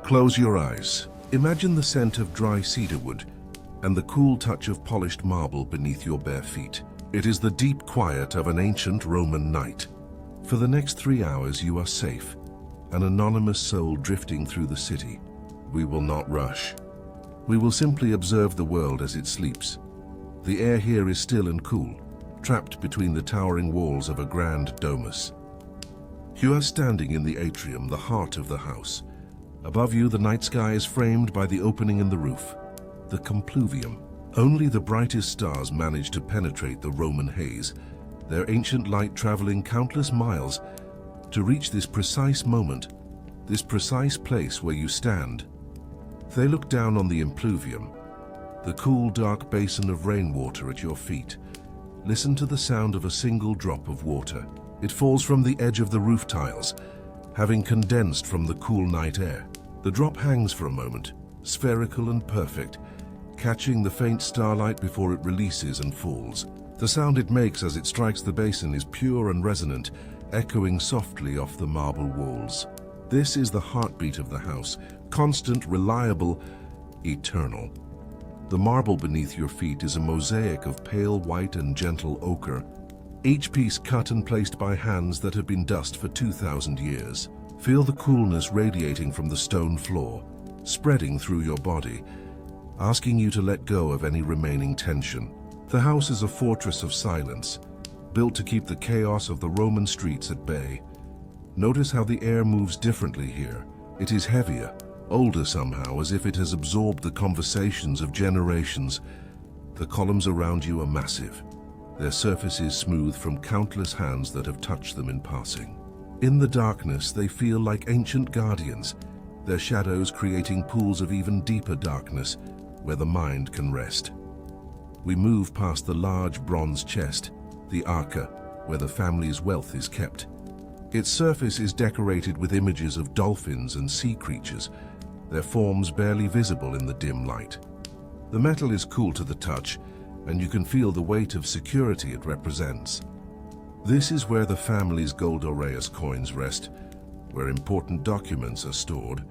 Close your eyes. Imagine the scent of dry cedarwood and the cool touch of polished marble beneath your bare feet. It is the deep quiet of an ancient Roman night. For the next 3 hours you are safe, an anonymous soul drifting through the city. We will not rush. We will simply observe the world as it sleeps. The air here is still and cool, trapped between the towering walls of a grand domus. You are standing in the atrium, the heart of the house. Above you, the night sky is framed by the opening in the roof, the compluvium. Only the brightest stars manage to penetrate the Roman haze, their ancient light traveling countless miles to reach this precise moment, this precise place where you stand. They look down on the impluvium, the cool, dark basin of rainwater at your feet. Listen to the sound of a single drop of water. It falls from the edge of the roof tiles, having condensed from the cool night air. The drop hangs for a moment, spherical and perfect, catching the faint starlight before it releases and falls. The sound it makes as it strikes the basin is pure and resonant, echoing softly off the marble walls. This is the heartbeat of the house, constant, reliable, eternal. The marble beneath your feet is a mosaic of pale white and gentle ochre, each piece cut and placed by hands that have been dust for 2,000 years. Feel the coolness radiating from the stone floor, spreading through your body, asking you to let go of any remaining tension. The house is a fortress of silence, built to keep the chaos of the Roman streets at bay. Notice how the air moves differently here. It is heavier, older somehow, as if it has absorbed the conversations of generations. The columns around you are massive, their surfaces smooth from countless hands that have touched them in passing. In the darkness, they feel like ancient guardians, their shadows creating pools of even deeper darkness where the mind can rest. We move past the large bronze chest, the arca, where the family's wealth is kept. Its surface is decorated with images of dolphins and sea creatures, their forms barely visible in the dim light. The metal is cool to the touch, and you can feel the weight of security it represents. This is where the family's gold aureus coins rest, where important documents are stored,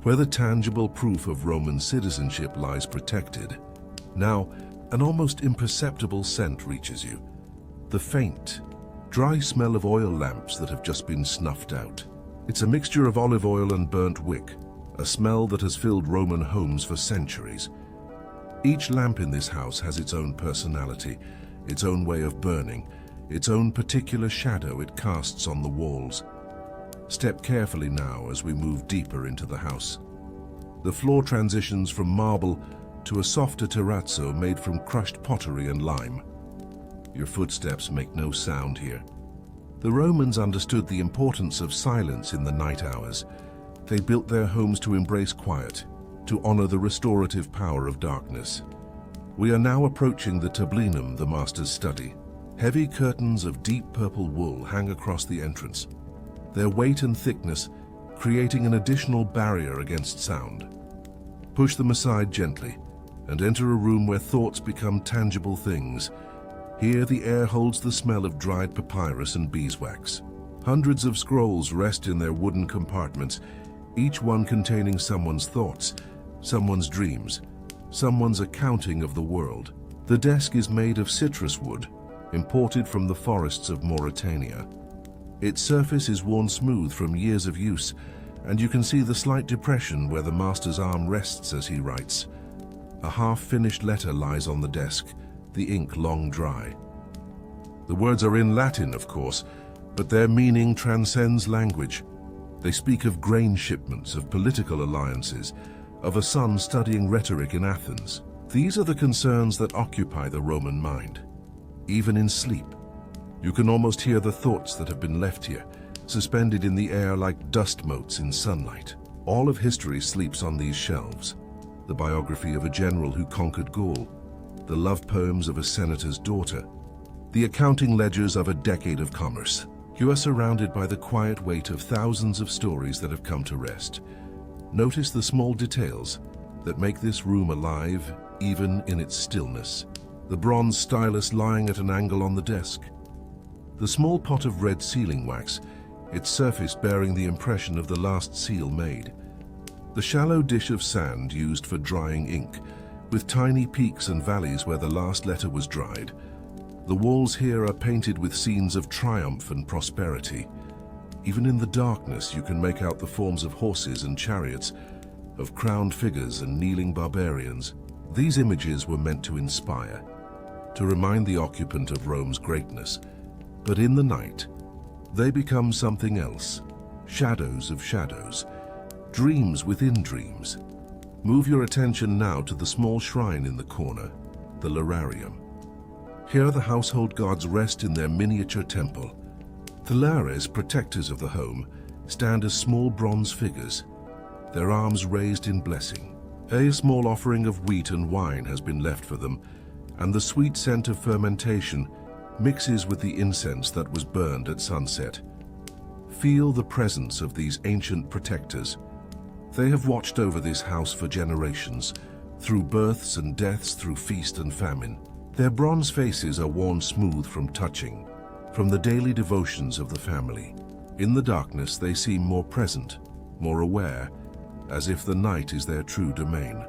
where the tangible proof of Roman citizenship lies protected. Now, an almost imperceptible scent reaches you. The faint, dry smell of oil lamps that have just been snuffed out. It's a mixture of olive oil and burnt wick, a smell that has filled Roman homes for centuries. Each lamp in this house has its own personality, its own way of burning, its own particular shadow it casts on the walls. Step carefully now as we move deeper into the house. The floor transitions from marble to a softer terrazzo made from crushed pottery and lime. Your footsteps make no sound here. The Romans understood the importance of silence in the night hours. They built their homes to embrace quiet, to honor the restorative power of darkness. We are now approaching the tablinum, the master's study. Heavy curtains of deep purple wool hang across the entrance, their weight and thickness creating an additional barrier against sound. Push them aside gently and enter a room where thoughts become tangible things. Here the air holds the smell of dried papyrus and beeswax. Hundreds of scrolls rest in their wooden compartments, each one containing someone's thoughts, someone's dreams, someone's accounting of the world. The desk is made of citrus wood, imported from the forests of Mauritania. Its surface is worn smooth from years of use, and you can see the slight depression where the master's arm rests as he writes. A half-finished letter lies on the desk, the ink long dry. The words are in Latin, of course, but their meaning transcends language. They speak of grain shipments, of political alliances, of a son studying rhetoric in Athens. These are the concerns that occupy the Roman mind. Even in sleep, you can almost hear the thoughts that have been left here, suspended in the air like dust motes in sunlight. All of history sleeps on these shelves. The biography of a general who conquered Gaul, the love poems of a senator's daughter, the accounting ledgers of a decade of commerce. You are surrounded by the quiet weight of thousands of stories that have come to rest. Notice the small details that make this room alive, even in its stillness. The bronze stylus lying at an angle on the desk. The small pot of red sealing wax, its surface bearing the impression of the last seal made. The shallow dish of sand used for drying ink, with tiny peaks and valleys where the last letter was dried. The walls here are painted with scenes of triumph and prosperity. Even in the darkness, you can make out the forms of horses and chariots, of crowned figures and kneeling barbarians. These images were meant to inspire, to remind the occupant of Rome's greatness. But in the night, they become something else. Shadows of shadows, dreams within dreams. Move your attention now to the small shrine in the corner, the Lararium. Here the household gods rest in their miniature temple. The Lares, protectors of the home, stand as small bronze figures, their arms raised in blessing. A small offering of wheat and wine has been left for them, and the sweet scent of fermentation mixes with the incense that was burned at sunset. Feel the presence of these ancient protectors. They have watched over this house for generations, through births and deaths, through feast and famine. Their bronze faces are worn smooth from touching, from the daily devotions of the family. In the darkness, they seem more present, more aware, as if the night is their true domain.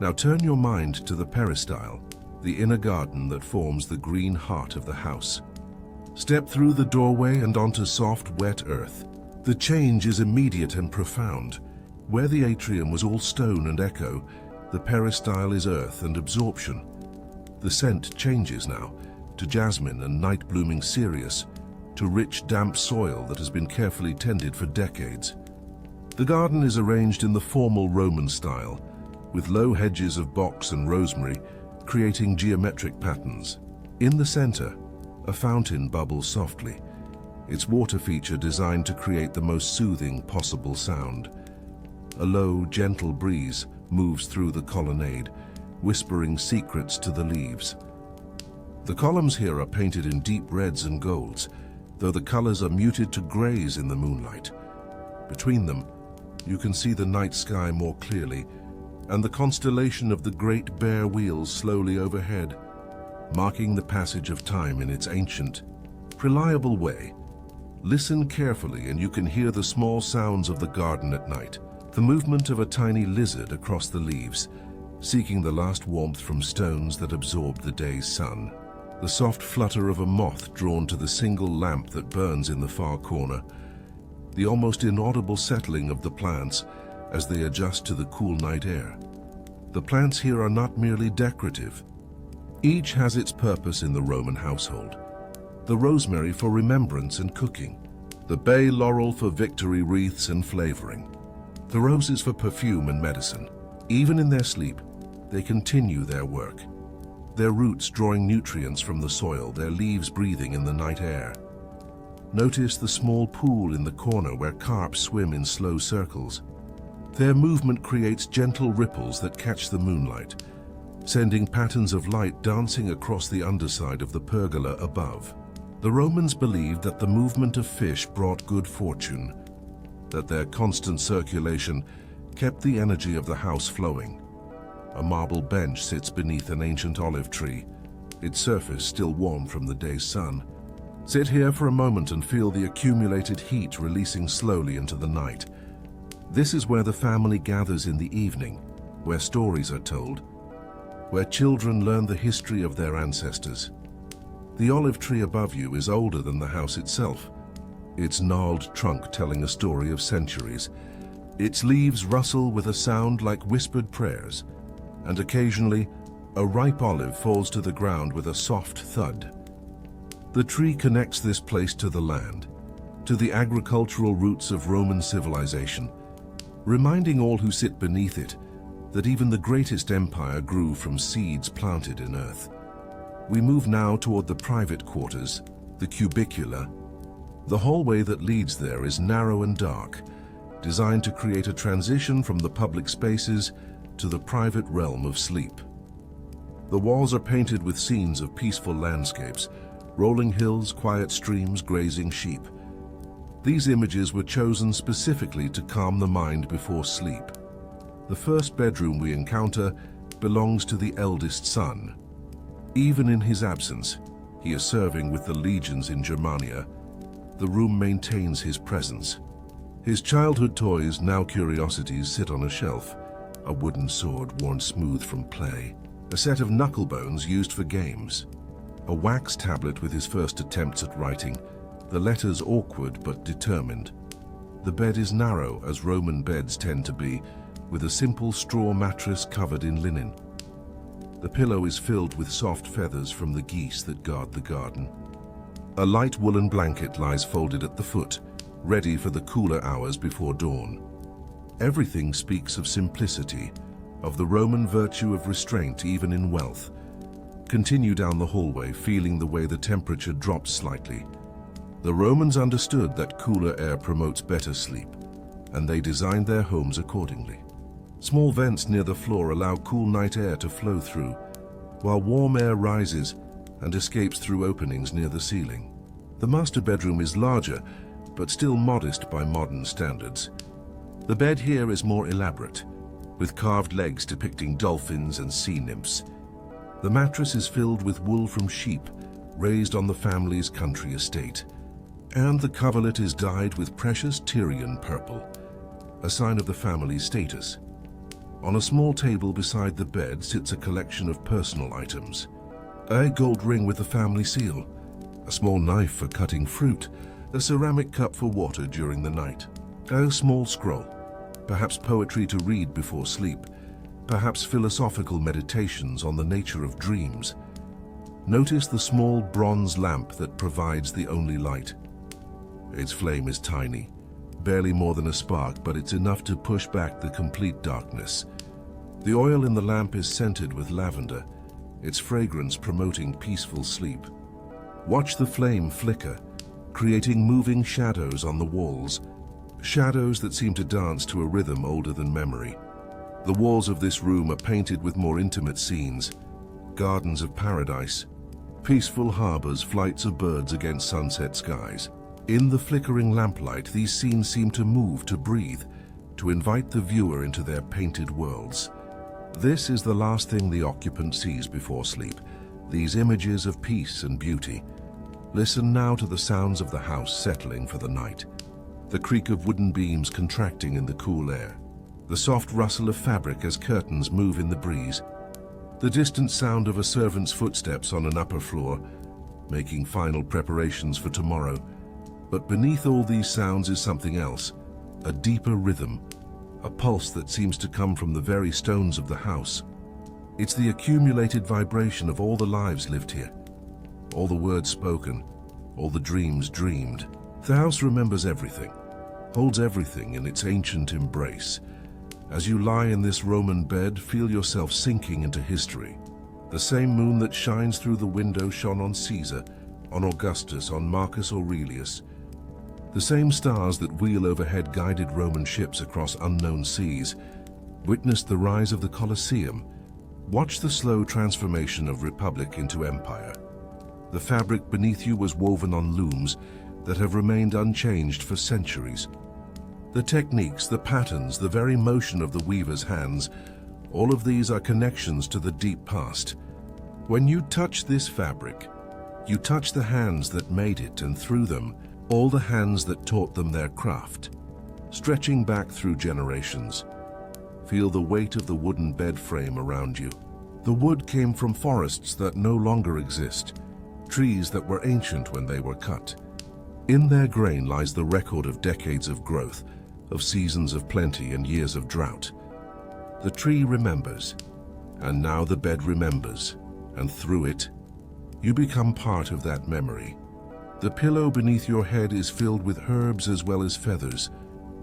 Now turn your mind to the peristyle, the inner garden that forms the green heart of the house. Step through the doorway and onto soft, wet earth. The change is immediate and profound. Where the atrium was all stone and echo, the peristyle is earth and absorption. The scent changes now, to jasmine and night-blooming cereus, to rich, damp soil that has been carefully tended for decades. The garden is arranged in the formal Roman style, with low hedges of box and rosemary, creating geometric patterns. In the center, a fountain bubbles softly, its water feature designed to create the most soothing possible sound. A low, gentle breeze moves through the colonnade, whispering secrets to the leaves. The columns here are painted in deep reds and golds, though the colors are muted to grays in the moonlight. Between them, you can see the night sky more clearly, and the constellation of the great bare wheels slowly overhead, marking the passage of time in its ancient, reliable way. Listen carefully and you can hear the small sounds of the garden at night, the movement of a tiny lizard across the leaves, seeking the last warmth from stones that absorbed the day's sun, the soft flutter of a moth drawn to the single lamp that burns in the far corner, the almost inaudible settling of the plants as they adjust to the cool night air. The plants here are not merely decorative. Each has its purpose in the Roman household. The rosemary for remembrance and cooking, the bay laurel for victory wreaths and flavoring, the roses for perfume and medicine. Even in their sleep, they continue their work, their roots drawing nutrients from the soil, their leaves breathing in the night air. Notice the small pool in the corner where carp swim in slow circles. Their movement creates gentle ripples that catch the moonlight, sending patterns of light dancing across the underside of the pergola above. The Romans believed that the movement of fish brought good fortune, that their constant circulation kept the energy of the house flowing. A marble bench sits beneath an ancient olive tree, its surface still warm from the day's sun. Sit here for a moment and feel the accumulated heat releasing slowly into the night. This is where the family gathers in the evening, where stories are told, where children learn the history of their ancestors. The olive tree above you is older than the house itself, its gnarled trunk telling a story of centuries. Its leaves rustle with a sound like whispered prayers, and occasionally a ripe olive falls to the ground with a soft thud. The tree connects this place to the land, to the agricultural roots of Roman civilization, reminding all who sit beneath it that even the greatest empire grew from seeds planted in earth. We move now toward the private quarters, the cubicula. The hallway that leads there is narrow and dark, designed to create a transition from the public spaces to the private realm of sleep. The walls are painted with scenes of peaceful landscapes, rolling hills, quiet streams, grazing sheep. These images were chosen specifically to calm the mind before sleep. The first bedroom we encounter belongs to the eldest son. Even in his absence, he is serving with the legions in Germania. The room maintains his presence. His childhood toys, now curiosities, sit on a shelf. A wooden sword worn smooth from play. A set of knuckle bones used for games. A wax tablet with his first attempts at writing, the letters awkward but determined. The bed is narrow, as Roman beds tend to be, with a simple straw mattress covered in linen. The pillow is filled with soft feathers from the geese that guard the garden. A light woolen blanket lies folded at the foot, ready for the cooler hours before dawn. Everything speaks of simplicity, of the Roman virtue of restraint even in wealth. Continue down the hallway, feeling the way the temperature drops slightly. The Romans understood that cooler air promotes better sleep, and they designed their homes accordingly. Small vents near the floor allow cool night air to flow through, while warm air rises and escapes through openings near the ceiling. The master bedroom is larger, but still modest by modern standards. The bed here is more elaborate, with carved legs depicting dolphins and sea nymphs. The mattress is filled with wool from sheep, raised on the family's country estate, and the coverlet is dyed with precious Tyrian purple, a sign of the family's status. On a small table beside the bed sits a collection of personal items. A gold ring with the family seal, a small knife for cutting fruit, a ceramic cup for water during the night, a small scroll, perhaps poetry to read before sleep, perhaps philosophical meditations on the nature of dreams. Notice the small bronze lamp that provides the only light. Its flame is tiny, barely more than a spark, but it's enough to push back the complete darkness. The oil in the lamp is scented with lavender, its fragrance promoting peaceful sleep. Watch the flame flicker, creating moving shadows on the walls, shadows that seem to dance to a rhythm older than memory. The walls of this room are painted with more intimate scenes, gardens of paradise, peaceful harbors, flights of birds against sunset skies. In the flickering lamplight, these scenes seem to move, to breathe, to invite the viewer into their painted worlds. This is the last thing the occupant sees before sleep, these images of peace and beauty. Listen now to the sounds of the house settling for the night. The creak of wooden beams contracting in the cool air. The soft rustle of fabric as curtains move in the breeze. The distant sound of a servant's footsteps on an upper floor, making final preparations for tomorrow. But beneath all these sounds is something else, a deeper rhythm, a pulse that seems to come from the very stones of the house. It's the accumulated vibration of all the lives lived here, all the words spoken, all the dreams dreamed. The house remembers everything, holds everything in its ancient embrace. As you lie in this Roman bed, feel yourself sinking into history. The same moon that shines through the window shone on Caesar, on Augustus, on Marcus Aurelius. The same stars that wheel overhead guided Roman ships across unknown seas, witnessed the rise of the Colosseum, watched the slow transformation of republic into empire. The fabric beneath you was woven on looms that have remained unchanged for centuries. The techniques, the patterns, the very motion of the weaver's hands, all of these are connections to the deep past. When you touch this fabric, you touch the hands that made it, and through them, all the hands that taught them their craft, stretching back through generations. Feel the weight of the wooden bed frame around you. The wood came from forests that no longer exist, trees that were ancient when they were cut. In their grain lies the record of decades of growth, of seasons of plenty and years of drought. The tree remembers, and now the bed remembers, and through it, you become part of that memory. The pillow beneath your head is filled with herbs as well as feathers,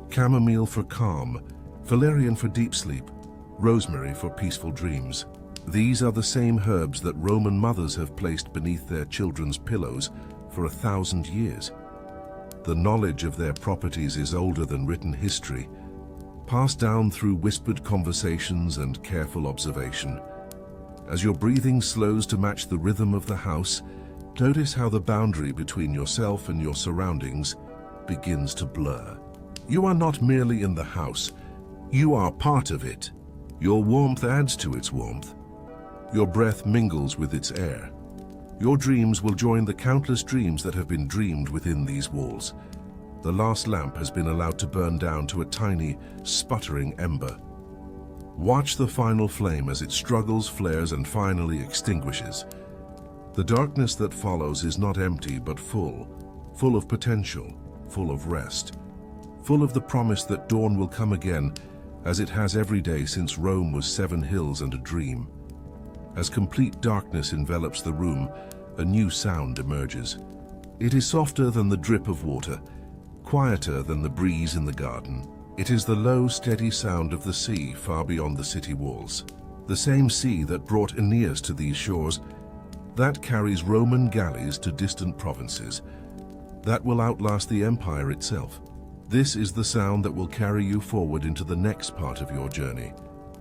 chamomile for calm, valerian for deep sleep, rosemary for peaceful dreams. These are the same herbs that Roman mothers have placed beneath their children's pillows for 1,000 years. The knowledge of their properties is older than written history, passed down through whispered conversations and careful observation. As your breathing slows to match the rhythm of the house, notice how the boundary between yourself and your surroundings begins to blur. You are not merely in the house, you are part of it. Your warmth adds to its warmth. Your breath mingles with its air. Your dreams will join the countless dreams that have been dreamed within these walls. The last lamp has been allowed to burn down to a tiny, sputtering ember. Watch the final flame as it struggles, flares, and finally extinguishes. The darkness that follows is not empty, but full of potential, full of rest, full of the promise that dawn will come again, as it has every day since Rome was 7 hills and a dream. As complete darkness envelops the room, a new sound emerges. It is softer than the drip of water, quieter than the breeze in the garden. It is the low, steady sound of the sea far beyond the city walls. The same sea that brought Aeneas to these shores, that carries Roman galleys to distant provinces, that will outlast the empire itself. This is the sound that will carry you forward into the next part of your journey.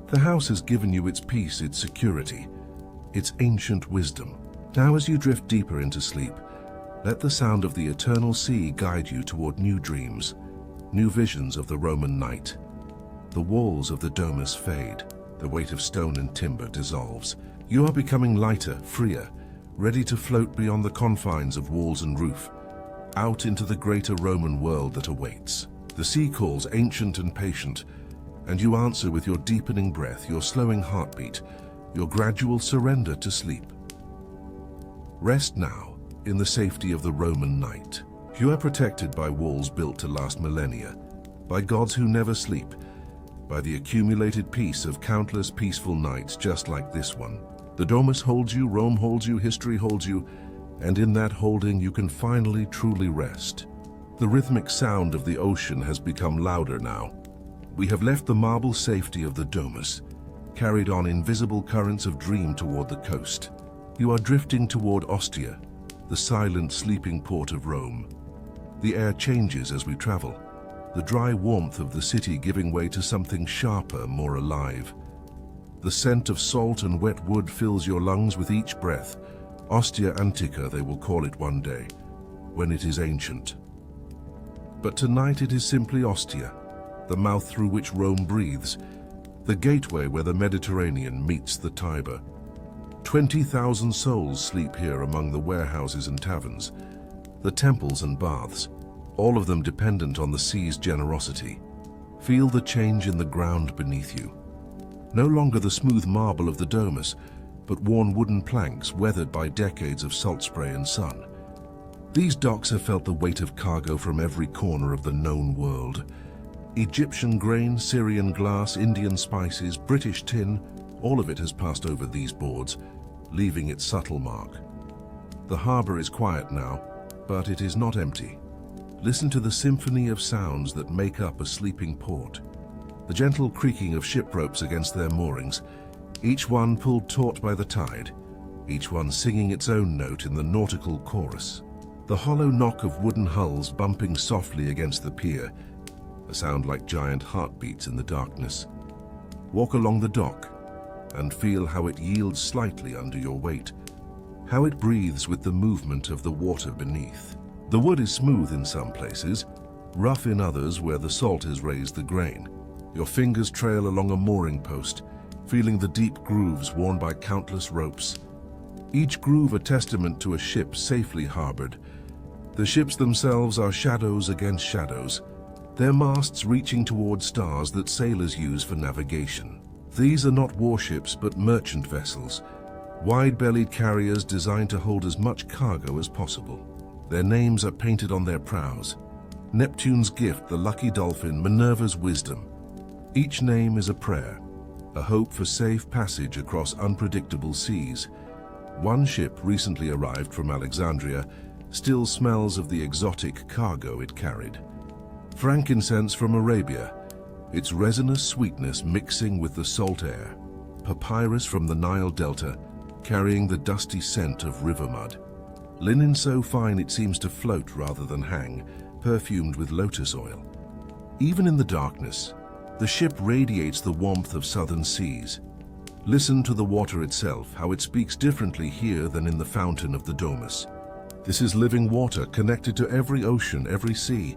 The house has given you its peace, its security, its ancient wisdom. Now as you drift deeper into sleep, let the sound of the eternal sea guide you toward new dreams, new visions of the Roman night. The walls of the Domus fade, the weight of stone and timber dissolves. You are becoming lighter, freer, ready to float beyond the confines of walls and roof, out into the greater Roman world that awaits. The sea calls, ancient and patient, and you answer with your deepening breath, your slowing heartbeat, your gradual surrender to sleep. Rest now in the safety of the Roman night. You are protected by walls built to last millennia, by gods who never sleep, by the accumulated peace of countless peaceful nights just like this one. The Domus holds you, Rome holds you, history holds you, and in that holding you can finally truly rest. The rhythmic sound of the ocean has become louder now. We have left the marble safety of the Domus, carried on invisible currents of dream toward the coast. You are drifting toward Ostia, the silent, sleeping port of Rome. The air changes as we travel, the dry warmth of the city giving way to something sharper, more alive. The scent of salt and wet wood fills your lungs with each breath. Ostia Antica, they will call it one day, when it is ancient. But tonight it is simply Ostia, the mouth through which Rome breathes, the gateway where the Mediterranean meets the Tiber. 20,000 souls sleep here among the warehouses and taverns, the temples and baths, all of them dependent on the sea's generosity. Feel the change in the ground beneath you. No longer the smooth marble of the Domus, but worn wooden planks weathered by decades of salt spray and sun. These docks have felt the weight of cargo from every corner of the known world. Egyptian grain, Syrian glass, Indian spices, British tin, all of it has passed over these boards, leaving its subtle mark. The harbor is quiet now, but it is not empty. Listen to the symphony of sounds that make up a sleeping port. The gentle creaking of ship ropes against their moorings, each one pulled taut by the tide, each one singing its own note in the nautical chorus. The hollow knock of wooden hulls bumping softly against the pier, a sound like giant heartbeats in the darkness. Walk along the dock and feel how it yields slightly under your weight, how it breathes with the movement of the water beneath. The wood is smooth in some places, rough in others where the salt has raised the grain. Your fingers trail along a mooring post, feeling the deep grooves worn by countless ropes. Each groove a testament to a ship safely harbored. The ships themselves are shadows against shadows, their masts reaching toward stars that sailors use for navigation. These are not warships but merchant vessels, wide-bellied carriers designed to hold as much cargo as possible. Their names are painted on their prows. Neptune's gift, the lucky dolphin, Minerva's wisdom. Each name is a prayer, a hope for safe passage across unpredictable seas. One ship recently arrived from Alexandria still smells of the exotic cargo it carried. Frankincense from Arabia, its resinous sweetness mixing with the salt air. Papyrus from the Nile Delta, carrying the dusty scent of river mud. Linen so fine it seems to float rather than hang, perfumed with lotus oil. Even in the darkness, the ship radiates the warmth of southern seas. Listen to the water itself, how it speaks differently here than in the fountain of the Domus. This is living water connected to every ocean, every sea.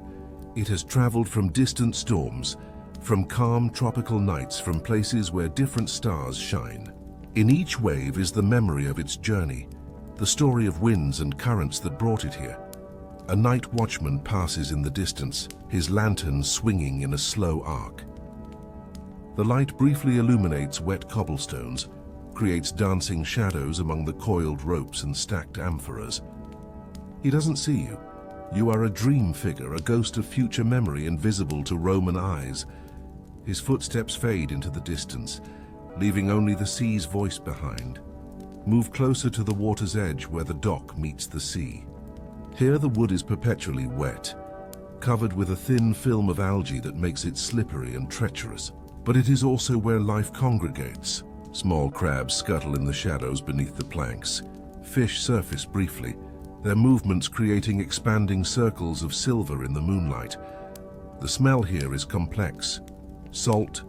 It has traveled from distant storms, from calm tropical nights, from places where different stars shine. In each wave is the memory of its journey, the story of winds and currents that brought it here. A night watchman passes in the distance, his lantern swinging in a slow arc. The light briefly illuminates wet cobblestones, creates dancing shadows among the coiled ropes and stacked amphoras. He doesn't see you. You are a dream figure, a ghost of future memory invisible to Roman eyes. His footsteps fade into the distance, leaving only the sea's voice behind. Move closer to the water's edge where the dock meets the sea. Here the wood is perpetually wet, covered with a thin film of algae that makes it slippery and treacherous. But it is also where life congregates. Small crabs scuttle in the shadows beneath the planks. Fish surface briefly, their movements creating expanding circles of silver in the moonlight. The smell here is complex. Salt,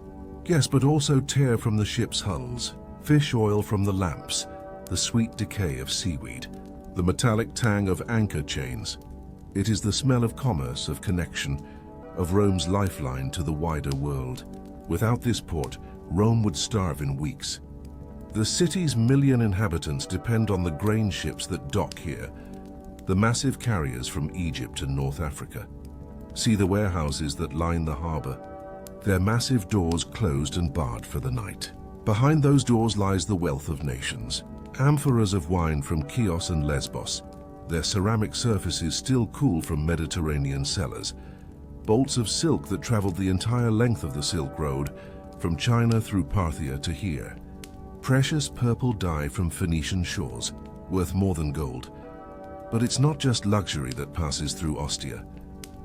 yes, but also tear from the ship's hulls, fish oil from the lamps, the sweet decay of seaweed, the metallic tang of anchor chains. It is the smell of commerce, of connection, of Rome's lifeline to the wider world. Without this port, Rome would starve in weeks. The city's 1 million inhabitants depend on the grain ships that dock here, the massive carriers from Egypt and North Africa. See the warehouses that line the harbor, their massive doors closed and barred for the night. Behind those doors lies the wealth of nations. Amphoras of wine from Chios and Lesbos, their ceramic surfaces still cool from Mediterranean cellars. Bolts of silk that traveled the entire length of the Silk Road, from China through Parthia to here. Precious purple dye from Phoenician shores, worth more than gold. But it's not just luxury that passes through Ostia.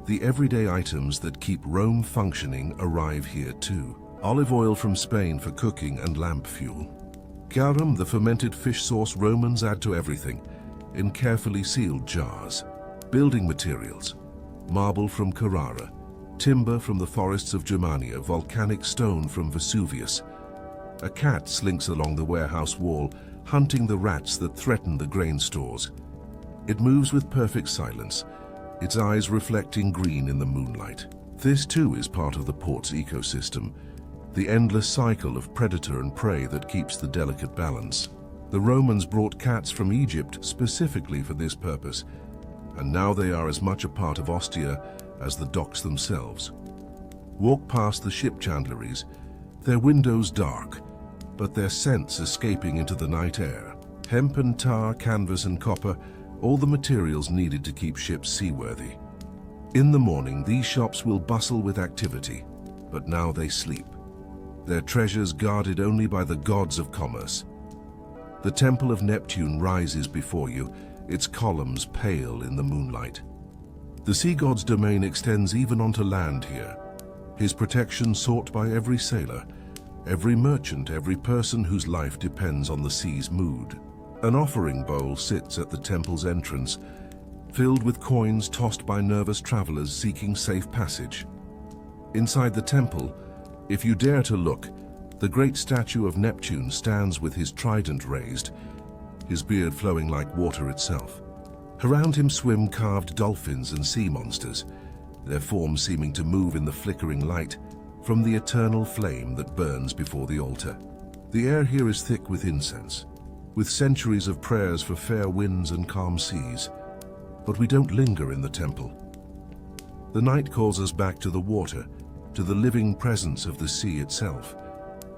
The everyday items that keep Rome functioning arrive here too. Olive oil from Spain for cooking and lamp fuel. Garum, the fermented fish sauce Romans add to everything, in carefully sealed jars. Building materials. Marble from Carrara, timber from the forests of Germania, volcanic stone from Vesuvius. A cat slinks along the warehouse wall, hunting the rats that threaten the grain stores. It moves with perfect silence, its eyes reflecting green in the moonlight. This too is part of the port's ecosystem, the endless cycle of predator and prey that keeps the delicate balance. The Romans brought cats from Egypt specifically for this purpose, and now they are as much a part of Ostia as the docks themselves. Walk past the ship chandleries, their windows dark, but their scents escaping into the night air. Hemp and tar, canvas and copper, all the materials needed to keep ships seaworthy. In the morning, these shops will bustle with activity, but now they sleep. Their treasures guarded only by the gods of commerce. The Temple of Neptune rises before you, its columns pale in the moonlight. The sea god's domain extends even onto land here, his protection sought by every sailor, every merchant, every person whose life depends on the sea's mood. An offering bowl sits at the temple's entrance, filled with coins tossed by nervous travelers seeking safe passage. Inside the temple, if you dare to look, the great statue of Neptune stands with his trident raised, his beard flowing like water itself. Around him swim carved dolphins and sea monsters, their forms seeming to move in the flickering light from the eternal flame that burns before the altar. The air here is thick with incense, with centuries of prayers for fair winds and calm seas. But we don't linger in the temple. The night calls us back to the water, to the living presence of the sea itself.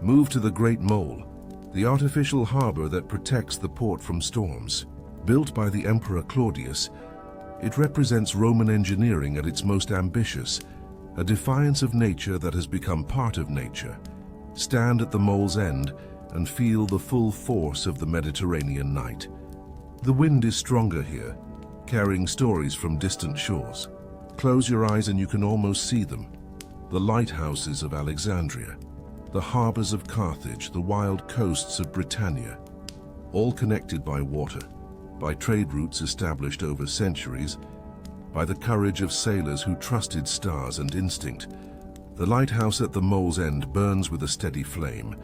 Move to the Great Mole, the artificial harbor that protects the port from storms. Built by the Emperor Claudius, it represents Roman engineering at its most ambitious, a defiance of nature that has become part of nature. Stand at the mole's end and feel the full force of the Mediterranean night. The wind is stronger here, carrying stories from distant shores. Close your eyes and you can almost see them. The lighthouses of Alexandria, the harbors of Carthage, the wild coasts of Britannia, all connected by water, by trade routes established over centuries, by the courage of sailors who trusted stars and instinct. The lighthouse at the mole's end burns with a steady flame,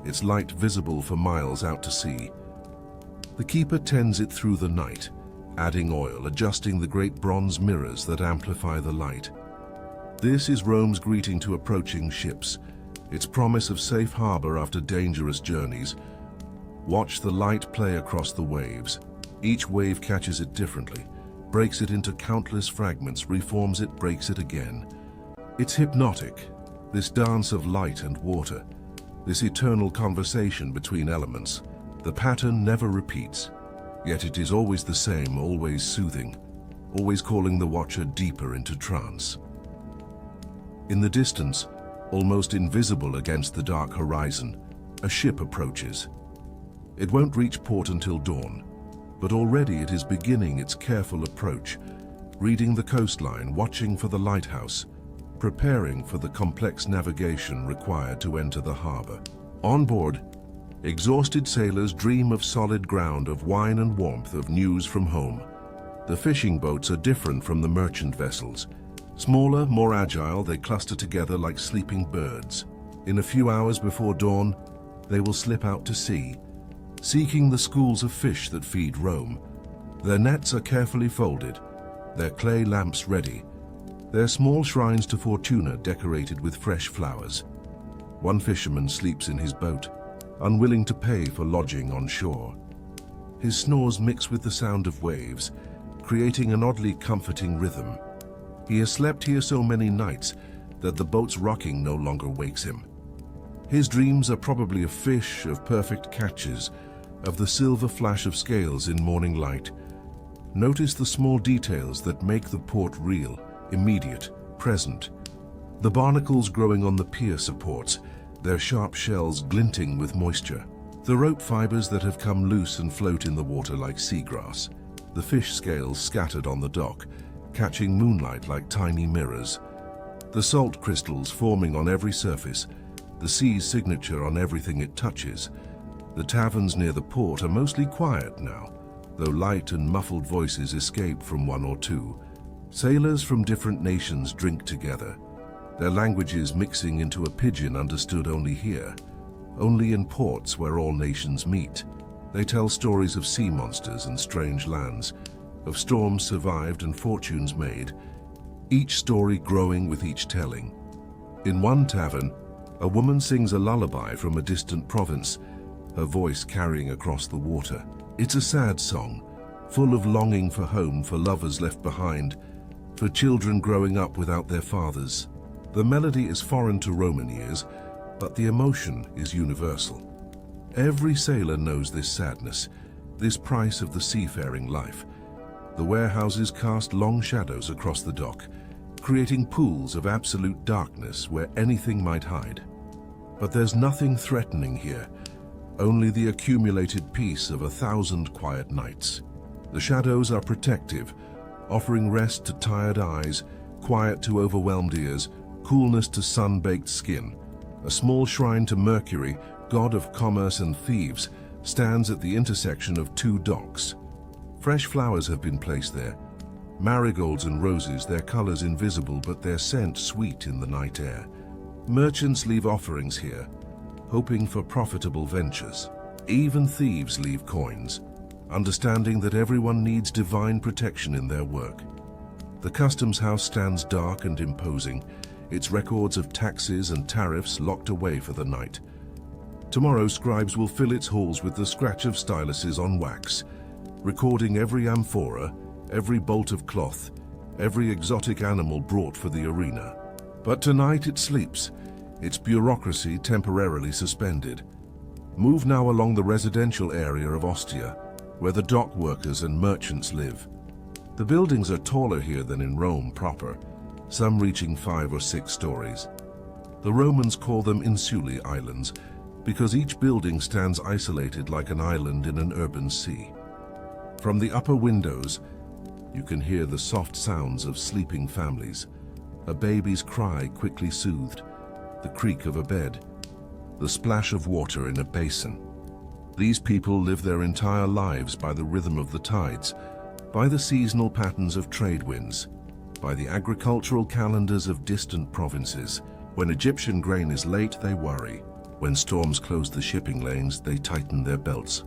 its light visible for miles out to sea. The keeper tends it through the night, adding oil, adjusting the great bronze mirrors that amplify the light. This is Rome's greeting to approaching ships, its promise of safe harbor after dangerous journeys. Watch the light play across the waves. Each wave catches it differently, breaks it into countless fragments, reforms it, breaks it again. It's hypnotic, this dance of light and water, this eternal conversation between elements. The pattern never repeats, yet it is always the same, always soothing, always calling the watcher deeper into trance. In the distance, almost invisible against the dark horizon, a ship approaches. It won't reach port until dawn, but already it is beginning its careful approach, reading the coastline, watching for the lighthouse, preparing for the complex navigation required to enter the harbor. On board, exhausted sailors dream of solid ground, of wine and warmth, of news from home. The fishing boats are different from the merchant vessels. Smaller, more agile, they cluster together like sleeping birds. In a few hours before dawn, they will slip out to sea, seeking the schools of fish that feed Rome. Their nets are carefully folded, their clay lamps ready, their small shrines to Fortuna decorated with fresh flowers. One fisherman sleeps in his boat, unwilling to pay for lodging on shore. His snores mix with the sound of waves, creating an oddly comforting rhythm. He has slept here so many nights that the boat's rocking no longer wakes him. His dreams are probably of fish, of perfect catches, of the silver flash of scales in morning light. Notice the small details that make the port real, immediate, present. The barnacles growing on the pier supports, their sharp shells glinting with moisture. The rope fibers that have come loose and float in the water like seagrass. The fish scales scattered on the dock, catching moonlight like tiny mirrors. The salt crystals forming on every surface, the sea's signature on everything it touches. The taverns near the port are mostly quiet now, though light and muffled voices escape from one or two. Sailors from different nations drink together, their languages mixing into a pidgin understood only here, only in ports where all nations meet. They tell stories of sea monsters and strange lands, of storms survived and fortunes made, each story growing with each telling. In one tavern, a woman sings a lullaby from a distant province, her voice carrying across the water. It's a sad song, full of longing for home, for lovers left behind, for children growing up without their fathers. The melody is foreign to Roman ears, but the emotion is universal. Every sailor knows this sadness, this price of the seafaring life. The warehouses cast long shadows across the dock, creating pools of absolute darkness where anything might hide. But there's nothing threatening here, only the accumulated peace of 1,000 quiet nights. The shadows are protective, offering rest to tired eyes, quiet to overwhelmed ears, coolness to sun-baked skin. A small shrine to Mercury, god of commerce and thieves, stands at the intersection of two docks. Fresh flowers have been placed there. Marigolds and roses, their colors invisible but their scent sweet in the night air. Merchants leave offerings here, hoping for profitable ventures. Even thieves leave coins, understanding that everyone needs divine protection in their work. The customs house stands dark and imposing, its records of taxes and tariffs locked away for the night. Tomorrow, scribes will fill its halls with the scratch of styluses on wax, recording every amphora, every bolt of cloth, every exotic animal brought for the arena. But tonight it sleeps, its bureaucracy temporarily suspended. Move now along the residential area of Ostia, where the dock workers and merchants live. The buildings are taller here than in Rome proper, some reaching 5 or 6 stories. The Romans call them insulae islands, because each building stands isolated like an island in an urban sea. From the upper windows, you can hear the soft sounds of sleeping families, a baby's cry quickly soothed, the creak of a bed, the splash of water in a basin. These people live their entire lives by the rhythm of the tides, by the seasonal patterns of trade winds, by the agricultural calendars of distant provinces. When Egyptian grain is late, they worry. When storms close the shipping lanes, they tighten their belts.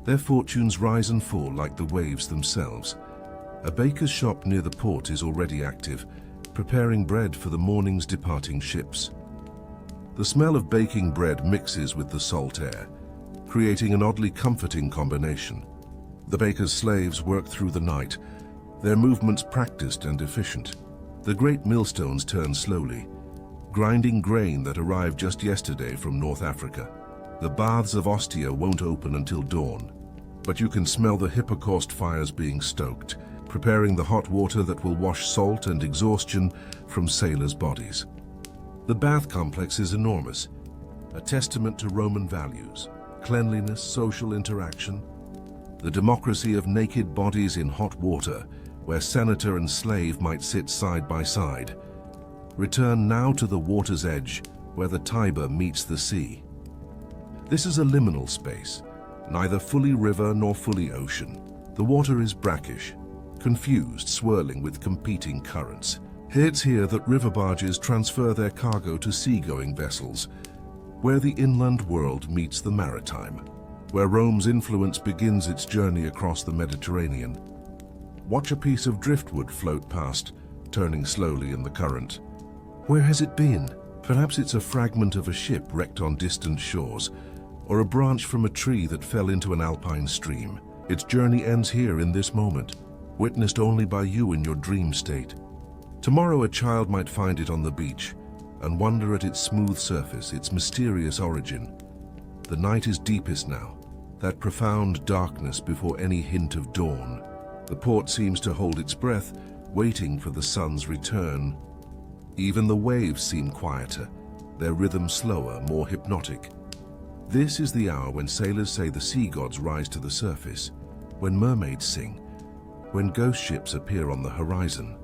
Their fortunes rise and fall like the waves themselves. A baker's shop near the port is already active, preparing bread for the morning's departing ships. The smell of baking bread mixes with the salt air, creating an oddly comforting combination. The baker's slaves work through the night, their movements practiced and efficient. The great millstones turn slowly, grinding grain that arrived just yesterday from North Africa. The baths of Ostia won't open until dawn, but you can smell the hippocaust fires being stoked, preparing the hot water that will wash salt and exhaustion from sailors' bodies. The bath complex is enormous, a testament to Roman values, cleanliness, social interaction, the democracy of naked bodies in hot water, where senator and slave might sit side by side. Return now to the water's edge, where the Tiber meets the sea. This is a liminal space, neither fully river nor fully ocean. The water is brackish, confused, swirling with competing currents. It's here that river barges transfer their cargo to seagoing vessels, where the inland world meets the maritime, where Rome's influence begins its journey across the Mediterranean. Watch a piece of driftwood float past, turning slowly in the current. Where has it been? Perhaps it's a fragment of a ship wrecked on distant shores, or a branch from a tree that fell into an alpine stream. Its journey ends here in this moment, witnessed only by you in your dream state. Tomorrow a child might find it on the beach and wonder at its smooth surface, its mysterious origin. The night is deepest now, that profound darkness before any hint of dawn. The port seems to hold its breath, waiting for the sun's return. Even the waves seem quieter, their rhythm slower, more hypnotic. This is the hour when sailors say the sea gods rise to the surface, when mermaids sing, when ghost ships appear on the horizon.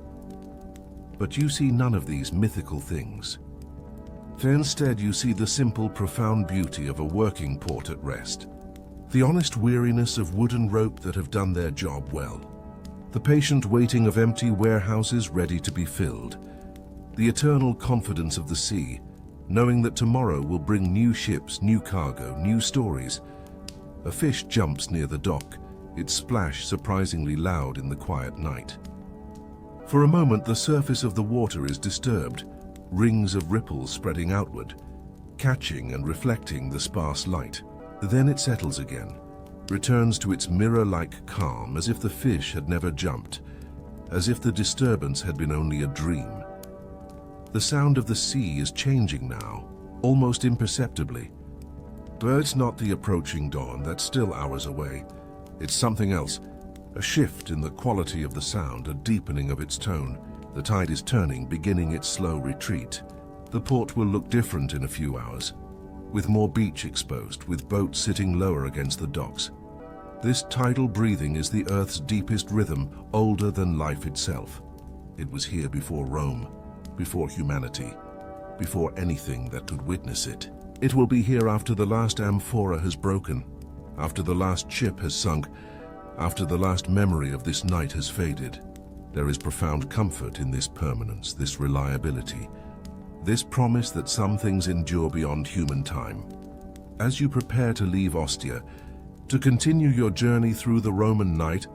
But you see none of these mythical things. Instead, you see the simple, profound beauty of a working port at rest. The honest weariness of wood and rope that have done their job well. The patient waiting of empty warehouses ready to be filled. The eternal confidence of the sea, knowing that tomorrow will bring new ships, new cargo, new stories. A fish jumps near the dock, its splash surprisingly loud in the quiet night. For a moment, the surface of the water is disturbed, rings of ripples spreading outward, catching and reflecting the sparse light. Then it settles again, returns to its mirror-like calm, as if the fish had never jumped, as if the disturbance had been only a dream. The sound of the sea is changing now, almost imperceptibly. But it's not the approaching dawn, that's still hours away. It's something else, a shift in the quality of the sound, a deepening of its tone. The tide is turning, beginning its slow retreat. The port will look different in a few hours, with more beach exposed, with boats sitting lower against the docks. This tidal breathing is the Earth's deepest rhythm, older than life itself. It was here before Rome, before humanity, before anything that could witness it. It will be here after the last amphora has broken, after the last ship has sunk, after the last memory of this night has faded. There is profound comfort in this permanence, this reliability, this promise that some things endure beyond human time. As you prepare to leave Ostia, to continue your journey through the Roman night,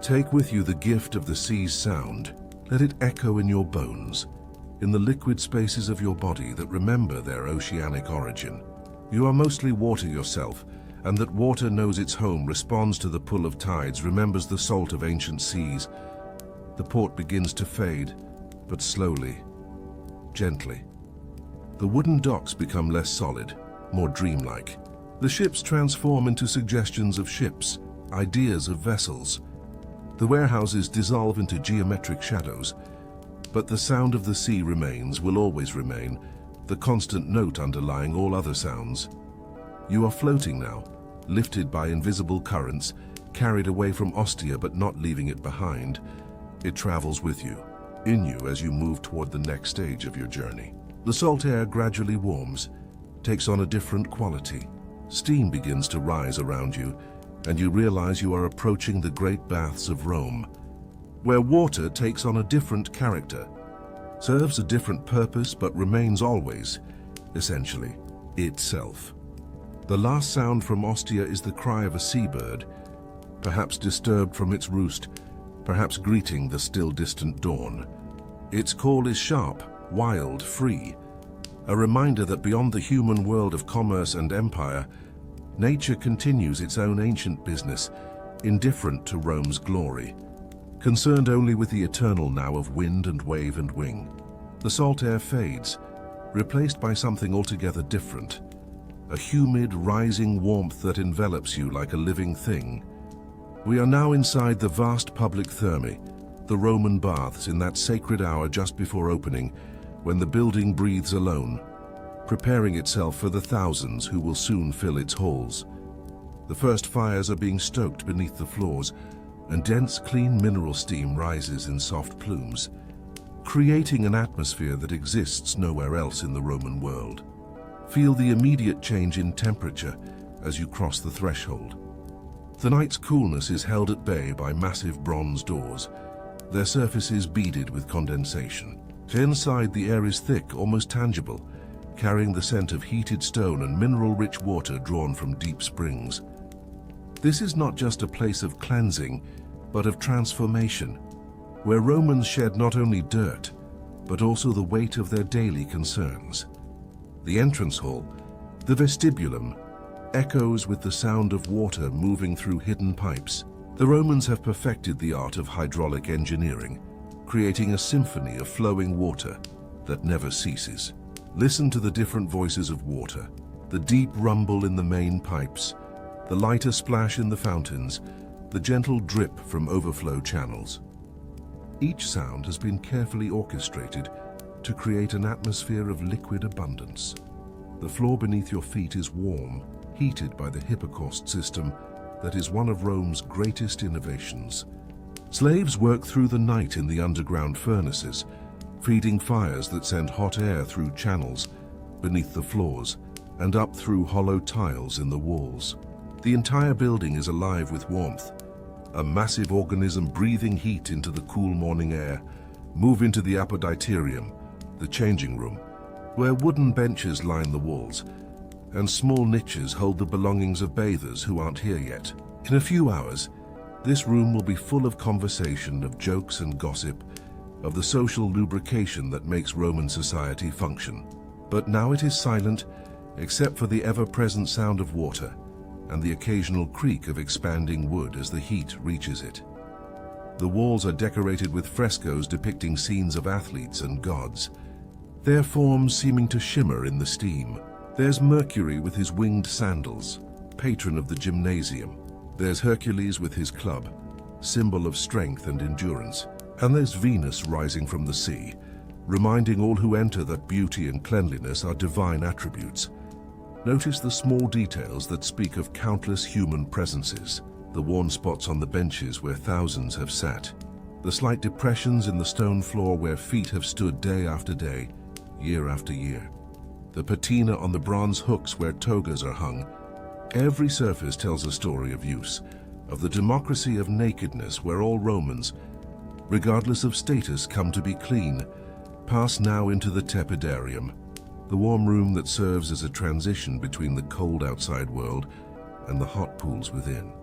take with you the gift of the sea's sound. Let it echo in your bones, in the liquid spaces of your body that remember their oceanic origin. You are mostly water yourself, and that water knows its home, responds to the pull of tides, remembers the salt of ancient seas. The port begins to fade, but slowly, gently. The wooden docks become less solid, more dreamlike. The ships transform into suggestions of ships, ideas of vessels. The warehouses dissolve into geometric shadows, but the sound of the sea remains, will always remain, the constant note underlying all other sounds. You are floating now, lifted by invisible currents, carried away from Ostia but not leaving it behind. It travels with you, in you as you move toward the next stage of your journey. The salt air gradually warms, takes on a different quality. Steam begins to rise around you, and you realize you are approaching the great baths of Rome, where water takes on a different character, serves a different purpose, but remains always, essentially, itself. The last sound from Ostia is the cry of a seabird, perhaps disturbed from its roost, perhaps greeting the still distant dawn. Its call is sharp, wild, free, a reminder that beyond the human world of commerce and empire, nature continues its own ancient business, indifferent to Rome's glory, concerned only with the eternal now of wind and wave and wing. The salt air fades, replaced by something altogether different, a humid, rising warmth that envelops you like a living thing. We are now inside the vast public thermae, the Roman baths, in that sacred hour just before opening, when the building breathes alone, preparing itself for the thousands who will soon fill its halls. The first fires are being stoked beneath the floors, and dense, clean mineral steam rises in soft plumes, creating an atmosphere that exists nowhere else in the Roman world. Feel the immediate change in temperature as you cross the threshold. The night's coolness is held at bay by massive bronze doors, their surfaces beaded with condensation. Inside, the air is thick, almost tangible, carrying the scent of heated stone and mineral-rich water drawn from deep springs. This is not just a place of cleansing, but of transformation, where Romans shed not only dirt, but also the weight of their daily concerns. The entrance hall, the vestibulum, echoes with the sound of water moving through hidden pipes. The Romans have perfected the art of hydraulic engineering, creating a symphony of flowing water that never ceases. Listen to the different voices of water, the deep rumble in the main pipes, the lighter splash in the fountains, the gentle drip from overflow channels. Each sound has been carefully orchestrated to create an atmosphere of liquid abundance. The floor beneath your feet is warm, heated by the hypocaust system that is one of Rome's greatest innovations. Slaves work through the night in the underground furnaces, feeding fires that send hot air through channels beneath the floors and up through hollow tiles in the walls. The entire building is alive with warmth, a massive organism breathing heat into the cool morning air. Move into the apoditerium, the changing room, where wooden benches line the walls, and small niches hold the belongings of bathers who aren't here yet. In a few hours, this room will be full of conversation, of jokes and gossip, of the social lubrication that makes Roman society function. But now it is silent, except for the ever-present sound of water and the occasional creak of expanding wood as the heat reaches it. The walls are decorated with frescoes depicting scenes of athletes and gods, their forms seeming to shimmer in the steam. There's Mercury with his winged sandals, patron of the gymnasium. There's Hercules with his club, symbol of strength and endurance. And there's Venus rising from the sea, reminding all who enter that beauty and cleanliness are divine attributes. Notice the small details that speak of countless human presences, the worn spots on the benches where thousands have sat, the slight depressions in the stone floor where feet have stood day after day, year after year, the patina on the bronze hooks where togas are hung. Every surface tells a story of use, of the democracy of nakedness where all Romans, regardless of status, come to be clean. Pass now into the tepidarium, the warm room that serves as a transition between the cold outside world and the hot pools within.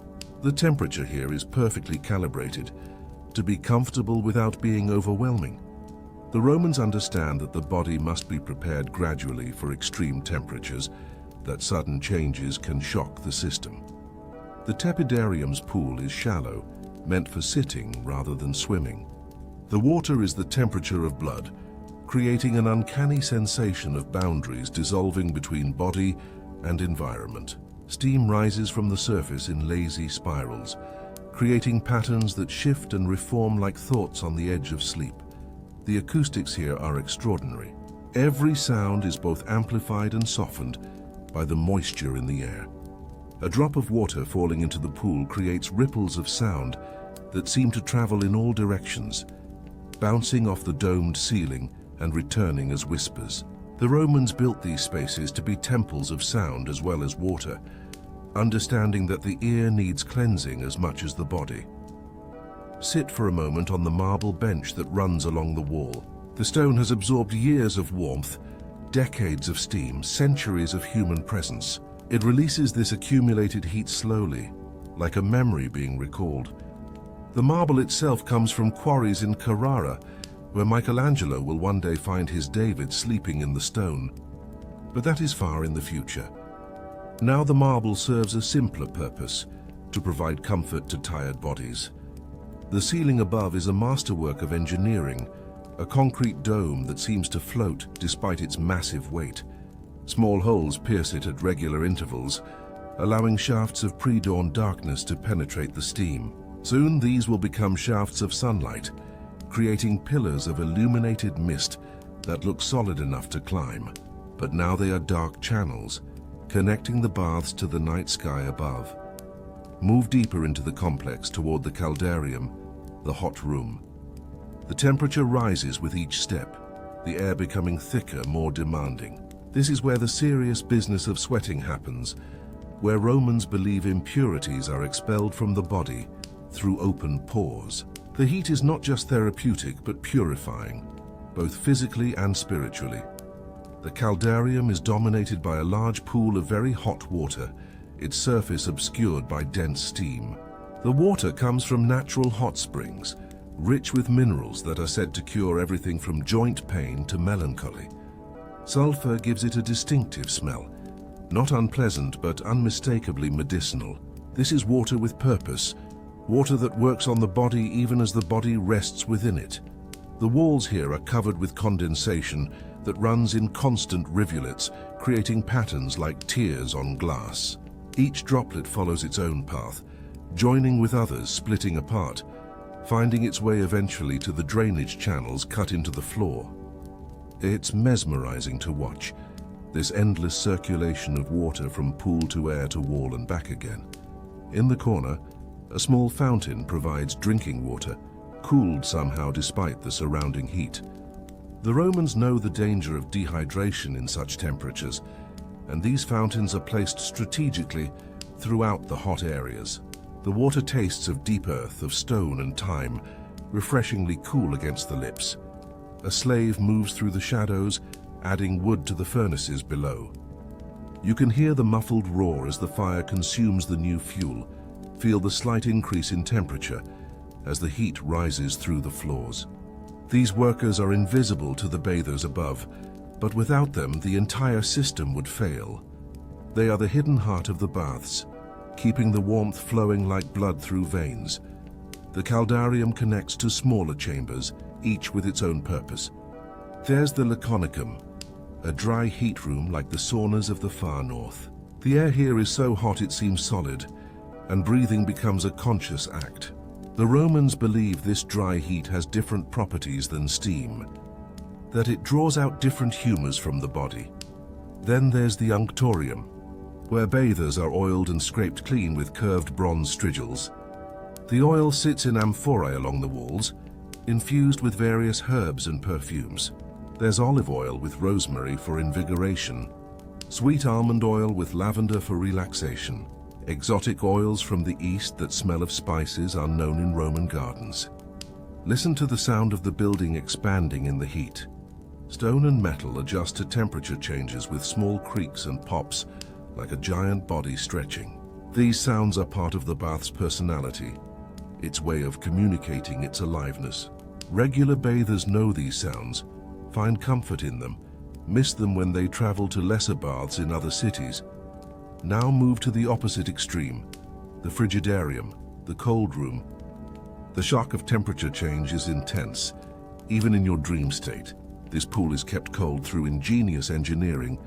The temperature here is perfectly calibrated to be comfortable without being overwhelming. The Romans understand that the body must be prepared gradually for extreme temperatures, that sudden changes can shock the system. The tepidarium's pool is shallow, meant for sitting rather than swimming. The water is the temperature of blood, creating an uncanny sensation of boundaries dissolving between body and environment. Steam rises from the surface in lazy spirals, creating patterns that shift and reform like thoughts on the edge of sleep. The acoustics here are extraordinary. Every sound is both amplified and softened by the moisture in the air. A drop of water falling into the pool creates ripples of sound that seem to travel in all directions, bouncing off the domed ceiling and returning as whispers. The Romans built these spaces to be temples of sound as well as water, understanding that the ear needs cleansing as much as the body. Sit for a moment on the marble bench that runs along the wall. The stone has absorbed years of warmth, decades of steam, centuries of human presence. It releases this accumulated heat slowly, like a memory being recalled. The marble itself comes from quarries in Carrara, where Michelangelo will one day find his David sleeping in the stone. But that is far in the future. Now the marble serves a simpler purpose, to provide comfort to tired bodies. The ceiling above is a masterwork of engineering, a concrete dome that seems to float despite its massive weight. Small holes pierce it at regular intervals, allowing shafts of pre-dawn darkness to penetrate the steam. Soon these will become shafts of sunlight, creating pillars of illuminated mist that look solid enough to climb. But now they are dark channels, connecting the baths to the night sky above. Move deeper into the complex toward the caldarium, the hot room. The temperature rises with each step, the air becoming thicker, more demanding. This is where the serious business of sweating happens, where Romans believe impurities are expelled from the body through open pores. The heat is not just therapeutic but purifying, both physically and spiritually. The caldarium is dominated by a large pool of very hot water, its surface obscured by dense steam. The water comes from natural hot springs, rich with minerals that are said to cure everything from joint pain to melancholy. Sulfur gives it a distinctive smell, not unpleasant but unmistakably medicinal. This is water with purpose, water that works on the body even as the body rests within it. The walls here are covered with condensation that runs in constant rivulets, creating patterns like tears on glass. Each droplet follows its own path, joining with others, splitting apart, finding its way eventually to the drainage channels cut into the floor. It's mesmerizing to watch, this endless circulation of water from pool to air to wall and back again. In the corner, a small fountain provides drinking water, cooled somehow despite the surrounding heat. The Romans know the danger of dehydration in such temperatures, and these fountains are placed strategically throughout the hot areas. The water tastes of deep earth, of stone and time, refreshingly cool against the lips. A slave moves through the shadows, adding wood to the furnaces below. You can hear the muffled roar as the fire consumes the new fuel, feel the slight increase in temperature as the heat rises through the floors. These workers are invisible to the bathers above, but without them the entire system would fail. They are the hidden heart of the baths, keeping the warmth flowing like blood through veins. The caldarium connects to smaller chambers, each with its own purpose. There's the laconicum, a dry heat room like the saunas of the far north. The air here is so hot it seems solid, and breathing becomes a conscious act. The Romans believe this dry heat has different properties than steam, that it draws out different humors from the body. Then there's the unctorium, where bathers are oiled and scraped clean with curved bronze strigils. The oil sits in amphorae along the walls, infused with various herbs and perfumes. There's olive oil with rosemary for invigoration, sweet almond oil with lavender for relaxation. Exotic oils from the east that smell of spices are known in Roman gardens. Listen to the sound of the building expanding in the heat. Stone and metal adjust to temperature changes with small creaks and pops, like a giant body stretching. These sounds are part of the bath's personality, its way of communicating its aliveness. Regular bathers know these sounds, find comfort in them, miss them when they travel to lesser baths in other cities. Now move to the opposite extreme, the frigidarium, the cold room. The shock of temperature change is intense, even in your dream state. This pool is kept cold through ingenious engineering,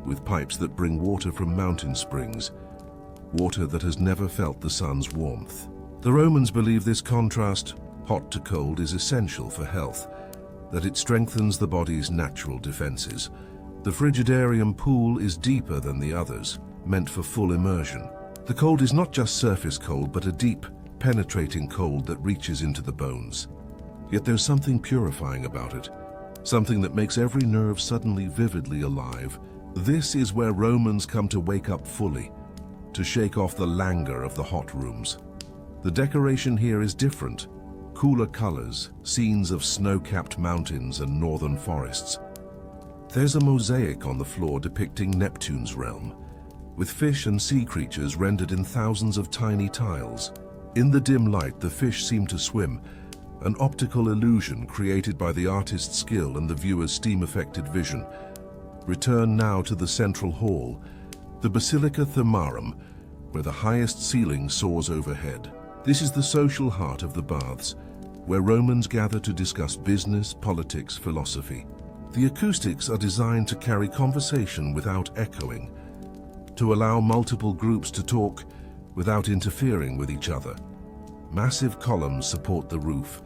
with pipes that bring water from mountain springs, water that has never felt the sun's warmth. The Romans believe this contrast, hot to cold, is essential for health, that it strengthens the body's natural defenses. The frigidarium pool is deeper than the others, meant for full immersion. The cold is not just surface cold, but a deep, penetrating cold that reaches into the bones. Yet there's something purifying about it, something that makes every nerve suddenly vividly alive. This is where Romans come to wake up fully, to shake off the languor of the hot rooms. The decoration here is different. Cooler colors, scenes of snow-capped mountains and northern forests. There's a mosaic on the floor depicting Neptune's realm, with fish and sea creatures rendered in thousands of tiny tiles. In the dim light, the fish seem to swim, an optical illusion created by the artist's skill and the viewer's steam-affected vision. Return now to the central hall, the Basilica Thermarum, where the highest ceiling soars overhead. This is the social heart of the baths, where Romans gather to discuss business, politics, philosophy. The acoustics are designed to carry conversation without echoing, to allow multiple groups to talk without interfering with each other. Massive columns support the roof,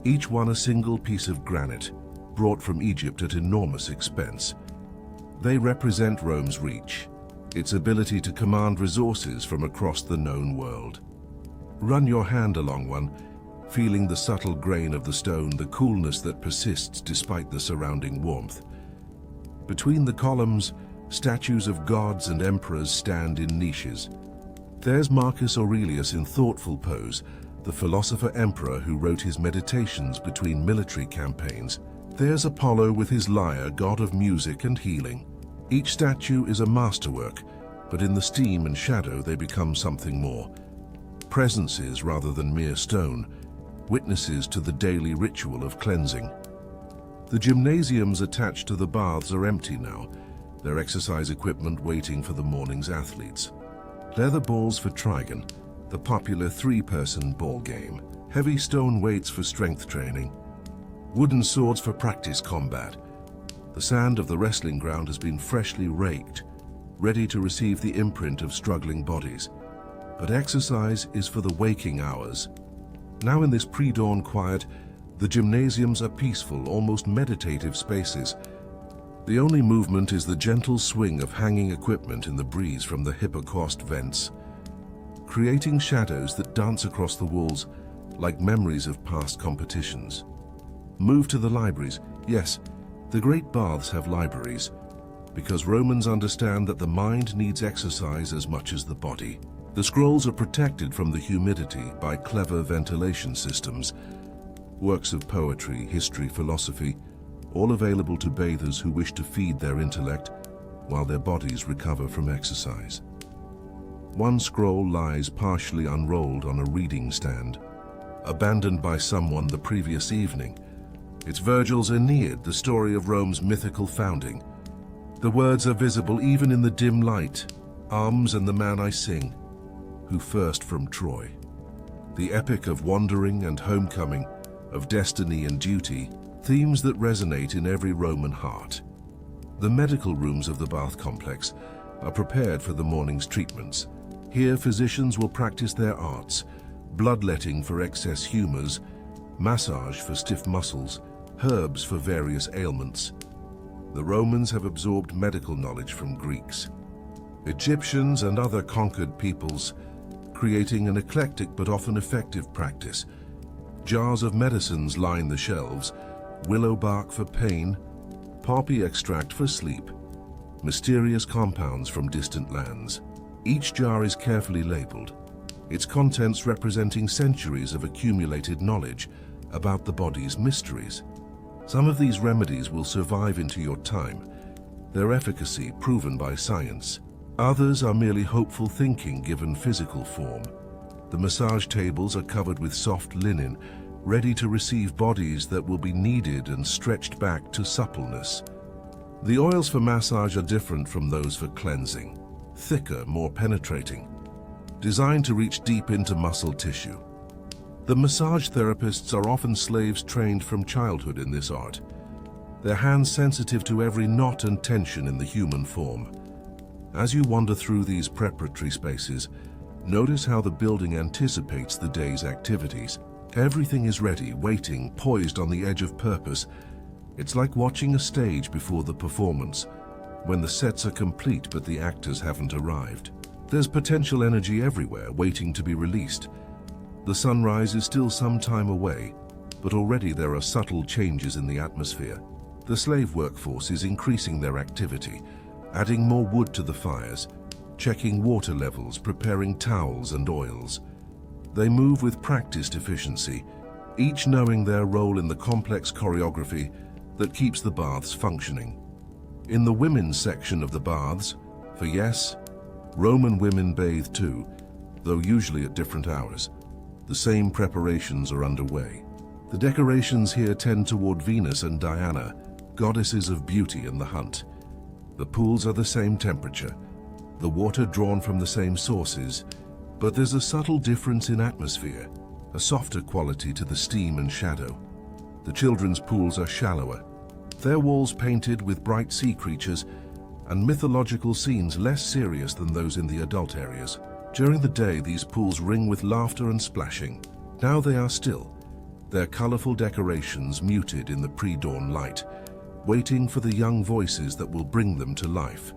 each one a single piece of granite, brought from Egypt at enormous expense. They represent Rome's reach, its ability to command resources from across the known world. Run your hand along one, feeling the subtle grain of the stone, the coolness that persists despite the surrounding warmth. Between the columns, statues of gods and emperors stand in niches. There's Marcus Aurelius in thoughtful pose, the philosopher-emperor who wrote his meditations between military campaigns. There's Apollo with his lyre, god of music and healing. Each statue is a masterwork, but in the steam and shadow they become something more. Presences rather than mere stone, witnesses to the daily ritual of cleansing. The gymnasiums attached to the baths are empty now, their exercise equipment waiting for the morning's athletes. Leather balls for trigon, the popular three-person ball game. Heavy stone weights for strength training. Wooden swords for practice combat. The sand of the wrestling ground has been freshly raked, ready to receive the imprint of struggling bodies. But exercise is for the waking hours. Now in this pre-dawn quiet, the gymnasiums are peaceful, almost meditative spaces. The only movement is the gentle swing of hanging equipment in the breeze from the hypocaust vents, creating shadows that dance across the walls like memories of past competitions. Move to the libraries. Yes, the great baths have libraries, because Romans understand that the mind needs exercise as much as the body. The scrolls are protected from the humidity by clever ventilation systems. Works of poetry, history, philosophy, all available to bathers who wish to feed their intellect while their bodies recover from exercise. One scroll lies partially unrolled on a reading stand, abandoned by someone the previous evening. It's Virgil's Aeneid, the story of Rome's mythical founding. The words are visible even in the dim light. Arms and the man I sing, who first from Troy. The epic of wandering and homecoming, of destiny and duty, themes that resonate in every Roman heart. The medical rooms of the bath complex are prepared for the morning's treatments. Here physicians will practice their arts, bloodletting for excess humors, massage for stiff muscles, herbs for various ailments. The Romans have absorbed medical knowledge from Greeks, Egyptians and other conquered peoples, creating an eclectic but often effective practice. Jars of medicines line the shelves, willow bark for pain, poppy extract for sleep, mysterious compounds from distant lands. Each jar is carefully labeled, its contents representing centuries of accumulated knowledge about the body's mysteries. Some of these remedies will survive into your time, their efficacy proven by science. Others are merely hopeful thinking given physical form. The massage tables are covered with soft linen, ready to receive bodies that will be kneaded and stretched back to suppleness. The oils for massage are different from those for cleansing, thicker, more penetrating, designed to reach deep into muscle tissue. The massage therapists are often slaves trained from childhood in this art, their hands sensitive to every knot and tension in the human form. As you wander through these preparatory spaces, notice how the building anticipates the day's activities. Everything is ready, waiting, poised on the edge of purpose. It's like watching a stage before the performance, when the sets are complete but the actors haven't arrived. There's potential energy everywhere, waiting to be released. The sunrise is still some time away, but already there are subtle changes in the atmosphere. The slave workforce is increasing their activity, adding more wood to the fires, checking water levels, preparing towels and oils. They move with practiced efficiency, each knowing their role in the complex choreography that keeps the baths functioning. In the women's section of the baths, for yes, Roman women bathe too, though usually at different hours. The same preparations are underway. The decorations here tend toward Venus and Diana, goddesses of beauty and the hunt. The pools are the same temperature, the water drawn from the same sources, But there's a subtle difference in atmosphere, a softer quality to the steam and shadow. The children's pools are shallower, their walls painted with bright sea creatures and mythological scenes less serious than those in the adult areas. During the day, these pools ring with laughter and splashing. Now they are still, their colorful decorations muted in the pre-dawn light, waiting for the young voices that will bring them to life.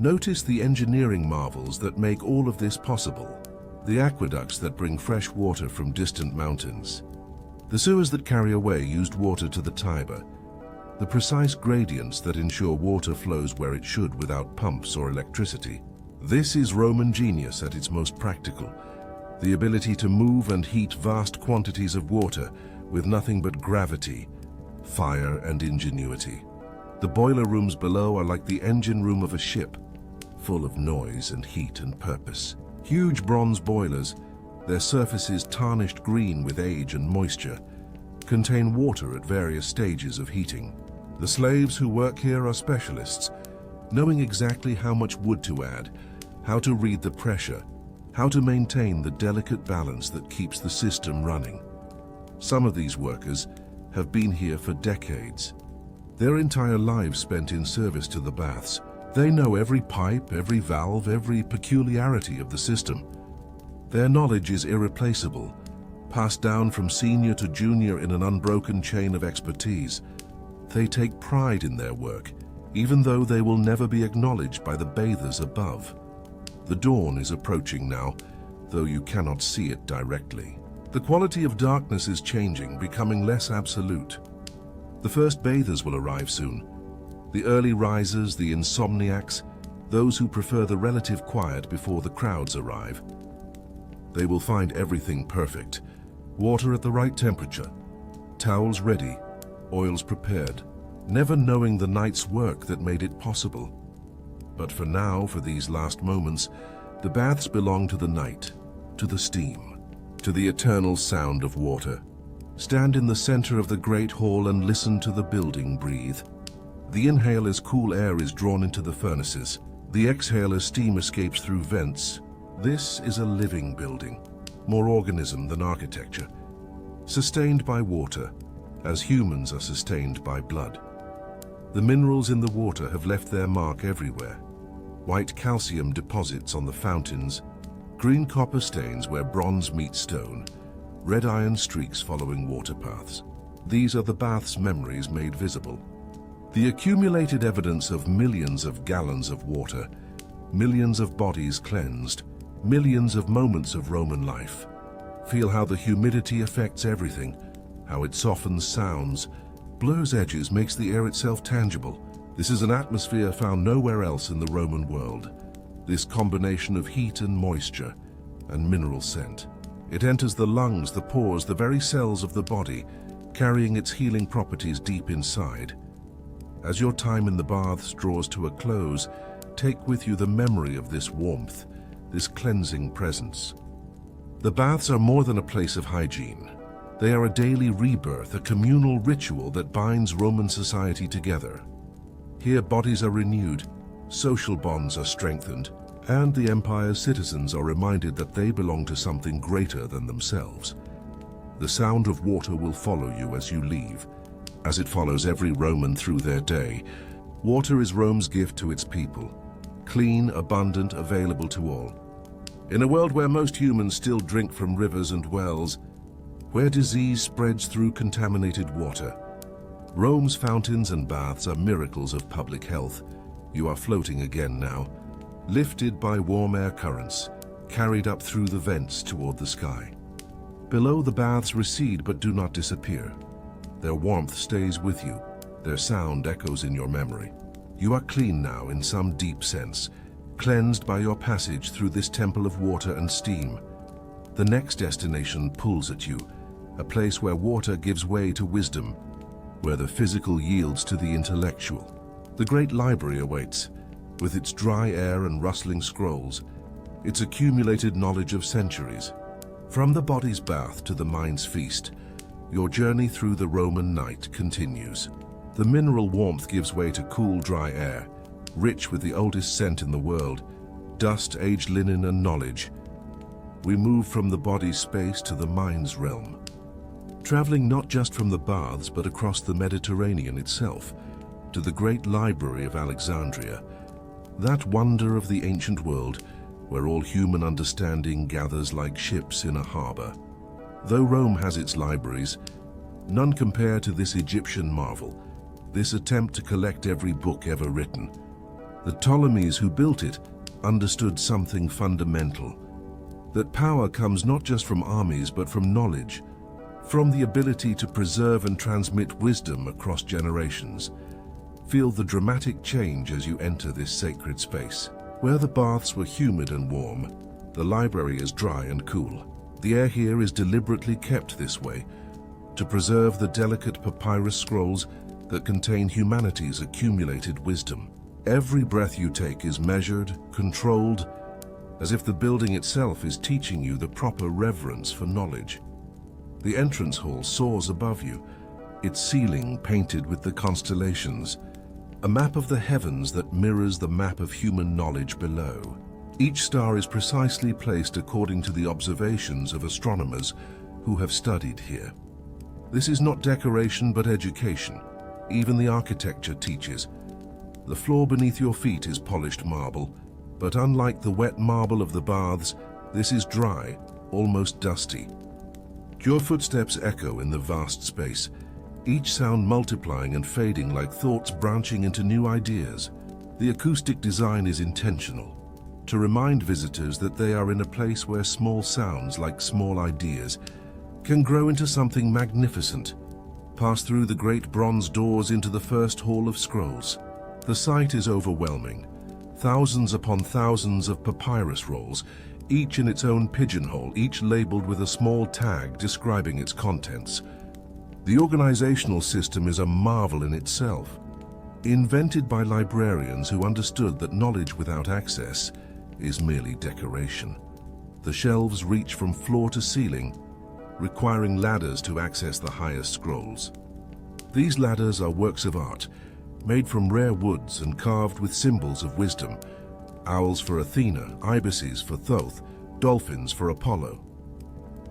Notice the engineering marvels that make all of this possible. The aqueducts that bring fresh water from distant mountains. The sewers that carry away used water to the Tiber. The precise gradients that ensure water flows where it should without pumps or electricity. This is Roman genius at its most practical. The ability to move and heat vast quantities of water with nothing but gravity, fire, and ingenuity. The boiler rooms below are like the engine room of a ship, full of noise and heat and purpose. Huge bronze boilers, their surfaces tarnished green with age and moisture, contain water at various stages of heating. The slaves who work here are specialists, knowing exactly how much wood to add, how to read the pressure, how to maintain the delicate balance that keeps the system running. Some of these workers have been here for decades, their entire lives spent in service to the baths. They know every pipe, every valve, every peculiarity of the system. Their knowledge is irreplaceable, passed down from senior to junior in an unbroken chain of expertise. They take pride in their work, even though they will never be acknowledged by the bathers above. The dawn is approaching now, though you cannot see it directly. The quality of darkness is changing, becoming less absolute. The first bathers will arrive soon. The early risers, the insomniacs, those who prefer the relative quiet before the crowds arrive. They will find everything perfect. Water at the right temperature, towels ready, oils prepared, never knowing the night's work that made it possible. But for now, for these last moments, the baths belong to the night, to the steam, to the eternal sound of water. Stand in the center of the great hall and listen to the building breathe. The inhale as cool air is drawn into the furnaces. The exhale as steam escapes through vents. This is a living building, more organism than architecture, sustained by water, as humans are sustained by blood. The minerals in the water have left their mark everywhere. White calcium deposits on the fountains, green copper stains where bronze meets stone, red iron streaks following water paths. These are the bath's memories made visible. The accumulated evidence of millions of gallons of water, millions of bodies cleansed, millions of moments of Roman life. Feel how the humidity affects everything, how it softens sounds, blurs edges, makes the air itself tangible. This is an atmosphere found nowhere else in the Roman world. This combination of heat and moisture and mineral scent. It enters the lungs, the pores, the very cells of the body, carrying its healing properties deep inside. As your time in the baths draws to a close, take with you the memory of this warmth, this cleansing presence. The baths are more than a place of hygiene. They are a daily rebirth, a communal ritual that binds Roman society together. Here bodies are renewed, social bonds are strengthened, and the empire's citizens are reminded that they belong to something greater than themselves. The sound of water will follow you as you leave, as it follows every Roman through their day. Water is Rome's gift to its people, clean, abundant, available to all. In a world where most humans still drink from rivers and wells, where disease spreads through contaminated water, Rome's fountains and baths are miracles of public health. You are floating again now, lifted by warm air currents, carried up through the vents toward the sky. Below, the baths recede but do not disappear. Their warmth stays with you, their sound echoes in your memory. You are clean now in some deep sense, cleansed by your passage through this temple of water and steam. The next destination pulls at you, a place where water gives way to wisdom, where the physical yields to the intellectual. The great library awaits, with its dry air and rustling scrolls, its accumulated knowledge of centuries. From the body's bath to the mind's feast, your journey through the Roman night continues. The mineral warmth gives way to cool, dry air, rich with the oldest scent in the world, dust, aged linen, and knowledge. we move from the body's space to the mind's realm, traveling not just from the baths but across the Mediterranean itself, to the great library of Alexandria, that wonder of the ancient world where all human understanding gathers like ships in a harbor. Though Rome has its libraries, none compare to this Egyptian marvel, this attempt to collect every book ever written. The Ptolemies who built it understood something fundamental, that power comes not just from armies but from knowledge, from the ability to preserve and transmit wisdom across generations. Feel the dramatic change as you enter this sacred space. Where the baths were humid and warm, the library is dry and cool. The air here is deliberately kept this way to preserve the delicate papyrus scrolls that contain humanity's accumulated wisdom. Every breath you take is measured, controlled, as if the building itself is teaching you the proper reverence for knowledge. The entrance hall soars above you, its ceiling painted with the constellations, a map of the heavens that mirrors the map of human knowledge below. Each star is precisely placed according to the observations of astronomers who have studied here. This is not decoration but education. Even the architecture teaches. The floor beneath your feet is polished marble, but unlike the wet marble of the baths, this is dry, almost dusty. Your footsteps echo in the vast space, each sound multiplying and fading like thoughts branching into new ideas. The acoustic design is intentional, to remind visitors that they are in a place where small sounds, like small ideas, can grow into something magnificent. Pass through the great bronze doors into the first hall of scrolls. The sight is overwhelming. Thousands upon thousands of papyrus rolls, each in its own pigeonhole, each labeled with a small tag describing its contents. The organizational system is a marvel in itself, invented by librarians who understood that knowledge without access is merely decoration. The shelves reach from floor to ceiling, requiring ladders to access the highest scrolls. These ladders are works of art, made from rare woods and carved with symbols of wisdom. Owls for Athena, ibises for Thoth, dolphins for Apollo.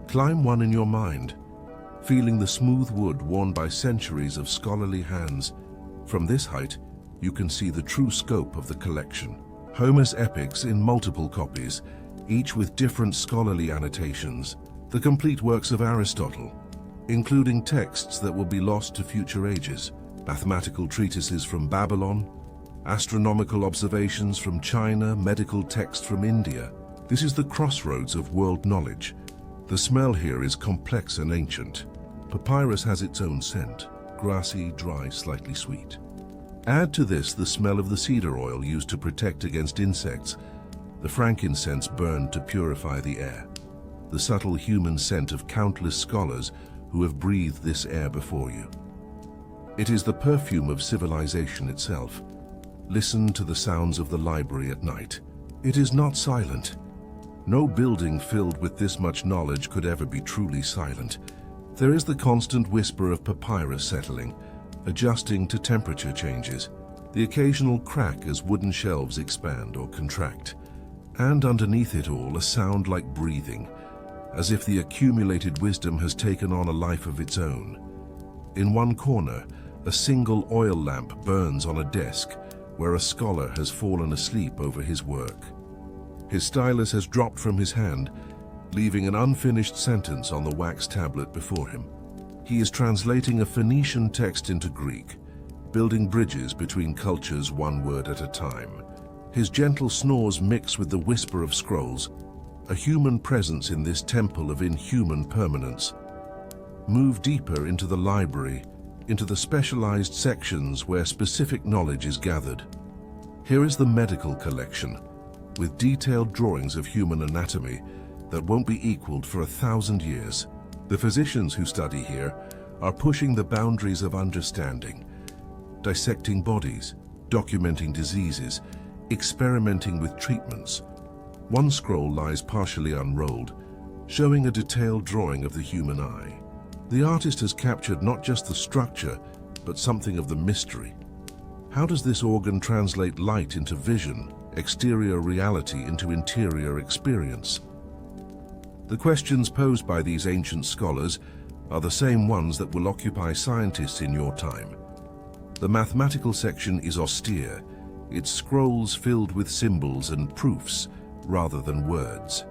Climb one in your mind, feeling the smooth wood worn by centuries of scholarly hands. From this height, you can see the true scope of the collection. Homer's epics in multiple copies, each with different scholarly annotations. The complete works of Aristotle, including texts that will be lost to future ages. Mathematical treatises from Babylon, astronomical observations from China, medical texts from India. This is the crossroads of world knowledge. The smell here is complex and ancient. Papyrus has its own scent, grassy, dry, slightly sweet. Add to this the smell of the cedar oil used to protect against insects, the frankincense burned to purify the air, the subtle human scent of countless scholars who have breathed this air before you. It is the perfume of civilization itself. Listen to the sounds of the library at night. It is not silent. No building filled with this much knowledge could ever be truly silent. There is the constant whisper of papyrus settling, adjusting to temperature changes, the occasional crack as wooden shelves expand or contract, and underneath it all a sound like breathing, as if the accumulated wisdom has taken on a life of its own. In one corner, a single oil lamp burns on a desk where a scholar has fallen asleep over his work. His stylus has dropped from his hand, leaving an unfinished sentence on the wax tablet before him. He is translating a Phoenician text into Greek, building bridges between cultures one word at a time. His gentle snores mix with the whisper of scrolls, a human presence in this temple of inhuman permanence. Move deeper into the library, into the specialized sections where specific knowledge is gathered. Here is the medical collection, with detailed drawings of human anatomy that won't be equaled for 1,000 years. The physicians who study here are pushing the boundaries of understanding, dissecting bodies, documenting diseases, experimenting with treatments. One scroll lies partially unrolled, showing a detailed drawing of the human eye. The artist has captured not just the structure, but something of the mystery. How does this organ translate light into vision, exterior reality into interior experience? The questions posed by these ancient scholars are the same ones that will occupy scientists in your time. The mathematical section is austere, its scrolls filled with symbols and proofs rather than words.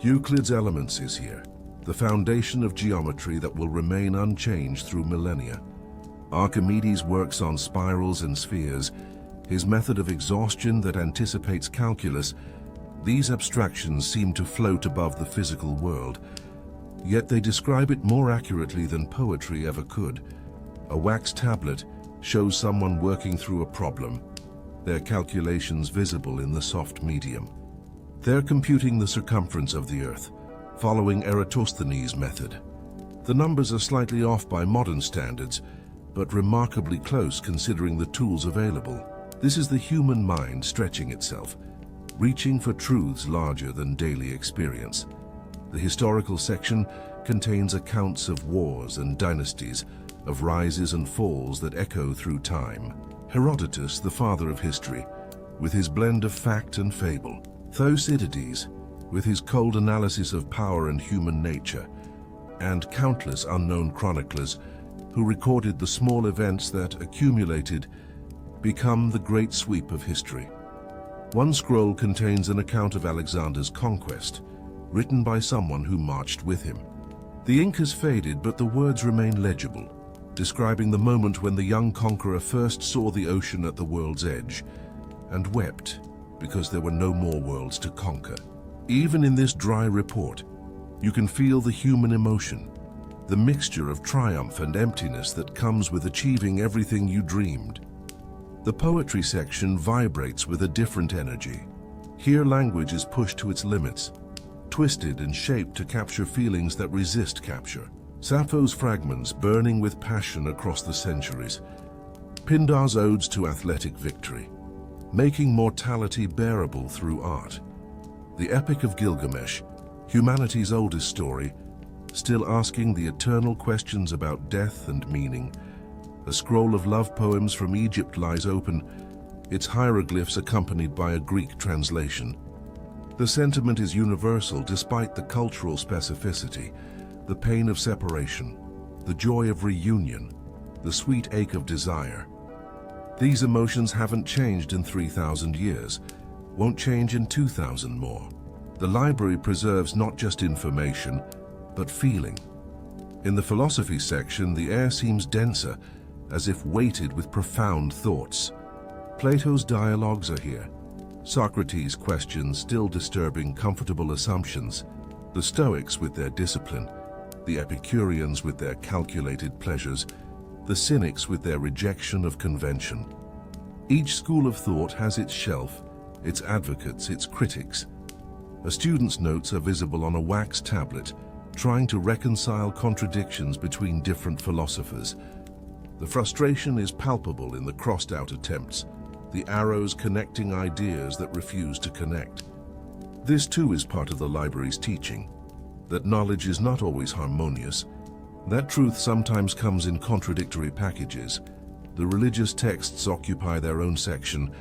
Euclid's Elements is here, the foundation of geometry that will remain unchanged through millennia. Archimedes works on spirals and spheres, his method of exhaustion that anticipates calculus. These abstractions seem to float above the physical world, yet they describe it more accurately than poetry ever could. A wax tablet shows someone working through a problem, their calculations visible in the soft medium. They're computing the circumference of the Earth, following Eratosthenes' method. The numbers are slightly off by modern standards, but remarkably close considering the tools available. This is the human mind stretching itself, reaching for truths larger than daily experience. The historical section contains accounts of wars and dynasties, of rises and falls that echo through time. Herodotus, the father of history, with his blend of fact and fable. Thucydides, with his cold analysis of power and human nature. And countless unknown chroniclers who recorded the small events that, accumulated, become the great sweep of history. One scroll contains an account of Alexander's conquest, written by someone who marched with him. The ink has faded, but the words remain legible, describing the moment when the young conqueror first saw the ocean at the world's edge, and wept because there were no more worlds to conquer. Even in this dry report, you can feel the human emotion, the mixture of triumph and emptiness that comes with achieving everything you dreamed. The poetry section vibrates with a different energy. Here language is pushed to its limits, twisted and shaped to capture feelings that resist capture. Sappho's fragments burning with passion across the centuries. Pindar's odes to athletic victory, making mortality bearable through art. The Epic of Gilgamesh, humanity's oldest story, still asking the eternal questions about death and meaning. A scroll of love poems from Egypt lies open, its hieroglyphs accompanied by a Greek translation. The sentiment is universal despite the cultural specificity, the pain of separation, the joy of reunion, the sweet ache of desire. These emotions haven't changed in 3,000 years, won't change in 2,000 more. The library preserves not just information, but feeling. In the philosophy section, the air seems denser, as if weighted with profound thoughts. Plato's dialogues are here. Socrates' questions still disturbing comfortable assumptions. The Stoics with their discipline, the Epicureans with their calculated pleasures, the Cynics with their rejection of convention. Each school of thought has its shelf, its advocates, its critics. A student's notes are visible on a wax tablet, trying to reconcile contradictions between different philosophers. The frustration is palpable in the crossed-out attempts, the arrows connecting ideas that refuse to connect. This too is part of the library's teaching, that knowledge is not always harmonious, that truth sometimes comes in contradictory packages. The religious texts occupy their own section,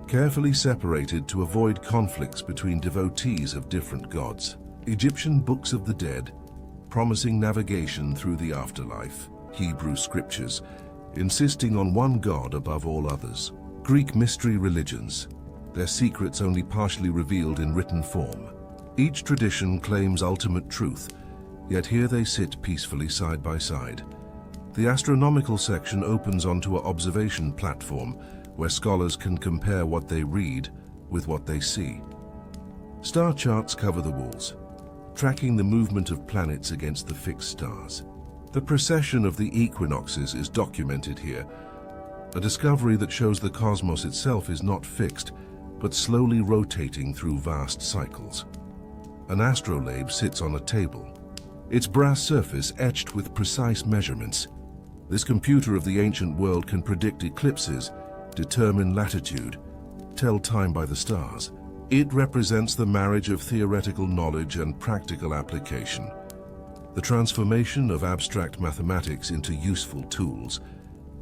carefully separated to avoid conflicts between devotees of different gods. Egyptian books of the dead, promising navigation through the afterlife. Hebrew scriptures, insisting on one God above all others. Greek mystery religions, their secrets only partially revealed in written form. Each tradition claims ultimate truth, yet here they sit peacefully side by side. The astronomical section opens onto an observation platform where scholars can compare what they read with what they see. Star charts cover the walls, tracking the movement of planets against the fixed stars. The precession of the equinoxes is documented here, a discovery that shows the cosmos itself is not fixed, but slowly rotating through vast cycles. An astrolabe sits on a table, its brass surface etched with precise measurements. This computer of the ancient world can predict eclipses, determine latitude, tell time by the stars. It represents the marriage of theoretical knowledge and practical application, the transformation of abstract mathematics into useful tools.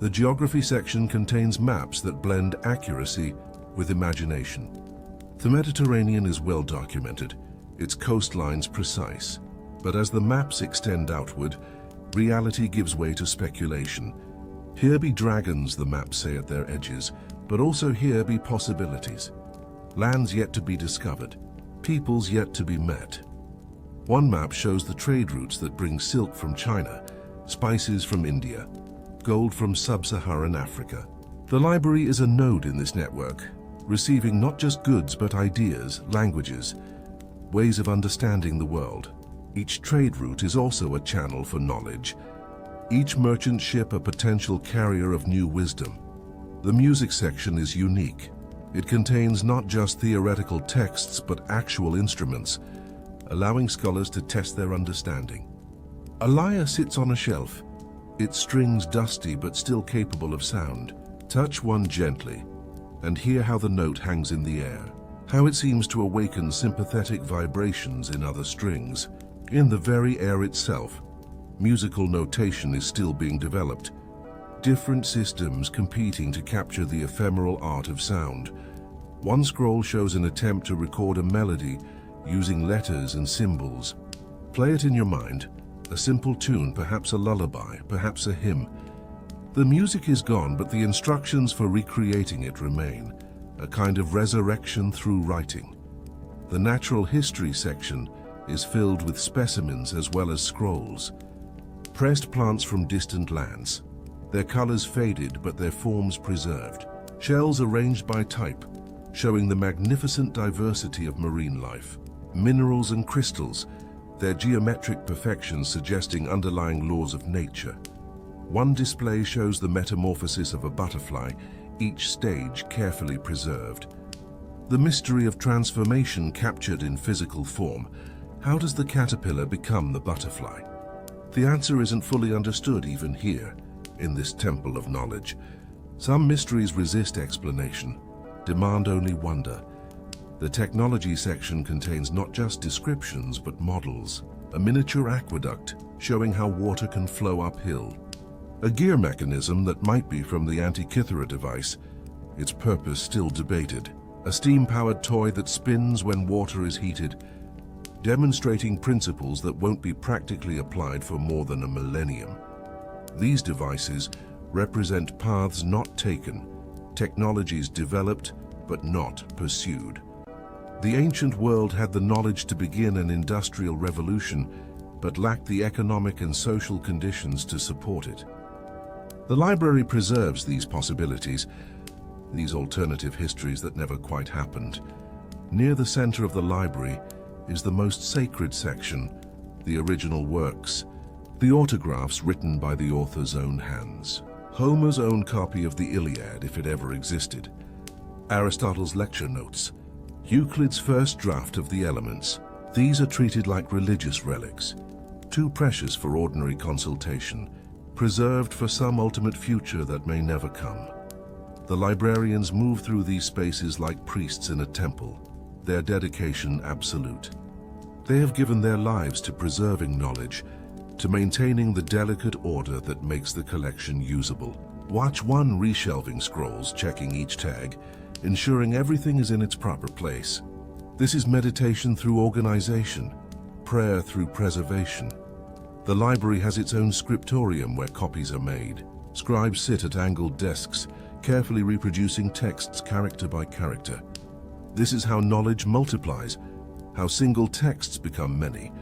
The geography section contains maps that blend accuracy with imagination. The Mediterranean is well documented, its coastlines precise. But as the maps extend outward, reality gives way to speculation. Here be dragons, the maps say at their edges, but also here be possibilities. Lands yet to be discovered, peoples yet to be met. One map shows the trade routes that bring silk from China, spices from India, gold from sub-Saharan Africa. The library is a node in this network, receiving not just goods but ideas, languages, ways of understanding the world. Each trade route is also a channel for knowledge, each merchant ship a potential carrier of new wisdom. The music section is unique. It contains not just theoretical texts but actual instruments, allowing scholars to test their understanding. A lyre sits on a shelf, its strings dusty but still capable of sound. Touch one gently and hear how the note hangs in the air, how it seems to awaken sympathetic vibrations in other strings. In the very air itself, musical notation is still being developed, different systems competing to capture the ephemeral art of sound. One scroll shows an attempt to record a melody using letters and symbols. Play it in your mind, a simple tune, perhaps a lullaby, perhaps a hymn. The music is gone, but the instructions for recreating it remain, a kind of resurrection through writing. The natural history section is filled with specimens as well as scrolls. Pressed plants from distant lands, their colors faded but their forms preserved. Shells arranged by type, showing the magnificent diversity of marine life. Minerals and crystals, their geometric perfection suggesting underlying laws of nature. One display shows the metamorphosis of a butterfly, each stage carefully preserved. The mystery of transformation captured in physical form. How does the caterpillar become the butterfly? The answer isn't fully understood even here, in this temple of knowledge. Some mysteries resist explanation, demand only wonder. The technology section contains not just descriptions but models. A miniature aqueduct showing how water can flow uphill. A gear mechanism that might be from the Antikythera device, its purpose still debated. A steam-powered toy that spins when water is heated, demonstrating principles that won't be practically applied for more than a millennium. These devices represent paths not taken, technologies developed but not pursued. The ancient world had the knowledge to begin an industrial revolution, but lacked the economic and social conditions to support it. The library preserves these possibilities, these alternative histories that never quite happened. Near the center of the library is the most sacred section, the original works, the autographs written by the author's own hands. Homer's own copy of the Iliad, if it ever existed, Aristotle's lecture notes, Euclid's first draft of the Elements. These are treated like religious relics, too precious for ordinary consultation, preserved for some ultimate future that may never come. The librarians move through these spaces like priests in a temple, their dedication absolute. They have given their lives to preserving knowledge, to maintaining the delicate order that makes the collection usable. Watch one reshelving scrolls, checking each tag, ensuring everything is in its proper place. This is meditation through organization, prayer through preservation. The library has its own scriptorium where copies are made. Scribes sit at angled desks, carefully reproducing texts character by character. This is how knowledge multiplies, how single texts become many,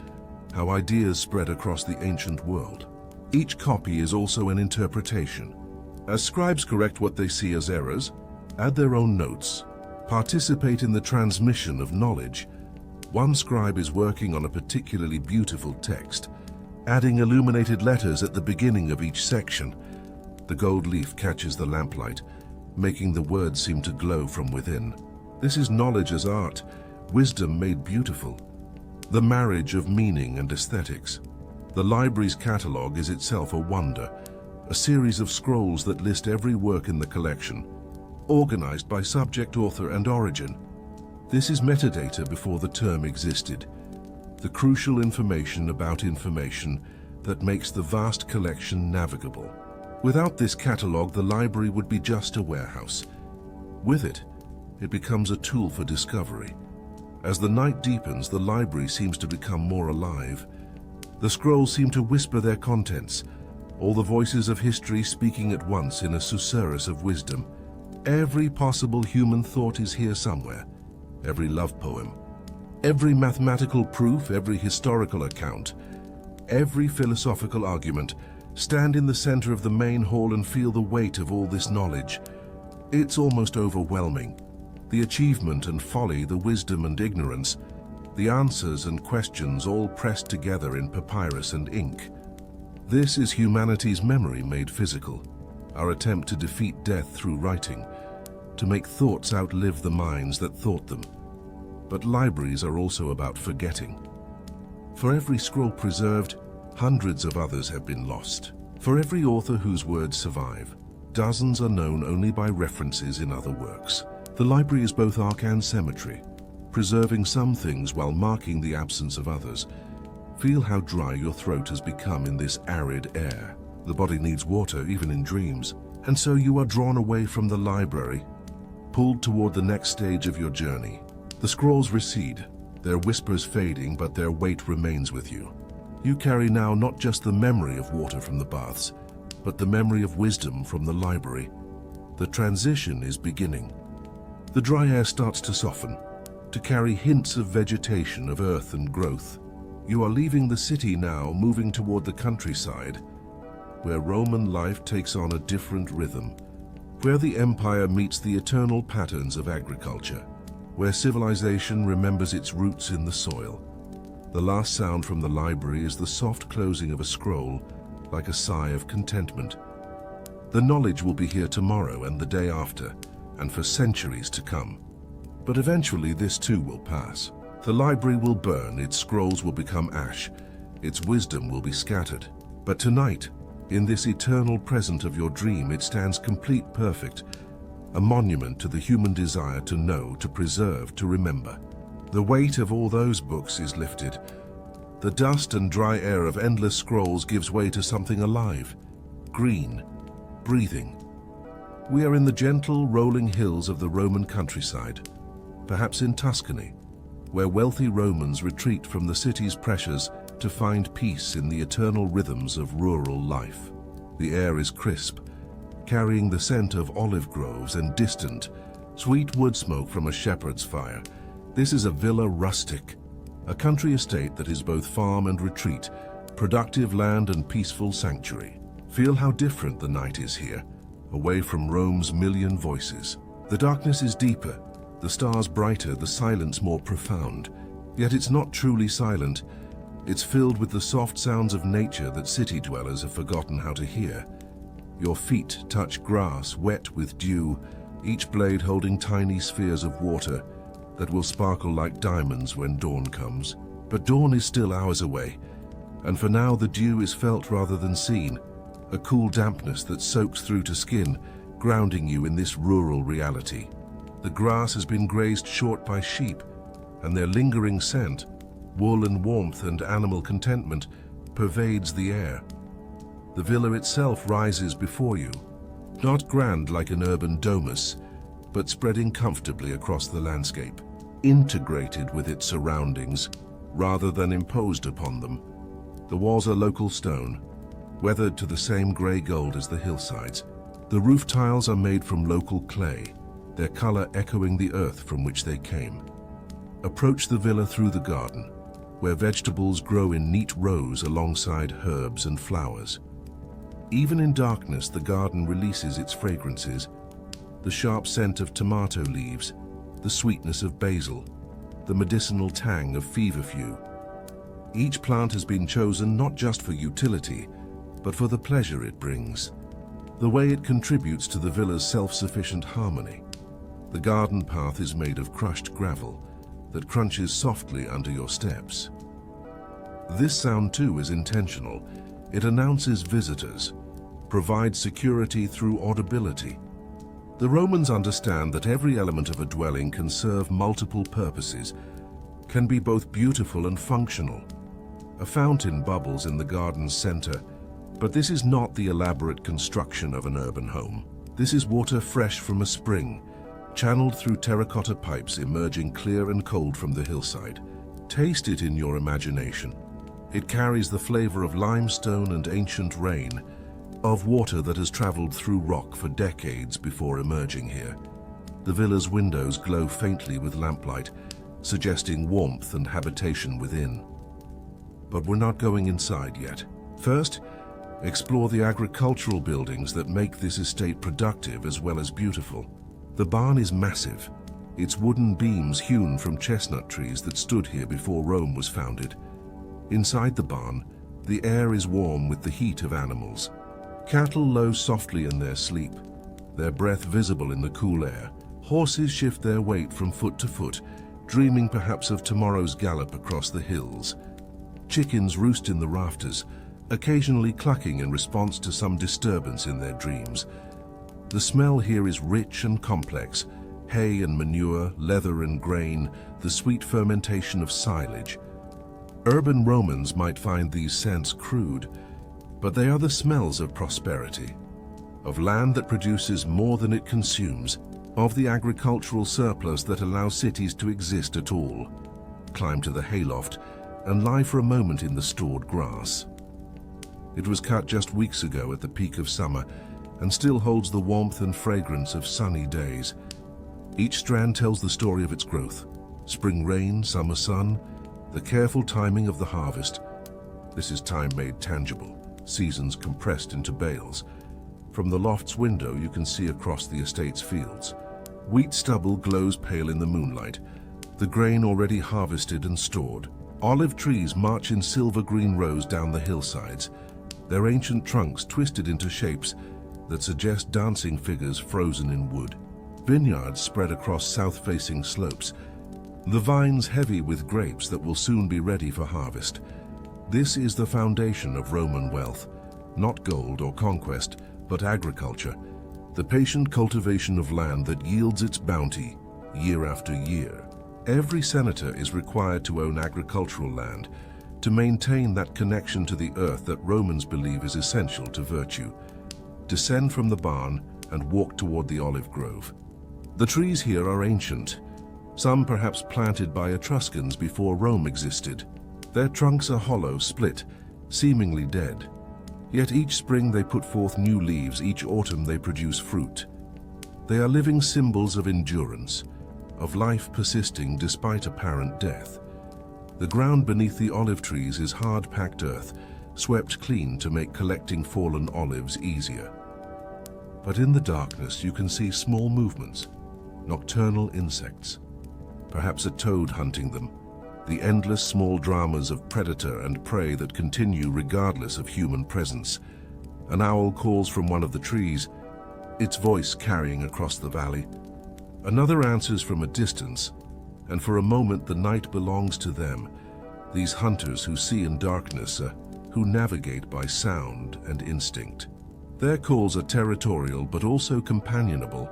how ideas spread across the ancient world. Each copy is also an interpretation. As scribes correct what they see as errors, add their own notes, participate in the transmission of knowledge. One scribe is working on a particularly beautiful text, adding illuminated letters at the beginning of each section. The gold leaf catches the lamplight, making the words seem to glow from within. This is knowledge as art, wisdom made beautiful, the marriage of meaning and aesthetics. The library's catalogue is itself a wonder, a series of scrolls that list every work in the collection, organized by subject, author, and origin. This is metadata before the term existed, the crucial information about information that makes the vast collection navigable. Without this catalogue, the library would be just a warehouse. With it, it becomes a tool for discovery, As the night deepens, the library seems to become more alive. The scrolls seem to whisper their contents, all the voices of history speaking at once in a susurrus of wisdom. Every possible human thought is here somewhere. Every love poem, every mathematical proof, every historical account, every philosophical argument. Stand in the center of the main hall and feel the weight of all this knowledge. It's almost overwhelming. The achievement and folly, the wisdom and ignorance, the answers and questions all pressed together in papyrus and ink. This is humanity's memory made physical, our attempt to defeat death through writing, to make thoughts outlive the minds that thought them. But libraries are also about forgetting. For every scroll preserved, hundreds of others have been lost. For every author whose words survive, dozens are known only by references in other works. The library is both ark and cemetery, preserving some things while marking the absence of others. Feel how dry your throat has become in this arid air. The body needs water, even in dreams. And so you are drawn away from the library, pulled toward the next stage of your journey. The scrolls recede, their whispers fading, but their weight remains with you. You carry now not just the memory of water from the baths, but the memory of wisdom from the library. The transition is beginning. The dry air starts to soften, to carry hints of vegetation, of earth and growth. You are leaving the city now, moving toward the countryside, where Roman life takes on a different rhythm, where the empire meets the eternal patterns of agriculture, where civilization remembers its roots in the soil. The last sound from the library is the soft closing of a scroll, like a sigh of contentment. The knowledge will be here tomorrow and the day after, and for centuries to come. But eventually this too will pass. The library will burn, its scrolls will become ash, its wisdom will be scattered. But tonight, in this eternal present of your dream, it stands complete, perfect, a monument to the human desire to know, to preserve, to remember. The weight of all those books is lifted. The dust and dry air of endless scrolls gives way to something alive, green, breathing. We are in the gentle, rolling hills of the Roman countryside, perhaps in Tuscany, where wealthy Romans retreat from the city's pressures to find peace in the eternal rhythms of rural life. The air is crisp, carrying the scent of olive groves and distant, sweet wood smoke from a shepherd's fire. This is a villa rustic, a country estate that is both farm and retreat, productive land and peaceful sanctuary. Feel how different the night is here, away from Rome's million voices. The darkness is deeper, the stars brighter, the silence more profound. Yet it's not truly silent. It's filled with the soft sounds of nature that city dwellers have forgotten how to hear. Your feet touch grass wet with dew, each blade holding tiny spheres of water that will sparkle like diamonds when dawn comes. But dawn is still hours away, and for now the dew is felt rather than seen, a cool dampness that soaks through to skin, grounding you in this rural reality. The grass has been grazed short by sheep, and their lingering scent, wool and warmth and animal contentment, pervades the air. The villa itself rises before you, not grand like an urban domus, but spreading comfortably across the landscape, integrated with its surroundings, rather than imposed upon them. The walls are local stone, weathered to the same grey gold as the hillsides. The roof tiles are made from local clay, their color echoing the earth from which they came. Approach the villa through the garden, where vegetables grow in neat rows alongside herbs and flowers. Even in darkness, the garden releases its fragrances, the sharp scent of tomato leaves, the sweetness of basil, the medicinal tang of feverfew. Each plant has been chosen not just for utility, but for the pleasure it brings, the way it contributes to the villa's self-sufficient harmony. The garden path is made of crushed gravel that crunches softly under your steps. This sound too is intentional. It announces visitors, provides security through audibility. The Romans understand that every element of a dwelling can serve multiple purposes, can be both beautiful and functional. A fountain bubbles in the garden's center, but this is not the elaborate construction of an urban home. This is water fresh from a spring, channeled through terracotta pipes emerging clear and cold from the hillside. Taste it in your imagination. It carries the flavor of limestone and ancient rain, of water that has traveled through rock for decades before emerging here. The villa's windows glow faintly with lamplight, suggesting warmth and habitation within. But we're not going inside yet. First, explore the agricultural buildings that make this estate productive as well as beautiful. The barn is massive, its wooden beams hewn from chestnut trees that stood here before Rome was founded. Inside the barn, the air is warm with the heat of animals. Cattle low softly in their sleep, their breath visible in the cool air. Horses shift their weight from foot to foot, dreaming perhaps of tomorrow's gallop across the hills. Chickens roost in the rafters, occasionally clucking in response to some disturbance in their dreams. The smell here is rich and complex: hay and manure, leather and grain, the sweet fermentation of silage. Urban Romans might find these scents crude, but they are the smells of prosperity, of land that produces more than it consumes, of the agricultural surplus that allows cities to exist at all. Climb to the hayloft and lie for a moment in the stored grass. It was cut just weeks ago at the peak of summer and still holds the warmth and fragrance of sunny days. Each strand tells the story of its growth: spring rain, summer sun, the careful timing of the harvest. This is time made tangible, seasons compressed into bales. From the loft's window you can see across the estate's fields. Wheat stubble glows pale in the moonlight, the grain already harvested and stored. Olive trees march in silver-green rows down the hillsides, their ancient trunks twisted into shapes that suggest dancing figures frozen in wood. Vineyards spread across south-facing slopes, the vines heavy with grapes that will soon be ready for harvest. This is the foundation of Roman wealth, not gold or conquest, but agriculture, the patient cultivation of land that yields its bounty year after year. Every senator is required to own agricultural land to maintain that connection to the earth that Romans believe is essential to virtue. Descend from the barn and walk toward the olive grove. The trees here are ancient, some perhaps planted by Etruscans before Rome existed. Their trunks are hollow, split, seemingly dead. Yet each spring they put forth new leaves, each autumn they produce fruit. They are living symbols of endurance, of life persisting despite apparent death. The ground beneath the olive trees is hard-packed earth, swept clean to make collecting fallen olives easier. But in the darkness you can see small movements, nocturnal insects, perhaps a toad hunting them, the endless small dramas of predator and prey that continue regardless of human presence. An owl calls from one of the trees, its voice carrying across the valley. Another answers from a distance, and for a moment the night belongs to them, these hunters who see in darkness, who navigate by sound and instinct. Their calls are territorial but also companionable,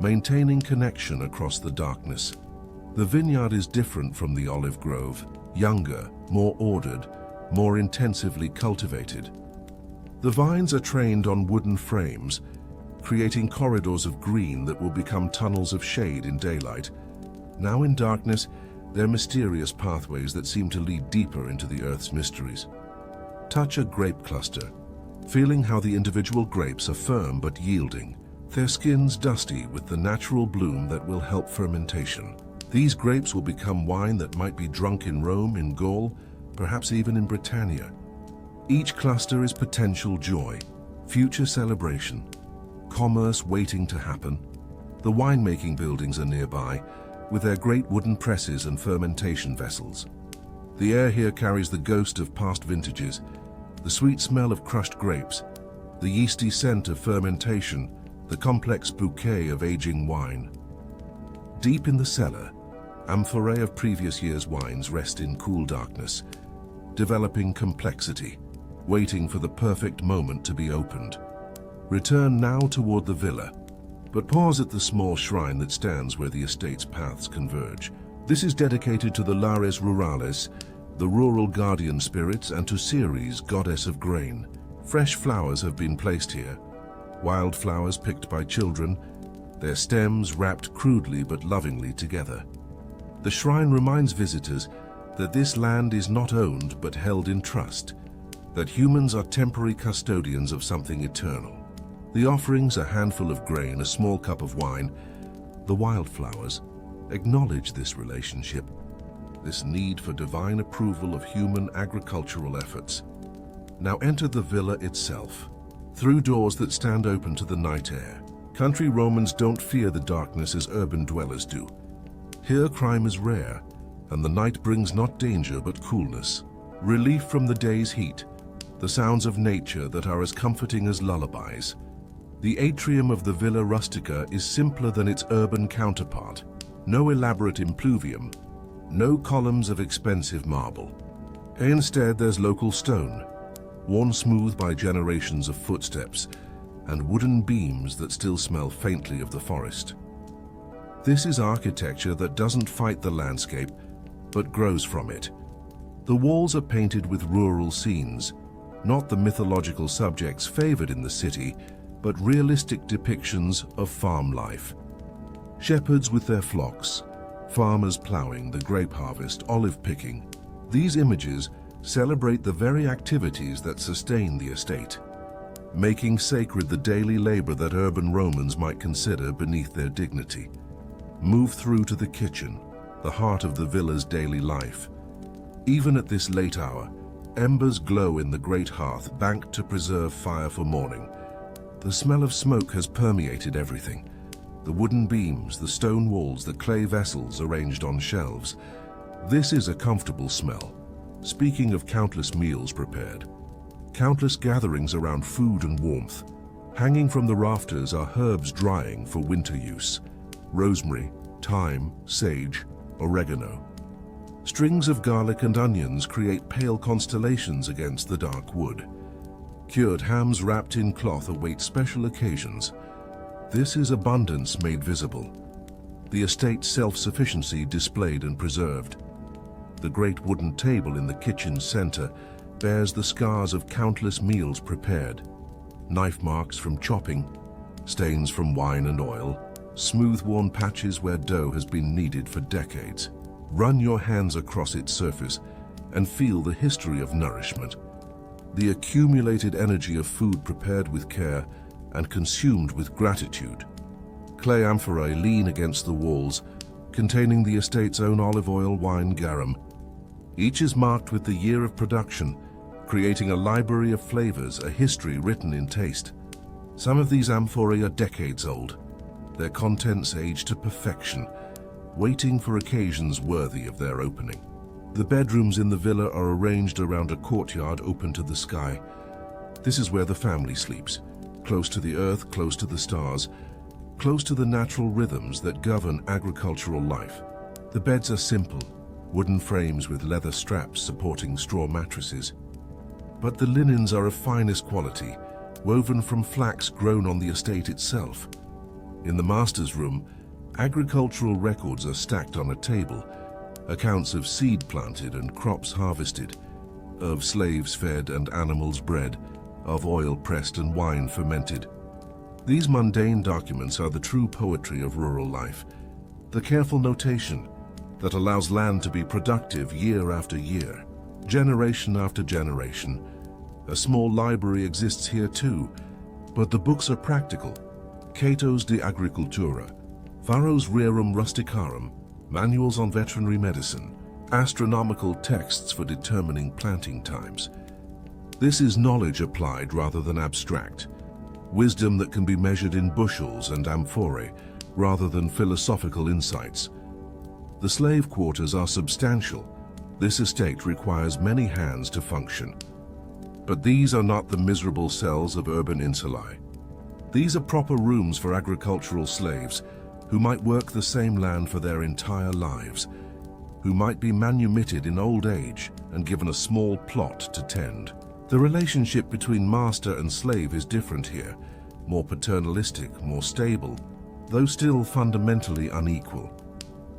maintaining connection across the darkness. The vineyard is different from the olive grove, younger, more ordered, more intensively cultivated. The vines are trained on wooden frames, creating corridors of green that will become tunnels of shade in daylight. Now in darkness, they're mysterious pathways that seem to lead deeper into the earth's mysteries. Touch a grape cluster, feeling how the individual grapes are firm but yielding, their skins dusty with the natural bloom that will help fermentation. These grapes will become wine that might be drunk in Rome, in Gaul, perhaps even in Britannia. Each cluster is potential joy, future celebration, commerce waiting to happen. The winemaking buildings are nearby, with their great wooden presses and fermentation vessels. The air here carries the ghost of past vintages, the sweet smell of crushed grapes, the yeasty scent of fermentation, the complex bouquet of aging wine. Deep in the cellar, amphorae of previous year's wines rest in cool darkness, developing complexity, waiting for the perfect moment to be opened. Return now toward the villa, but pause at the small shrine that stands where the estate's paths converge. This is dedicated to the Lares Rurales, the rural guardian spirits, and to Ceres, goddess of grain. Fresh flowers have been placed here, wildflowers picked by children, their stems wrapped crudely but lovingly together. The shrine reminds visitors that this land is not owned but held in trust, that humans are temporary custodians of something eternal. The offerings, a handful of grain, a small cup of wine, the wildflowers, acknowledge this relationship, this need for divine approval of human agricultural efforts. Now enter the villa itself, through doors that stand open to the night air. Country Romans don't fear the darkness as urban dwellers do. Here crime is rare, and the night brings not danger but coolness, relief from the day's heat, the sounds of nature that are as comforting as lullabies. The atrium of the Villa Rustica is simpler than its urban counterpart. No elaborate impluvium, no columns of expensive marble. Instead, there's local stone, worn smooth by generations of footsteps, and wooden beams that still smell faintly of the forest. This is architecture that doesn't fight the landscape, but grows from it. The walls are painted with rural scenes, not the mythological subjects favored in the city, but realistic depictions of farm life. Shepherds with their flocks, farmers plowing, the grape harvest, olive picking. These images celebrate the very activities that sustain the estate, making sacred the daily labor that urban Romans might consider beneath their dignity. Move through to the kitchen, the heart of the villa's daily life. Even at this late hour, embers glow in the great hearth banked to preserve fire for morning. The smell of smoke has permeated everything. The wooden beams, the stone walls, the clay vessels arranged on shelves. This is a comfortable smell, speaking of countless meals prepared. Countless gatherings around food and warmth. Hanging from the rafters are herbs drying for winter use. Rosemary, thyme, sage, oregano. Strings of garlic and onions create pale constellations against the dark wood. Cured hams wrapped in cloth await special occasions. This is abundance made visible. The estate's self-sufficiency displayed and preserved. The great wooden table in the kitchen's center bears the scars of countless meals prepared. Knife marks from chopping, stains from wine and oil, smooth-worn patches where dough has been kneaded for decades. Run your hands across its surface and feel the history of nourishment, the accumulated energy of food prepared with care and consumed with gratitude. Clay amphorae lean against the walls, containing the estate's own olive oil wine garum. Each is marked with the year of production, creating a library of flavors, a history written in taste. Some of these amphorae are decades old, their contents aged to perfection, waiting for occasions worthy of their opening. The bedrooms in the villa are arranged around a courtyard open to the sky. This is where the family sleeps, close to the earth, close to the stars, close to the natural rhythms that govern agricultural life. The beds are simple, wooden frames with leather straps supporting straw mattresses. But the linens are of finest quality, woven from flax grown on the estate itself. In the master's room, agricultural records are stacked on a table, accounts of seed planted and crops harvested, of slaves fed and animals bred, of oil pressed and wine fermented. These mundane documents are the true poetry of rural life, the careful notation that allows land to be productive year after year, generation after generation. A small library exists here too, but the books are practical. Cato's De Agricultura, Varro's Rerum Rusticarum, manuals on veterinary medicine, astronomical texts for determining planting times. This is knowledge applied rather than abstract, wisdom that can be measured in bushels and amphorae rather than philosophical insights. The slave quarters are substantial. This estate requires many hands to function. But these are not the miserable cells of urban insulae. These are proper rooms for agricultural slaves who might work the same land for their entire lives, who might be manumitted in old age and given a small plot to tend. The relationship between master and slave is different here, more paternalistic, more stable, though still fundamentally unequal.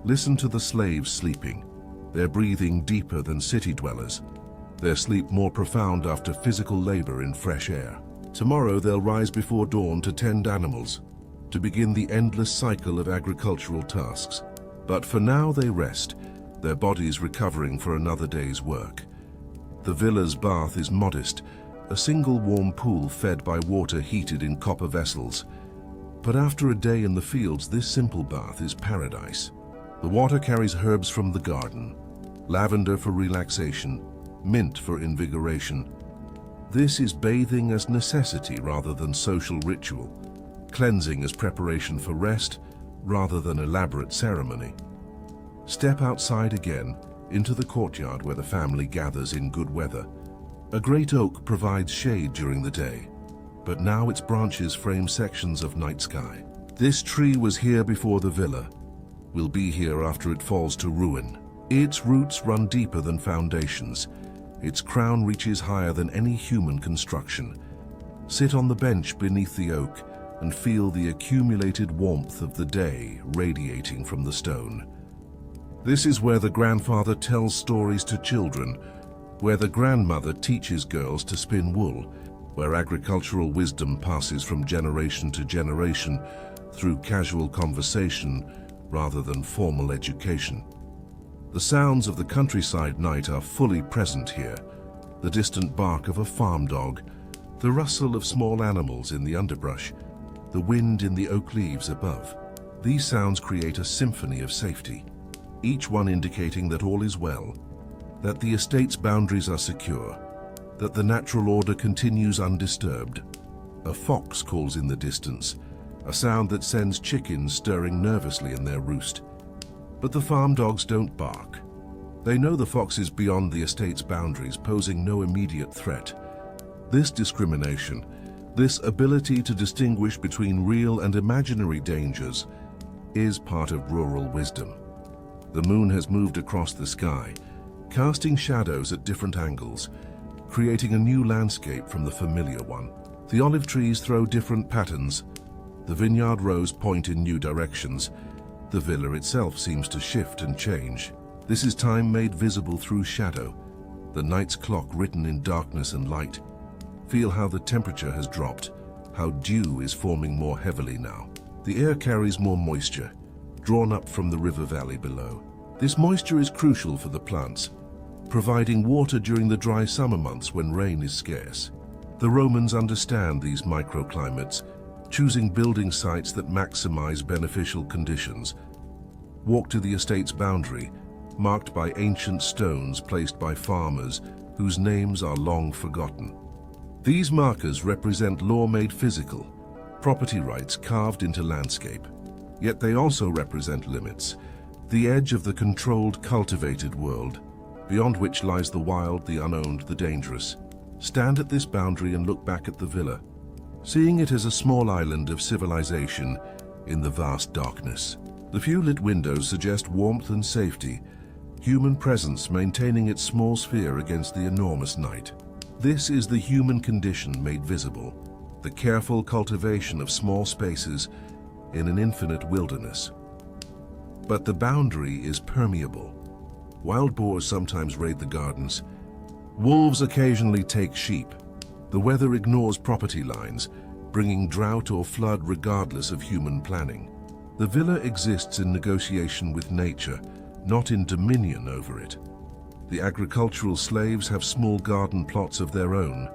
Listen to the slaves sleeping, their breathing deeper than city dwellers, their sleep more profound after physical labor in fresh air. Tomorrow they'll rise before dawn to tend animals, to begin the endless cycle of agricultural tasks. But for now they rest, their bodies recovering for another day's work. The villa's bath is modest, a single warm pool fed by water heated in copper vessels. But after a day in the fields, this simple bath is paradise. The water carries herbs from the garden, lavender for relaxation, mint for invigoration. This is bathing as necessity rather than social ritual, cleansing as preparation for rest rather than elaborate ceremony. Step outside again, into the courtyard where the family gathers in good weather. A great oak provides shade during the day, but now its branches frame sections of night sky. This tree was here before the villa, will be here after it falls to ruin. Its roots run deeper than foundations. Its crown reaches higher than any human construction. Sit on the bench beneath the oak and feel the accumulated warmth of the day radiating from the stone. This is where the grandfather tells stories to children, where the grandmother teaches girls to spin wool, where agricultural wisdom passes from generation to generation through casual conversation rather than formal education. The sounds of the countryside night are fully present here. The distant bark of a farm dog, the rustle of small animals in the underbrush, the wind in the oak leaves above. These sounds create a symphony of safety, each one indicating that all is well, that the estate's boundaries are secure, that the natural order continues undisturbed. A fox calls in the distance, a sound that sends chickens stirring nervously in their roost. But the farm dogs don't bark. They know the fox is beyond the estate's boundaries, posing no immediate threat. This discrimination, this ability to distinguish between real and imaginary dangers, is part of rural wisdom. The moon has moved across the sky, casting shadows at different angles, creating a new landscape from the familiar one. The olive trees throw different patterns. The vineyard rows point in new directions. The villa itself seems to shift and change. This is time made visible through shadow, the night's clock written in darkness and light. Feel how the temperature has dropped, how dew is forming more heavily now. The air carries more moisture, drawn up from the river valley below. This moisture is crucial for the plants, providing water during the dry summer months when rain is scarce. The Romans understand these microclimates, choosing building sites that maximize beneficial conditions. Walk to the estate's boundary, marked by ancient stones placed by farmers whose names are long forgotten. These markers represent law made physical, property rights carved into landscape. Yet they also represent limits, the edge of the controlled, cultivated world, beyond which lies the wild, the unowned, the dangerous. Stand at this boundary and look back at the villa, seeing it as a small island of civilization in the vast darkness. The few lit windows suggest warmth and safety, human presence maintaining its small sphere against the enormous night. This is the human condition made visible, the careful cultivation of small spaces in an infinite wilderness. But the boundary is permeable. Wild boars sometimes raid the gardens. Wolves occasionally take sheep. The weather ignores property lines, bringing drought or flood regardless of human planning. The villa exists in negotiation with nature, not in dominion over it. The agricultural slaves have small garden plots of their own,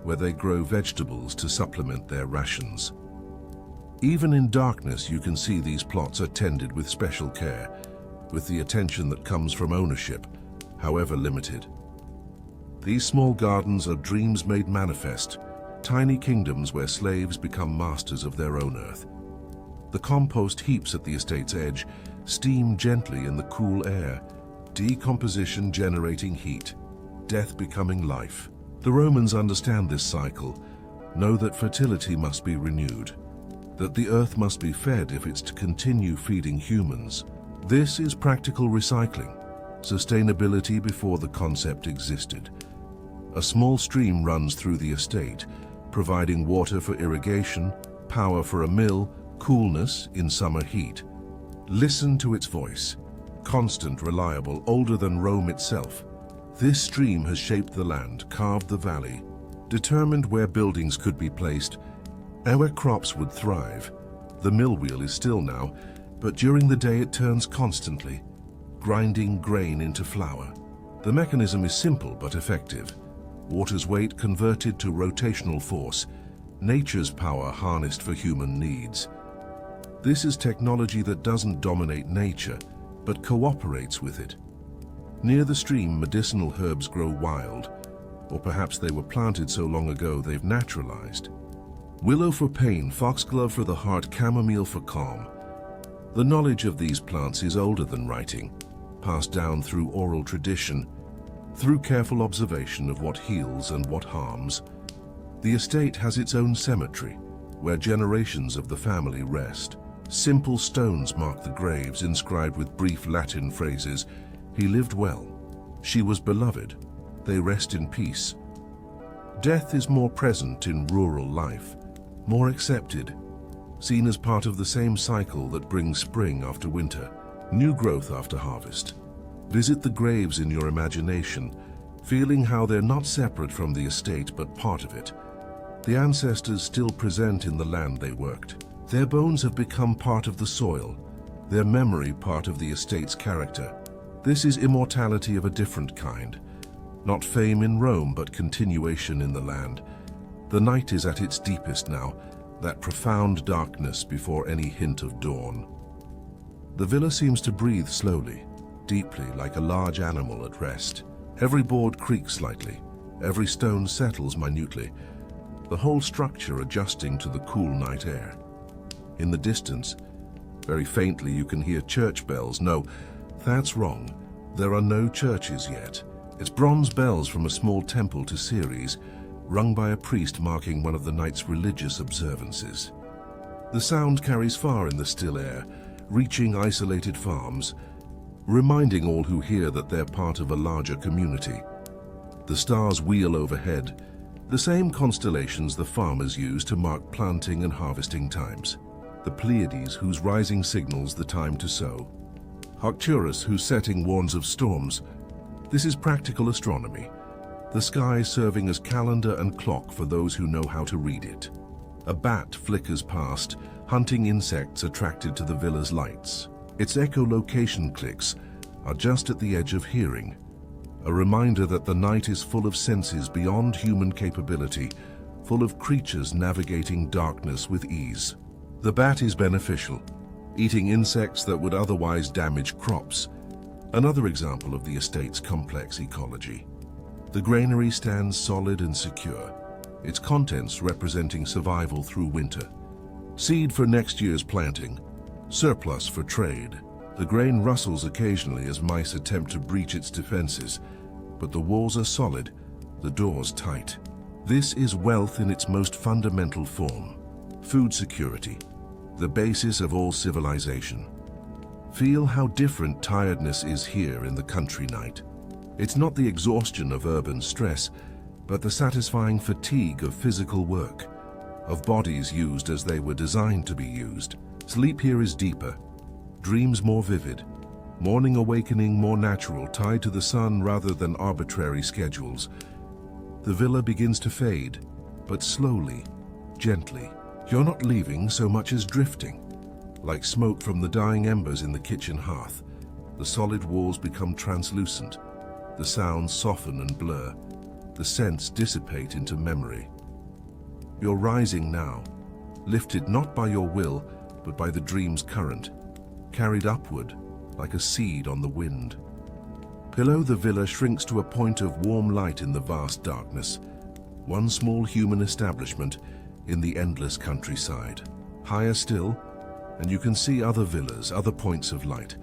where they grow vegetables to supplement their rations. Even in darkness, you can see these plots are tended with special care, with the attention that comes from ownership, however limited. These small gardens are dreams made manifest, tiny kingdoms where slaves become masters of their own earth. The compost heaps at the estate's edge steam gently in the cool air, decomposition generating heat, death becoming life. The Romans understand this cycle, know that fertility must be renewed, that the earth must be fed if it's to continue feeding humans. This is practical recycling, sustainability before the concept existed. A small stream runs through the estate, providing water for irrigation, power for a mill, coolness in summer heat. Listen to its voice, constant, reliable, older than Rome itself. This stream has shaped the land, carved the valley, determined where buildings could be placed and where crops would thrive. The mill wheel is still now, but during the day it turns constantly, grinding grain into flour. The mechanism is simple but effective. Water's weight converted to rotational force, nature's power harnessed for human needs. This is technology that doesn't dominate nature, but cooperates with it. Near the stream, medicinal herbs grow wild, or perhaps they were planted so long ago they've naturalized. Willow for pain, foxglove for the heart, chamomile for calm. The knowledge of these plants is older than writing, passed down through oral tradition, through careful observation of what heals and what harms. The estate has its own cemetery, where generations of the family rest. Simple stones mark the graves, inscribed with brief Latin phrases. He lived well. She was beloved. They rest in peace. Death is more present in rural life, more accepted, seen as part of the same cycle that brings spring after winter, new growth after harvest. Visit the graves in your imagination, feeling how they're not separate from the estate but part of it. The ancestors still present in the land they worked. Their bones have become part of the soil, their memory part of the estate's character. This is immortality of a different kind. Not fame in Rome, but continuation in the land. The night is at its deepest now, that profound darkness before any hint of dawn. The villa seems to breathe slowly, deeply, like a large animal at rest. Every board creaks slightly, every stone settles minutely, the whole structure adjusting to the cool night air. In the distance, very faintly, you can hear church bells. No, that's wrong. There are no churches yet. It's bronze bells from a small temple to Ceres, rung by a priest marking one of the night's religious observances. The sound carries far in the still air, reaching isolated farms, reminding all who hear that they're part of a larger community. The stars wheel overhead, the same constellations the farmers use to mark planting and harvesting times. The Pleiades, whose rising signals the time to sow. Arcturus, whose setting warns of storms. This is practical astronomy, the sky serving as calendar and clock for those who know how to read it. A bat flickers past, hunting insects attracted to the villa's lights. Its echolocation clicks are just at the edge of hearing, a reminder that the night is full of senses beyond human capability, full of creatures navigating darkness with ease. The bat is beneficial, eating insects that would otherwise damage crops, another example of the estate's complex ecology. The granary stands solid and secure, its contents representing survival through winter. Seed for next year's planting, surplus for trade. The grain rustles occasionally as mice attempt to breach its defenses, but the walls are solid, the doors tight. This is wealth in its most fundamental form. Food security, the basis of all civilization. Feel how different tiredness is here in the country night. It's not the exhaustion of urban stress, but the satisfying fatigue of physical work, of bodies used as they were designed to be used. Sleep here is deeper, dreams more vivid, morning awakening more natural, tied to the sun rather than arbitrary schedules. The villa begins to fade, but slowly, gently. You're not leaving so much as drifting. Like smoke from the dying embers in the kitchen hearth, the solid walls become translucent, the sounds soften and blur, the scents dissipate into memory. You're rising now, lifted not by your will, but by the dream's current, carried upward like a seed on the wind. Below, the villa shrinks to a point of warm light in the vast darkness, one small human establishment in the endless countryside. Higher still, and you can see other villas, other points of light,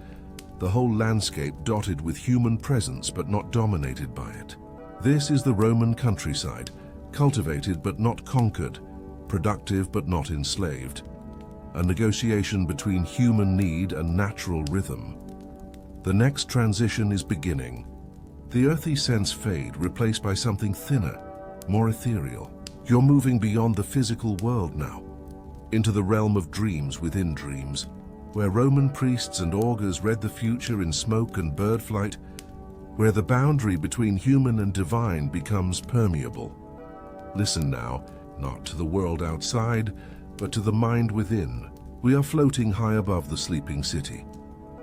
the whole landscape dotted with human presence but not dominated by it. This is the Roman countryside, cultivated but not conquered, productive but not enslaved. A negotiation between human need and natural rhythm. The next transition is beginning. The earthy scents fade, replaced by something thinner, more ethereal. You're moving beyond the physical world now, into the realm of dreams within dreams, where Roman priests and augurs read the future in smoke and bird flight, where the boundary between human and divine becomes permeable. Listen now, not to the world outside, but to the mind within. We are floating high above the sleeping city,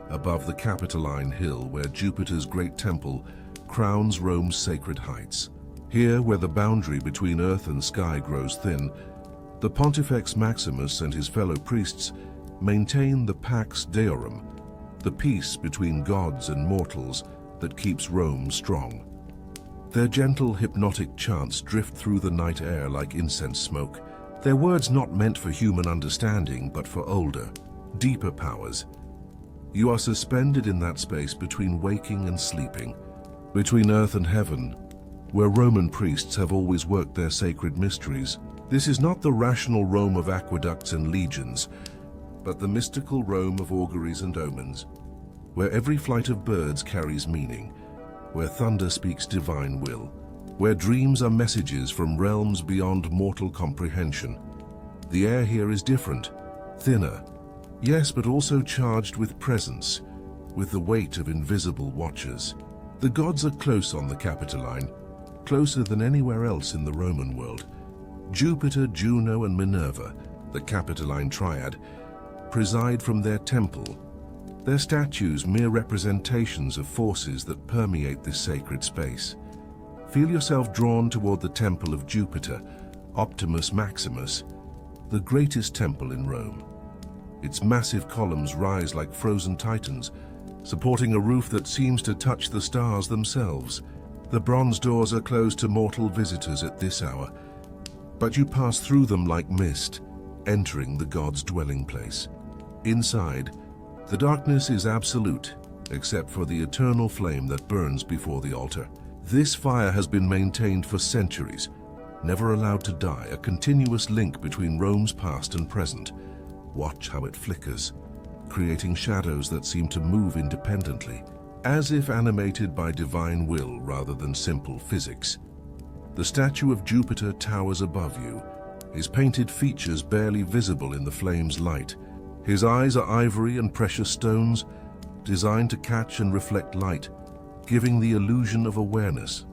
above the Capitoline Hill where Jupiter's great temple crowns Rome's sacred heights. Here, where the boundary between earth and sky grows thin, the Pontifex Maximus and his fellow priests maintain the Pax Deorum, the peace between gods and mortals that keeps Rome strong. Their gentle, hypnotic chants drift through the night air like incense smoke, their words not meant for human understanding but for older, deeper powers. You are suspended in that space between waking and sleeping, between earth and heaven, where Roman priests have always worked their sacred mysteries. This is not the rational Rome of aqueducts and legions, but the mystical Rome of auguries and omens, where every flight of birds carries meaning, where thunder speaks divine will, where dreams are messages from realms beyond mortal comprehension. The air here is different, thinner, yes, but also charged with presence, with the weight of invisible watchers. The gods are close on the Capitoline, closer than anywhere else in the Roman world. Jupiter, Juno, and Minerva, the Capitoline triad, preside from their temple, their statues mere representations of forces that permeate this sacred space. Feel yourself drawn toward the temple of Jupiter, Optimus Maximus, the greatest temple in Rome. Its massive columns rise like frozen titans, supporting a roof that seems to touch the stars themselves. The bronze doors are closed to mortal visitors at this hour, but you pass through them like mist, entering the god's dwelling place. Inside, the darkness is absolute, except for the eternal flame that burns before the altar. This fire has been maintained for centuries, never allowed to die, a continuous link between Rome's past and present. Watch how it flickers, creating shadows that seem to move independently, as if animated by divine will rather than simple physics. The statue of Jupiter towers above you, his painted features barely visible in the flame's light. His eyes are ivory and precious stones, designed to catch and reflect light, giving the illusion of awareness.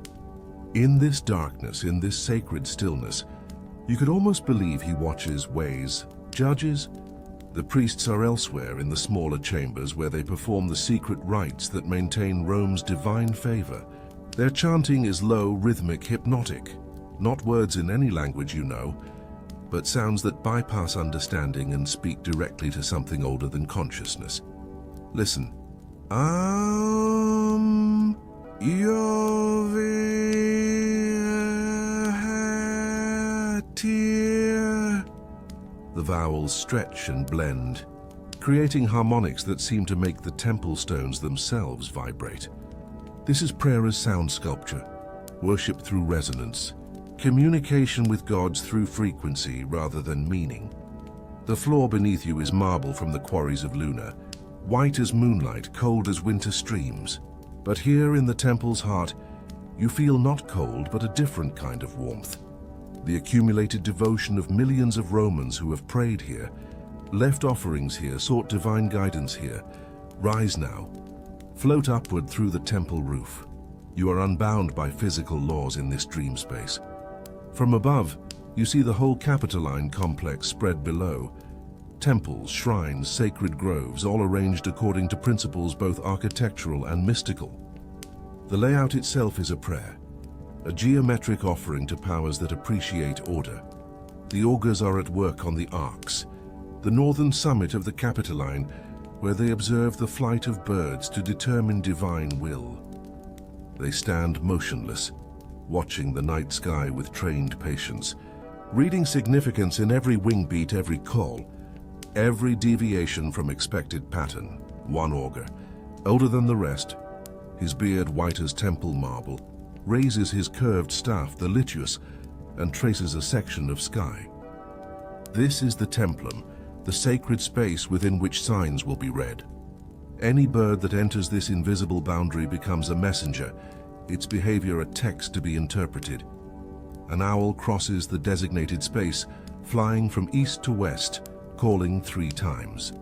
In this darkness, in this sacred stillness, you could almost believe he watches, weighs, judges. The priests are elsewhere in the smaller chambers where they perform the secret rites that maintain Rome's divine favor. Their chanting is low, rhythmic, hypnotic, not words in any language you know, but sounds that bypass understanding and speak directly to something older than consciousness. Listen. The vowels stretch and blend, creating harmonics that seem to make the temple stones themselves vibrate. This is prayer as sound sculpture, worship through resonance, communication with gods through frequency rather than meaning. The floor beneath you is marble from the quarries of Luna, white as moonlight, cold as winter streams. But here in the temple's heart, you feel not cold but a different kind of warmth. The accumulated devotion of millions of Romans who have prayed here, left offerings here, sought divine guidance here. Rise now, float upward through the temple roof. You are unbound by physical laws in this dream space. From above, you see the whole Capitoline complex spread below. Temples, shrines, sacred groves, all arranged according to principles both architectural and mystical. The layout itself is a prayer, a geometric offering to powers that appreciate order. The augurs are at work on the arcs, the northern summit of the Capitoline, where they observe the flight of birds to determine divine will. They stand motionless, watching the night sky with trained patience, reading significance in every wing beat, every call, every deviation from expected pattern. One augur, older than the rest, his beard white as temple marble, raises his curved staff, the litius, and traces a section of sky. This is the templum, the sacred space within which signs will be read. Any bird that enters this invisible boundary becomes a messenger, its behavior a text to be interpreted. An owl crosses the designated space, flying from east to west, calling 3 times.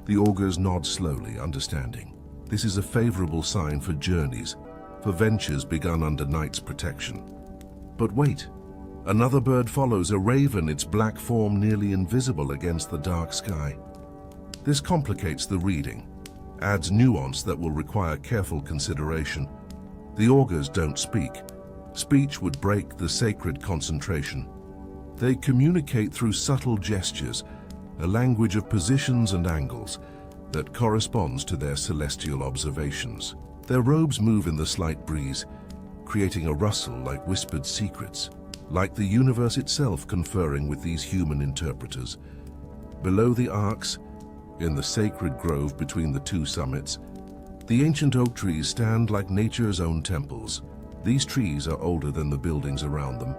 The augurs nod slowly, understanding. This is a favorable sign for journeys, for ventures begun under night's protection. But wait, Another bird follows, a raven, its black form nearly invisible against the dark sky. This complicates the reading, adds nuance that will require careful consideration. The augurs don't speak. Speech would break the sacred concentration. They communicate through subtle gestures, a language of positions and angles that corresponds to their celestial observations. Their robes move in the slight breeze, creating a rustle like whispered secrets, like the universe itself conferring with these human interpreters. Below the arcs, in the sacred grove between the two summits, the ancient oak trees stand like nature's own temples. These trees are older than the buildings around them,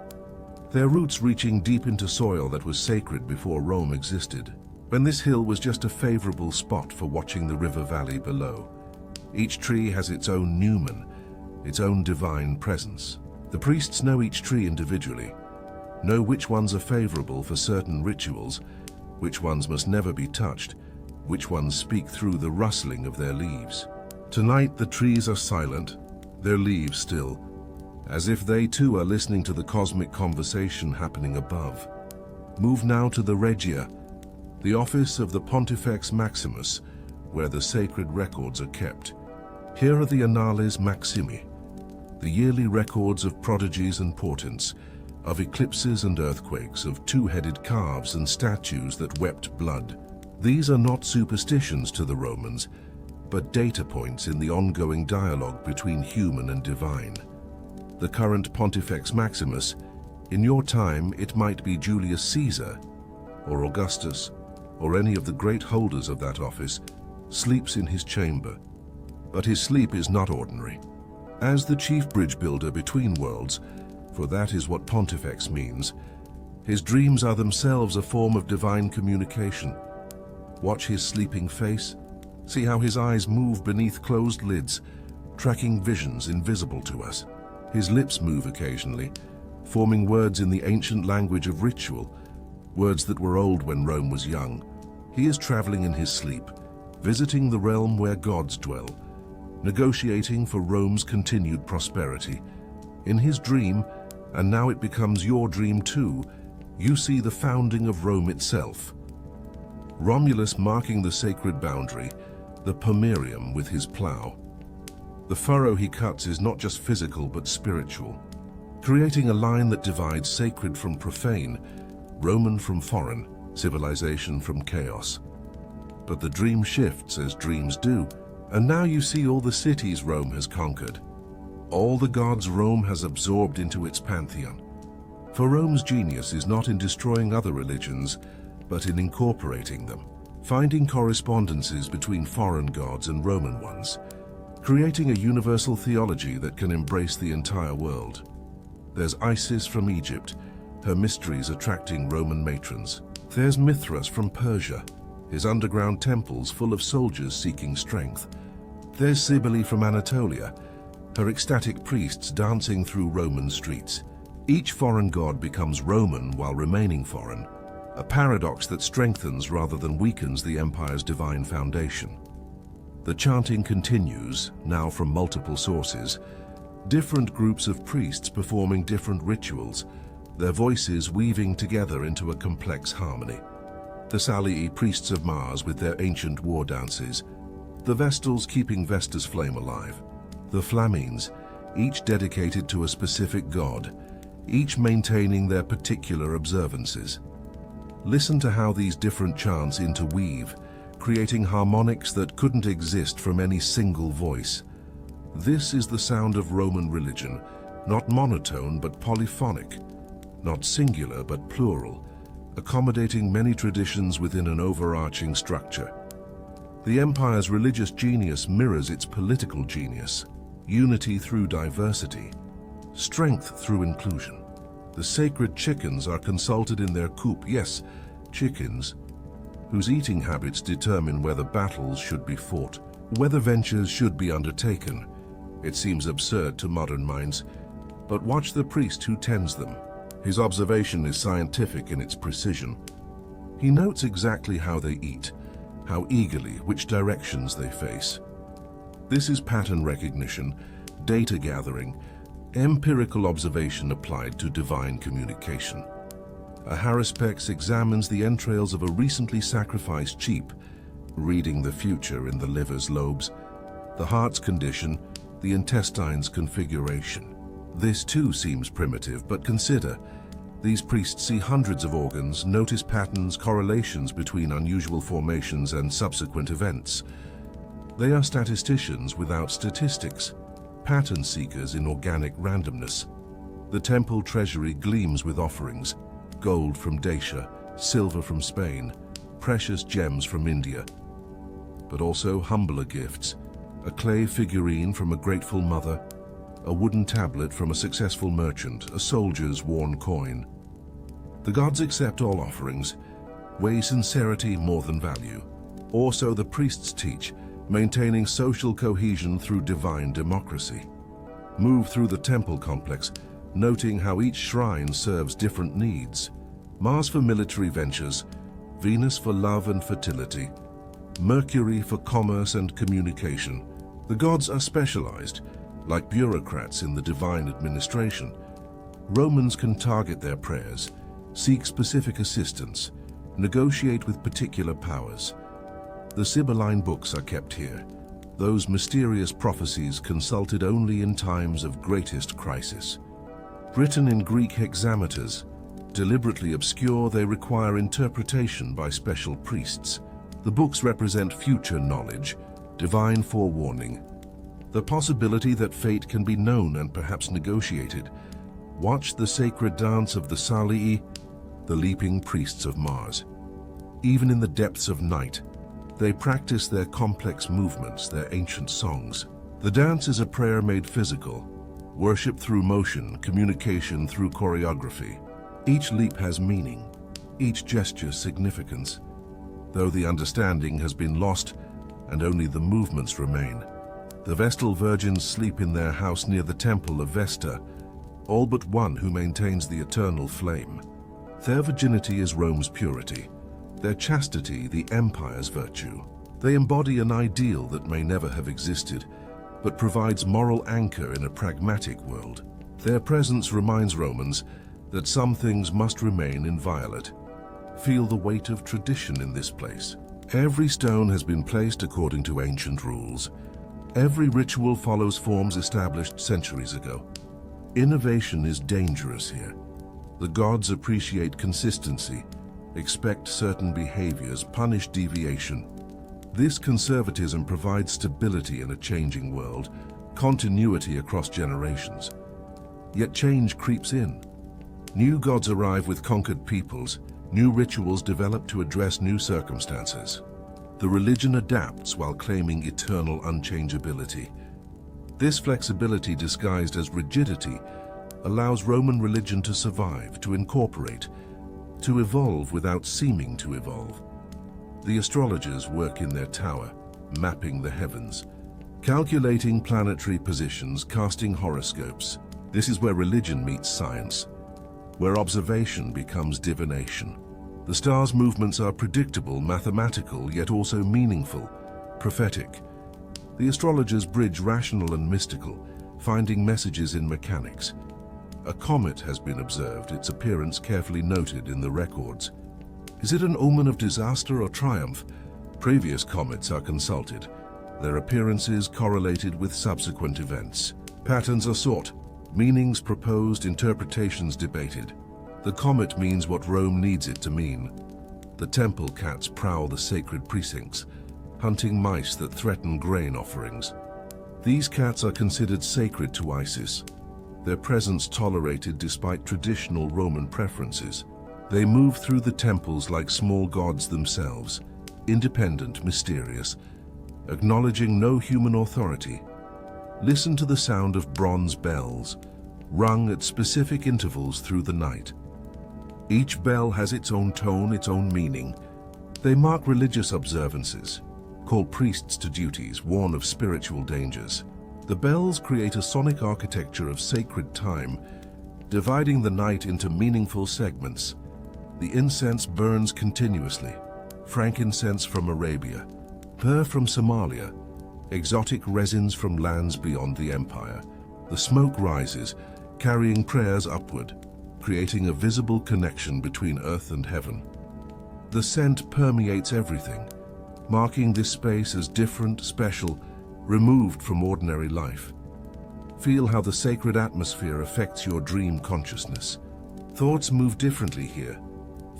their roots reaching deep into soil that was sacred before Rome existed, when this hill was just a favorable spot for watching the river valley below. Each tree has its own numen, its own divine presence. The priests know each tree individually, know which ones are favorable for certain rituals, which ones must never be touched, which ones speak through the rustling of their leaves. Tonight the trees are silent, their leaves still, as if they too are listening to the cosmic conversation happening above. Move now to the Regia, the office of the Pontifex Maximus, where the sacred records are kept. Here are the Annales Maximi, the yearly records of prodigies and portents, of eclipses and earthquakes, of two-headed calves and statues that wept blood. These are not superstitions to the Romans, but data points in the ongoing dialogue between human and divine. The current Pontifex Maximus, in your time it might be Julius Caesar, or Augustus, or any of the great holders of that office, sleeps in his chamber. But his sleep is not ordinary. As the chief bridge builder between worlds, for that is what Pontifex means, his dreams are themselves a form of divine communication. Watch his sleeping face, see how his eyes move beneath closed lids, tracking visions invisible to us. His lips move occasionally, forming words in the ancient language of ritual, words that were old when Rome was young. He is traveling in his sleep, visiting the realm where gods dwell, negotiating for Rome's continued prosperity. In his dream, and now it becomes your dream too, you see the founding of Rome itself. Romulus marking the sacred boundary, the pomerium with his plough. The furrow he cuts is not just physical but spiritual, creating a line that divides sacred from profane, Roman from foreign, civilization from chaos. But the dream shifts as dreams do, and now you see all the cities Rome has conquered, all the gods Rome has absorbed into its pantheon. For Rome's genius is not in destroying other religions, but in incorporating them, finding correspondences between foreign gods and Roman ones, creating a universal theology that can embrace the entire world. There's Isis from Egypt, her mysteries attracting Roman matrons. There's Mithras from Persia, his underground temples full of soldiers seeking strength. There's Cybele from Anatolia, her ecstatic priests dancing through Roman streets. Each foreign god becomes Roman while remaining foreign, a paradox that strengthens rather than weakens the empire's divine foundation. The chanting continues, now from multiple sources, different groups of priests performing different rituals, their voices weaving together into a complex harmony. The Salii, priests of Mars with their ancient war dances, the Vestals keeping Vesta's flame alive, the Flamines, each dedicated to a specific god, each maintaining their particular observances. Listen to how these different chants interweave, creating harmonics that couldn't exist from any single voice. This is the sound of Roman religion, not monotone but polyphonic, not singular but plural, accommodating many traditions within an overarching structure. The empire's religious genius mirrors its political genius, unity through diversity, strength through inclusion. The sacred chickens are consulted in their coop, yes, chickens, whose eating habits determine whether battles should be fought, whether ventures should be undertaken. It seems absurd to modern minds, but watch the priest who tends them. His observation is scientific in its precision. He notes exactly how they eat, how eagerly, which directions they face. This is pattern recognition, data gathering, Empirical observation applied to divine communication. A haruspex examines the entrails of a recently sacrificed sheep, reading the future in the liver's lobes, the heart's condition, the intestine's configuration. This too seems primitive, but consider, these priests see hundreds of organs, notice patterns, correlations between unusual formations and subsequent events. They are statisticians without statistics, pattern seekers in organic randomness. The temple treasury gleams with offerings, gold from Dacia, silver from Spain, precious gems from India, but also humbler gifts, a clay figurine from a grateful mother, a wooden tablet from a successful merchant, a soldier's worn coin. The gods accept all offerings, weigh sincerity more than value. Or so the priests teach, maintaining social cohesion through divine democracy. Move through the temple complex, noting how each shrine serves different needs. Mars for military ventures, Venus for love and fertility, Mercury for commerce and communication. The gods are specialized, like bureaucrats in the divine administration. Romans can target their prayers, seek specific assistance, negotiate with particular powers. The Sibylline books are kept here, those mysterious prophecies consulted only in times of greatest crisis. Written in Greek hexameters, deliberately obscure, they require interpretation by special priests. The books represent future knowledge, divine forewarning, the possibility that fate can be known and perhaps negotiated. Watch the sacred dance of the Salii, the leaping priests of Mars. Even in the depths of night, they practice their complex movements, their ancient songs. The dance is a prayer made physical, worship through motion, communication through choreography. Each leap has meaning, each gesture significance, though the understanding has been lost and only the movements remain. The Vestal virgins sleep in their house near the temple of Vesta, all but one who maintains the eternal flame. Their virginity is Rome's purity, their chastity the empire's virtue. They embody an ideal that may never have existed, but provides moral anchor in a pragmatic world. Their presence reminds Romans that some things must remain inviolate. Feel the weight of tradition in this place. Every stone has been placed according to ancient rules. Every ritual follows forms established centuries ago. Innovation is dangerous here. The gods appreciate consistency, expect certain behaviors, punish deviation. This conservatism provides stability in a changing world, continuity across generations. Yet change creeps in. New gods arrive with conquered peoples, new rituals develop to address new circumstances. The religion adapts while claiming eternal unchangeability. This flexibility, disguised as rigidity, allows Roman religion to survive, to incorporate, to evolve without seeming to evolve. The astrologers work in their tower, mapping the heavens, calculating planetary positions, casting horoscopes. This is where religion meets science, where observation becomes divination. The stars' movements are predictable, mathematical, yet also meaningful, prophetic. The astrologers bridge rational and mystical, finding messages in mechanics. A comet has been observed, its appearance carefully noted in the records. Is it an omen of disaster or triumph? Previous comets are consulted, their appearances correlated with subsequent events. Patterns are sought, meanings proposed, interpretations debated. The comet means what Rome needs it to mean. The temple cats prowl the sacred precincts, hunting mice that threaten grain offerings. These cats are considered sacred to Isis, their presence tolerated despite traditional Roman preferences. They move through the temples like small gods themselves, independent, mysterious, acknowledging no human authority. Listen to the sound of bronze bells, rung at specific intervals through the night. Each bell has its own tone, its own meaning. They mark religious observances, call priests to duties, warn of spiritual dangers. The bells create a sonic architecture of sacred time, dividing the night into meaningful segments. The incense burns continuously, frankincense from Arabia, myrrh from Somalia, exotic resins from lands beyond the empire. The smoke rises, carrying prayers upward, creating a visible connection between earth and heaven. The scent permeates everything, marking this space as different, special, removed from ordinary life. Feel how the sacred atmosphere affects your dream consciousness. Thoughts move differently here,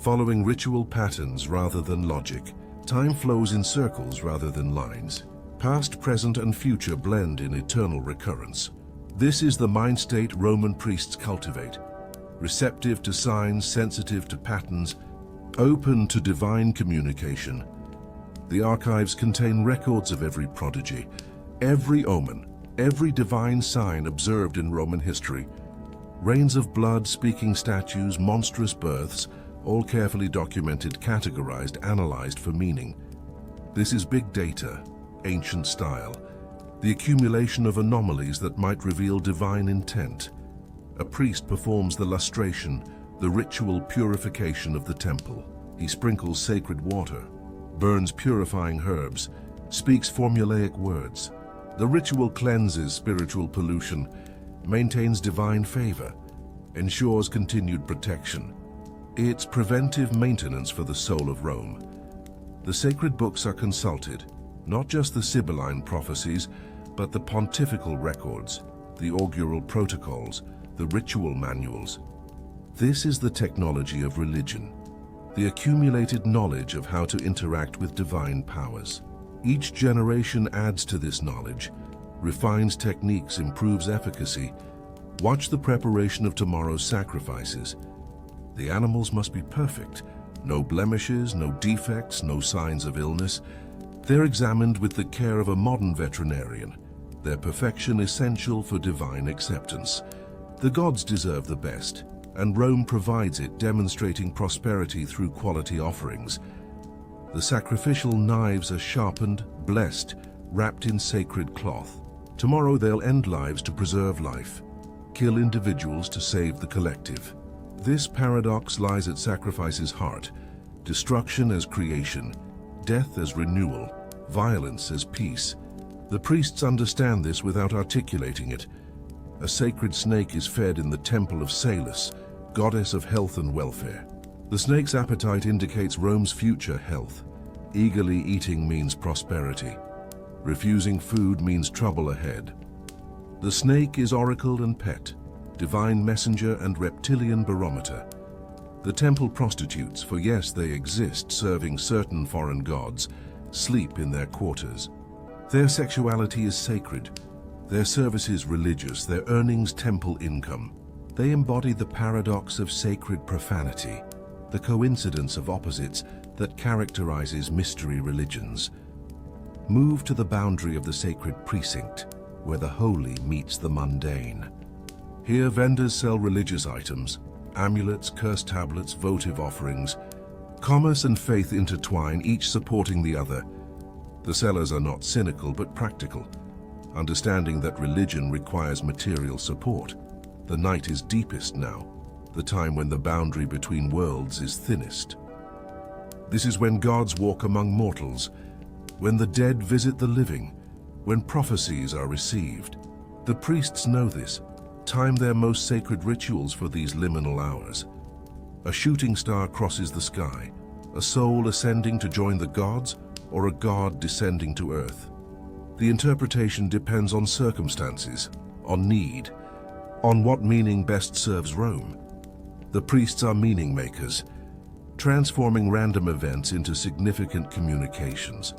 following ritual patterns rather than logic. Time flows in circles rather than lines. Past, present, and future blend in eternal recurrence. This is the mind state Roman priests cultivate, receptive to signs, sensitive to patterns, open to divine communication. The archives contain records of every prodigy, every omen, every divine sign observed in Roman history. Rains of blood, speaking statues, monstrous births, all carefully documented, categorized, analyzed for meaning. This is big data, ancient style, the accumulation of anomalies that might reveal divine intent. A priest performs the lustration, the ritual purification of the temple. He sprinkles sacred water, burns purifying herbs, speaks formulaic words. The ritual cleanses spiritual pollution, maintains divine favor, ensures continued protection. It's preventive maintenance for the soul of Rome. The sacred books are consulted, not just the Sibylline prophecies, but the pontifical records, the augural protocols, the ritual manuals. This is the technology of religion, the accumulated knowledge of how to interact with divine powers. Each generation adds to this knowledge, refines techniques, improves efficacy. Watch the preparation of tomorrow's sacrifices. The animals must be perfect, no blemishes, no defects, no signs of illness. They're examined with the care of a modern veterinarian, their perfection essential for divine acceptance. The gods deserve the best, and Rome provides it, demonstrating prosperity through quality offerings. The sacrificial knives are sharpened, blessed, wrapped in sacred cloth. Tomorrow they'll end lives to preserve life, kill individuals to save the collective. This paradox lies at sacrifice's heart: destruction as creation, death as renewal, violence as peace. The priests understand this without articulating it. A sacred snake is fed in the temple of Salus, goddess of health and welfare. The snake's appetite indicates Rome's future health. Eagerly eating means prosperity. Refusing food means trouble ahead. The snake is oracle and pet, divine messenger and reptilian barometer. The temple prostitutes, for yes, they exist, serving certain foreign gods, sleep in their quarters. Their sexuality is sacred, their services religious, their earnings temple income. They embody the paradox of sacred profanity, the coincidence of opposites that characterizes mystery religions. Move to the boundary of the sacred precinct, where the holy meets the mundane. Here vendors sell religious items, amulets, curse tablets, votive offerings. Commerce and faith intertwine, each supporting the other. The sellers are not cynical but practical, understanding that religion requires material support. The night is deepest now, the time when the boundary between worlds is thinnest. This is when gods walk among mortals, when the dead visit the living, when prophecies are received. The priests know this, time their most sacred rituals for these liminal hours. A shooting star crosses the sky, a soul ascending to join the gods, or a god descending to earth. The interpretation depends on circumstances, on need, on what meaning best serves Rome. The priests are meaning makers, transforming random events into significant communications.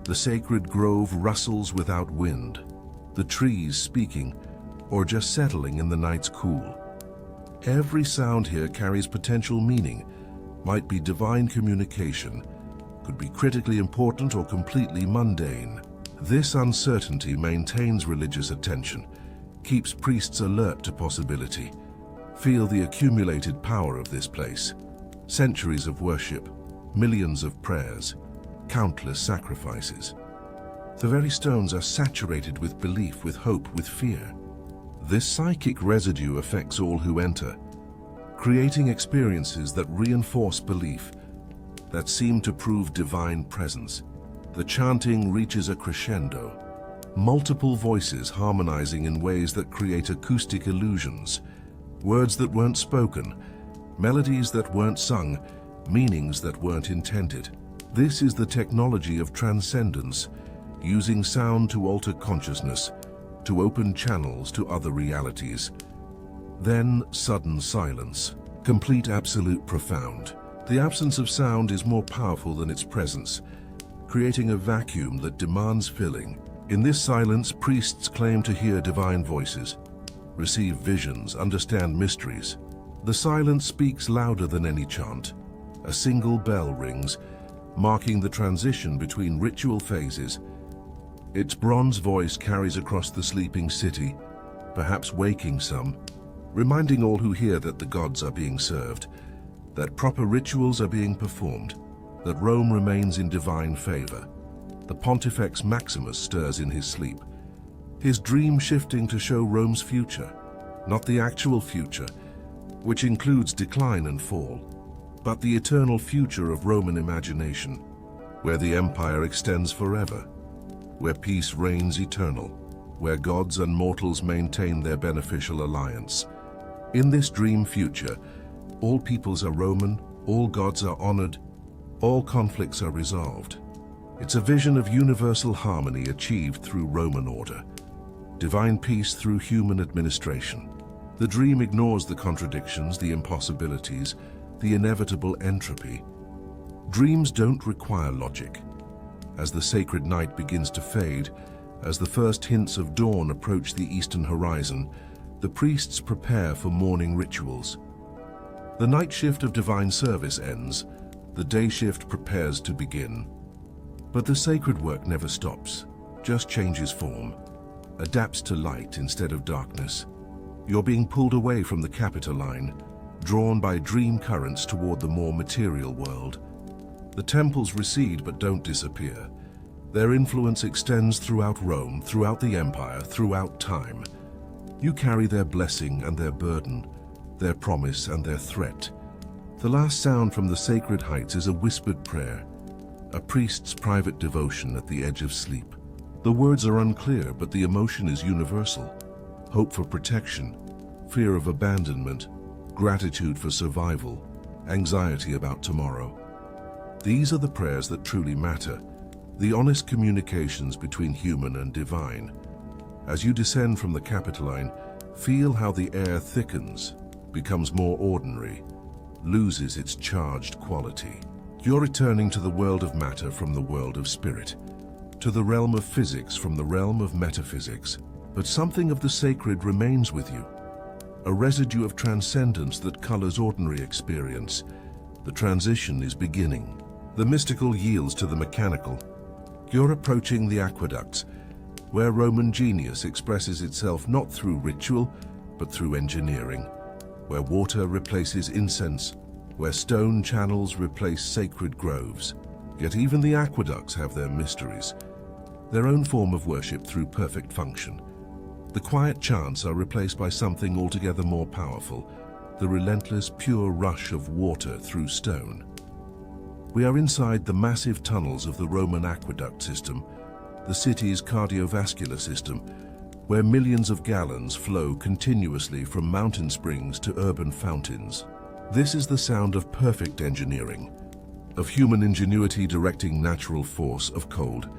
The sacred grove rustles without wind, the trees speaking, or just settling in the night's cool. Every sound here carries potential meaning, might be divine communication, could be critically important or completely mundane. This uncertainty maintains religious attention, keeps priests alert to possibility. Feel the accumulated power of this place. Centuries of worship, millions of prayers, countless sacrifices. The very stones are saturated with belief, with hope, with fear. This psychic residue affects all who enter, creating experiences that reinforce belief, that seem to prove divine presence. The chanting reaches a crescendo, multiple voices harmonizing in ways that create acoustic illusions, words that weren't spoken, melodies that weren't sung, meanings that weren't intended. This is the technology of transcendence, using sound to alter consciousness, to open channels to other realities. Then sudden silence, complete, absolute, profound. The absence of sound is more powerful than its presence, creating a vacuum that demands filling. In this silence, priests claim to hear divine voices, receive visions, understand mysteries. The silence speaks louder than any chant. A single bell rings, marking the transition between ritual phases. Its bronze voice carries across the sleeping city, perhaps waking some, reminding all who hear that the gods are being served, that proper rituals are being performed, that Rome remains in divine favor. The Pontifex Maximus stirs in his sleep, his dream shifting to show Rome's future, not the actual future, which includes decline and fall, but the eternal future of Roman imagination, where the empire extends forever, where peace reigns eternal, where gods and mortals maintain their beneficial alliance. In this dream future, all peoples are Roman, all gods are honored, all conflicts are resolved. It's a vision of universal harmony achieved through Roman order, divine peace through human administration. The dream ignores the contradictions, the impossibilities, the inevitable entropy. Dreams don't require logic. As the sacred night begins to fade, as the first hints of dawn approach the eastern horizon, the priests prepare for morning rituals. The night shift of divine service ends, the day shift prepares to begin. But the sacred work never stops, just changes form, adapts to light instead of darkness. You're being pulled away from the Capitoline, drawn by dream currents toward the more material world. The temples recede but don't disappear. Their influence extends throughout Rome, throughout the empire, throughout time. You carry their blessing and their burden, their promise and their threat. The last sound from the sacred heights is a whispered prayer, a priest's private devotion at the edge of sleep. The words are unclear, but the emotion is universal. Hope for protection, fear of abandonment, gratitude for survival, anxiety about tomorrow. These are the prayers that truly matter, the honest communications between human and divine. As you descend from the Capitoline, feel how the air thickens, becomes more ordinary, loses its charged quality. You're returning to the world of matter from the world of spirit, to the realm of physics from the realm of metaphysics. But something of the sacred remains with you, a residue of transcendence that colors ordinary experience. The transition is beginning. The mystical yields to the mechanical. You're approaching the aqueducts, where Roman genius expresses itself not through ritual, but through engineering, where water replaces incense, where stone channels replace sacred groves. Yet even the aqueducts have their mysteries, their own form of worship through perfect function. The quiet chants are replaced by something altogether more powerful, the relentless, pure rush of water through stone. We are inside the massive tunnels of the Roman aqueduct system, the city's cardiovascular system, where millions of gallons flow continuously from mountain springs to urban fountains. This is the sound of perfect engineering, of human ingenuity directing natural force of cold.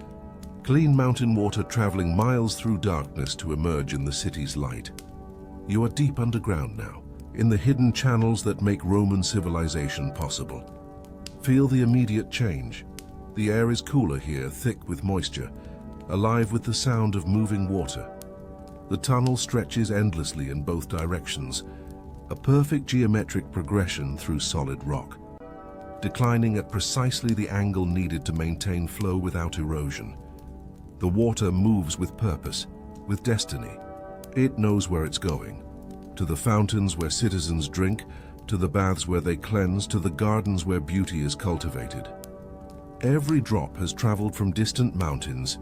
Clean mountain water traveling miles through darkness to emerge in the city's light. You are deep underground now, in the hidden channels that make Roman civilization possible. Feel the immediate change. The air is cooler here, thick with moisture, alive with the sound of moving water. The tunnel stretches endlessly in both directions, a perfect geometric progression through solid rock, declining at precisely the angle needed to maintain flow without erosion. The water moves with purpose, with destiny. It knows where it's going. To the fountains where citizens drink, to the baths where they cleanse, to the gardens where beauty is cultivated. Every drop has traveled from distant mountains,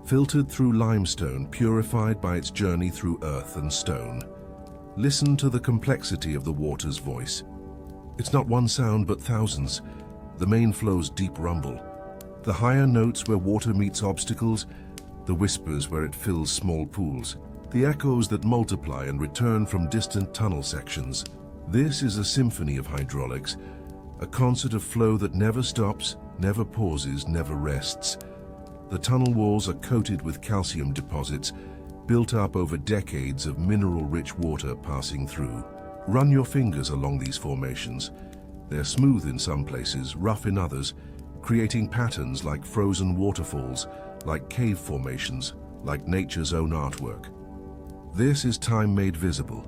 filtered through limestone, purified by its journey through earth and stone. Listen to the complexity of the water's voice. It's not one sound but thousands. The main flow's deep rumble. The higher notes where water meets obstacles, the whispers where it fills small pools, the echoes that multiply and return from distant tunnel sections. This is a symphony of hydraulics, a concert of flow that never stops, never pauses, never rests. The tunnel walls are coated with calcium deposits, built up over decades of mineral-rich water passing through. Run your fingers along these formations. They're smooth in some places, rough in others, creating patterns like frozen waterfalls, like cave formations, like nature's own artwork. This is time made visible,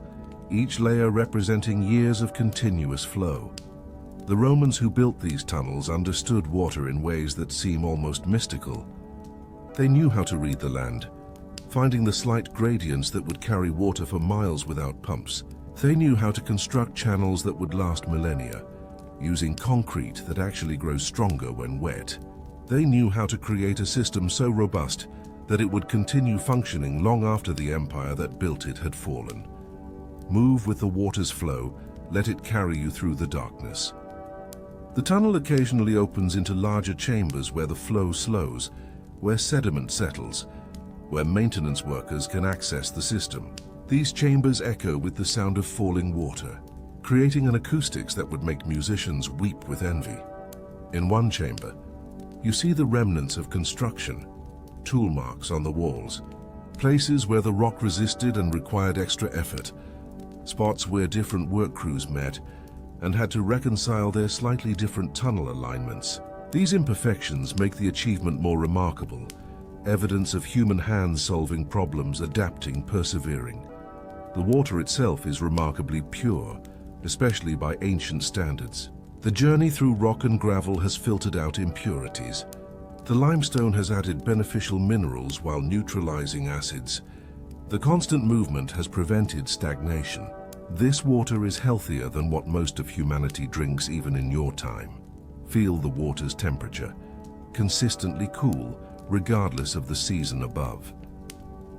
each layer representing years of continuous flow. The Romans who built these tunnels understood water in ways that seem almost mystical. They knew how to read the land, finding the slight gradients that would carry water for miles without pumps. They knew how to construct channels that would last millennia, using concrete that actually grows stronger when wet. They knew how to create a system so robust that it would continue functioning long after the empire that built it had fallen. Move with the water's flow, let it carry you through the darkness. The tunnel occasionally opens into larger chambers where the flow slows, where sediment settles, where maintenance workers can access the system. These chambers echo with the sound of falling water, creating an acoustics that would make musicians weep with envy. In one chamber, you see the remnants of construction, tool marks on the walls, places where the rock resisted and required extra effort, spots where different work crews met and had to reconcile their slightly different tunnel alignments. These imperfections make the achievement more remarkable, evidence of human hands solving problems, adapting, persevering. The water itself is remarkably pure, especially by ancient standards. The journey through rock and gravel has filtered out impurities. The limestone has added beneficial minerals while neutralizing acids. The constant movement has prevented stagnation. This water is healthier than what most of humanity drinks even in your time. Feel the water's temperature, consistently cool, regardless of the season above.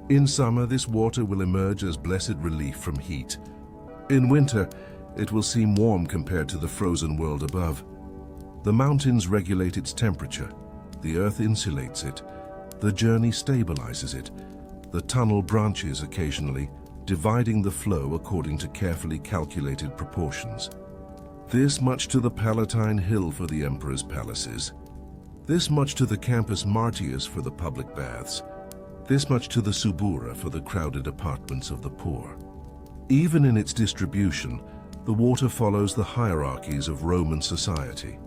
In summer, this water will emerge as blessed relief from heat. In winter, it will seem warm compared to the frozen world above. The mountains regulate its temperature, the earth insulates it, the journey stabilizes it, the tunnel branches occasionally, dividing the flow according to carefully calculated proportions. This much to the Palatine Hill for the emperor's palaces, this much to the Campus Martius for the public baths, this much to the Subura for the crowded apartments of the poor. Even in its distribution, the water follows the hierarchies of Roman society.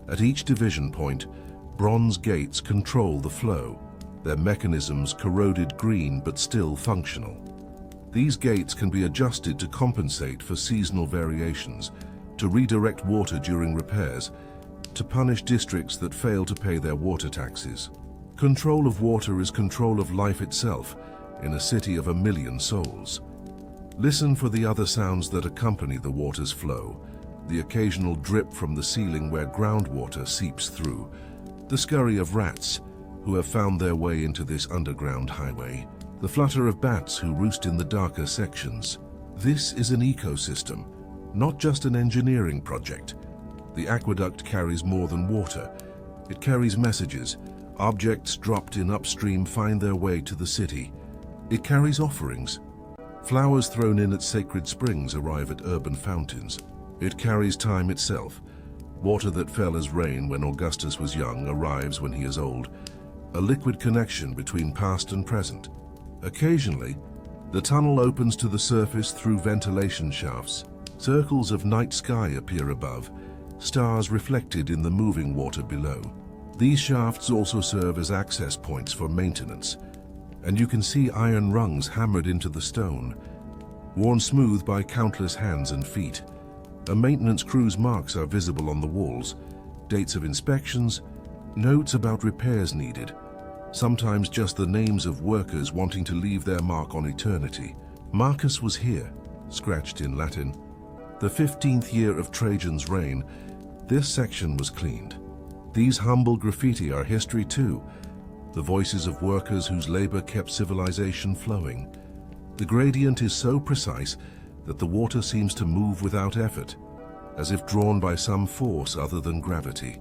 At each division point, bronze gates control the flow, their mechanisms corroded green but still functional. These gates can be adjusted to compensate for seasonal variations, to redirect water during repairs, to punish districts that fail to pay their water taxes. Control of water is control of life itself in a city of 1 million souls. Listen for the other sounds that accompany the water's flow, the occasional drip from the ceiling where groundwater seeps through, the scurry of rats who have found their way into this underground highway, the flutter of bats who roost in the darker sections. This is an ecosystem, not just an engineering project. The aqueduct carries more than water. It carries messages. Objects dropped in upstream find their way to the city. It carries offerings. Flowers thrown in at sacred springs arrive at urban fountains. It carries time itself. Water that fell as rain when Augustus was young arrives when he is old. A liquid connection between past and present. Occasionally, the tunnel opens to the surface through ventilation shafts. Circles of night sky appear above, stars reflected in the moving water below. These shafts also serve as access points for maintenance, and you can see iron rungs hammered into the stone, worn smooth by countless hands and feet. A maintenance crew's marks are visible on the walls, dates of inspections, notes about repairs needed, sometimes just the names of workers wanting to leave their mark on eternity. Marcus was here, scratched in Latin. The 15th year of Trajan's reign, this section was cleaned. These humble graffiti are history too, the voices of workers whose labor kept civilization flowing. The gradient is so precise that the water seems to move without effort, as if drawn by some force other than gravity.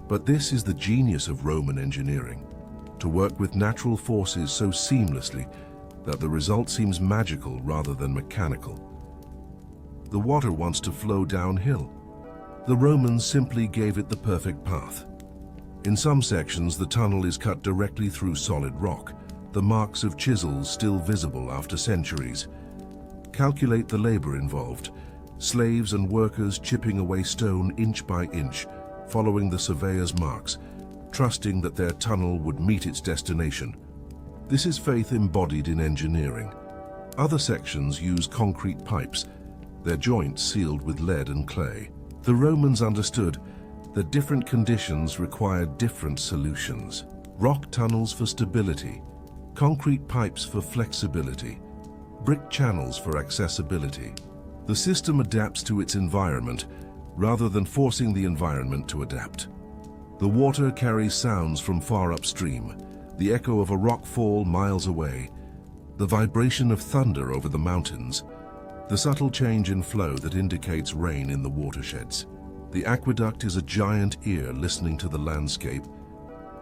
But this is the genius of Roman engineering. to work with natural forces so seamlessly that the result seems magical rather than mechanical. The water wants to flow downhill. The Romans simply gave it the perfect path. In some sections, the tunnel is cut directly through solid rock, the marks of chisels still visible after centuries. Calculate the labor involved. Slaves and workers chipping away stone inch by inch, following the surveyor's marks, trusting that their tunnel would meet its destination. This is faith embodied in engineering. Other sections use concrete pipes, their joints sealed with lead and clay. The Romans understood that different conditions required different solutions. Rock tunnels for stability, concrete pipes for flexibility, brick channels for accessibility. The system adapts to its environment rather than forcing the environment to adapt. The water carries sounds from far upstream, the echo of a rock fall miles away, the vibration of thunder over the mountains, the subtle change in flow that indicates rain in the watersheds. The aqueduct is a giant ear listening to the landscape,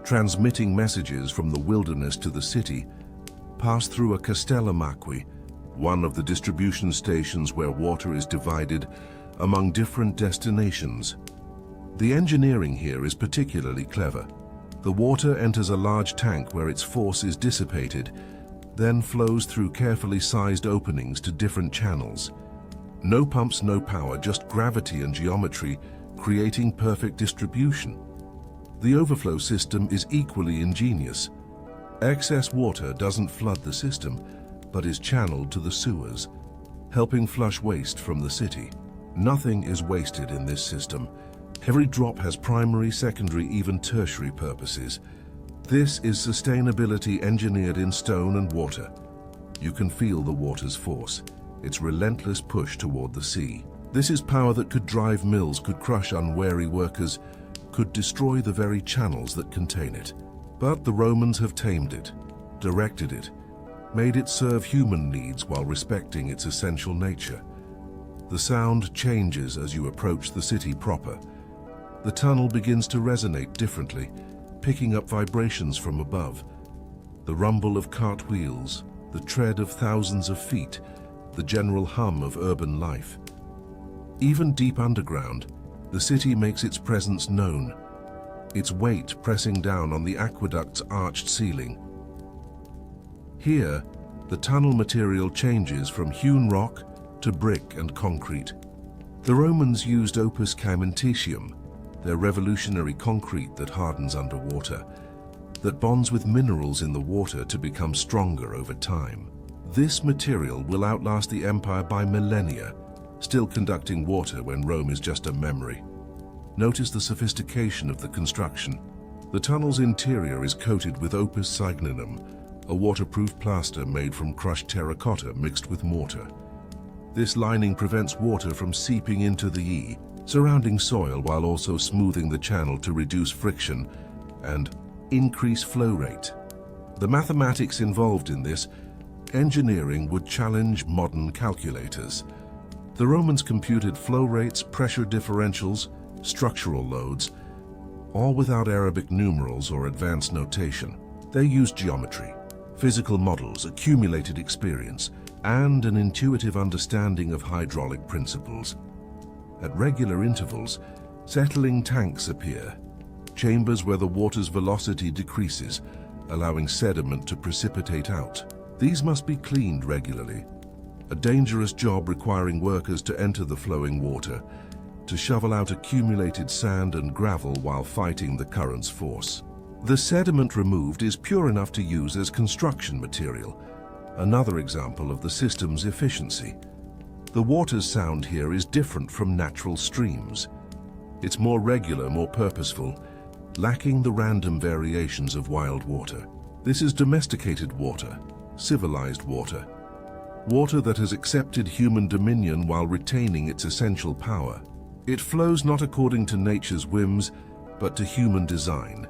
transmitting messages from the wilderness to the city, pass through a Castella Macqui, one of the distribution stations where water is divided among different destinations. The engineering here is particularly clever. The water enters a large tank where its force is dissipated, then flows through carefully sized openings to different channels. No pumps, no power, just gravity and geometry, creating perfect distribution. The overflow system is equally ingenious. Excess water doesn't flood the system, but is channeled to the sewers, helping flush waste from the city. Nothing is wasted in this system. Every drop has primary, secondary, even tertiary purposes. This is sustainability engineered in stone and water. You can feel the water's force, its relentless push toward the sea. This is power that could drive mills, could crush unwary workers, could destroy the very channels that contain it. But the Romans have tamed it, directed it, made it serve human needs while respecting its essential nature. The sound changes as you approach the city proper. The tunnel begins to resonate differently, picking up vibrations from above. The rumble of cartwheels, the tread of thousands of feet, the general hum of urban life. Even deep underground, the city makes its presence known, its weight pressing down on the aqueduct's arched ceiling. Here, the tunnel material changes from hewn rock to brick and concrete. The Romans used opus caementitium, their revolutionary concrete that hardens underwater, that bonds with minerals in the water to become stronger over time. This material will outlast the empire by millennia, still conducting water when Rome is just a memory. Notice the sophistication of the construction. The tunnel's interior is coated with opus signinum, a waterproof plaster made from crushed terracotta mixed with mortar. This lining prevents water from seeping into the surrounding soil while also smoothing the channel to reduce friction and increase flow rate. The mathematics involved in this engineering would challenge modern calculators. The Romans computed flow rates, pressure differentials, structural loads, all without Arabic numerals or advanced notation. They used geometry, physical models, accumulated experience, and an intuitive understanding of hydraulic principles. At regular intervals, settling tanks appear, chambers where the water's velocity decreases, allowing sediment to precipitate out. These must be cleaned regularly, a dangerous job requiring workers to enter the flowing water, to shovel out accumulated sand and gravel while fighting the current's force. The sediment removed is pure enough to use as construction material, another example of the system's efficiency. The water's sound here is different from natural streams. It's more regular, more purposeful, lacking the random variations of wild water. This is domesticated water, civilized water, water that has accepted human dominion while retaining its essential power. It flows not according to nature's whims, but to human design.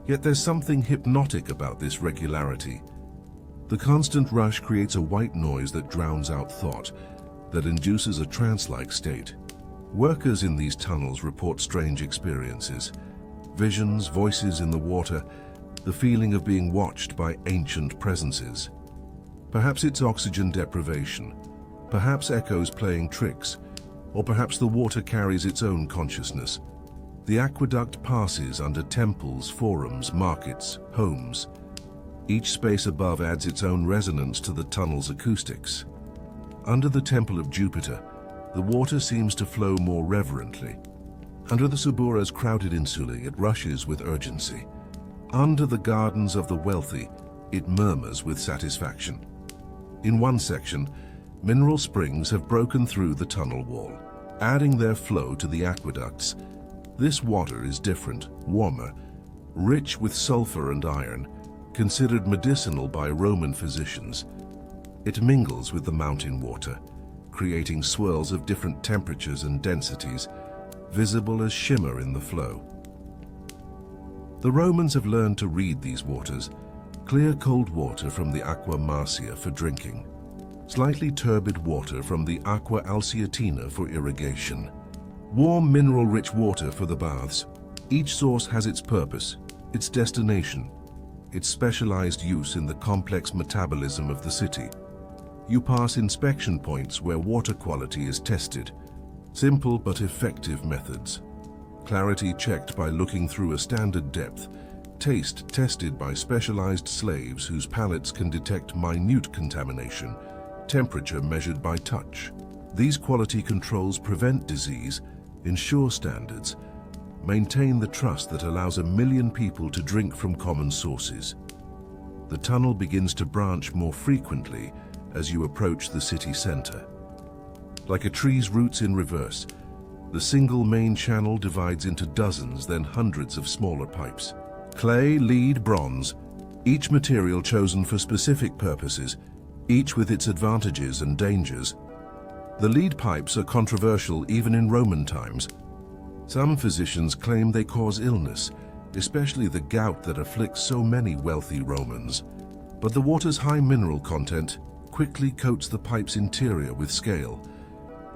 Yet there's something hypnotic about this regularity. The constant rush creates a white noise that drowns out thought, that induces a trance-like state. Workers in these tunnels report strange experiences, visions, voices in the water, the feeling of being watched by ancient presences. Perhaps it's oxygen deprivation, perhaps echoes playing tricks, or perhaps the water carries its own consciousness. The aqueduct passes under temples, forums, markets, homes. Each space above adds its own resonance to the tunnel's acoustics. Under the Temple of Jupiter, the water seems to flow more reverently. Under the Subura's crowded insulae, it rushes with urgency. Under the gardens of the wealthy, it murmurs with satisfaction. In one section, mineral springs have broken through the tunnel wall, adding their flow to the aqueducts. This water is different, warmer, rich with sulfur and iron, considered medicinal by Roman physicians. It mingles with the mountain water, creating swirls of different temperatures and densities, visible as shimmer in the flow. The Romans have learned to read these waters, clear cold water from the Aqua Marcia for drinking, slightly turbid water from the Aqua Alciatina for irrigation, warm mineral-rich water for the baths. Each source has its purpose, its destination, its specialized use in the complex metabolism of the city. You pass inspection points where water quality is tested, simple but effective methods. Clarity checked by looking through a standard depth, taste tested by specialized slaves whose palates can detect minute contamination, temperature measured by touch. These quality controls prevent disease, ensure standards, maintain the trust that allows 1 million people to drink from common sources. The tunnel begins to branch more frequently as you approach the city center. Like a tree's roots in reverse, the single main channel divides into dozens, then hundreds of smaller pipes. Clay, lead, bronze, each material chosen for specific purposes, each with its advantages and dangers. The lead pipes are controversial even in Roman times. Some physicians claim they cause illness, especially the gout that afflicts so many wealthy Romans. But the water's high mineral content quickly coats the pipe's interior with scale,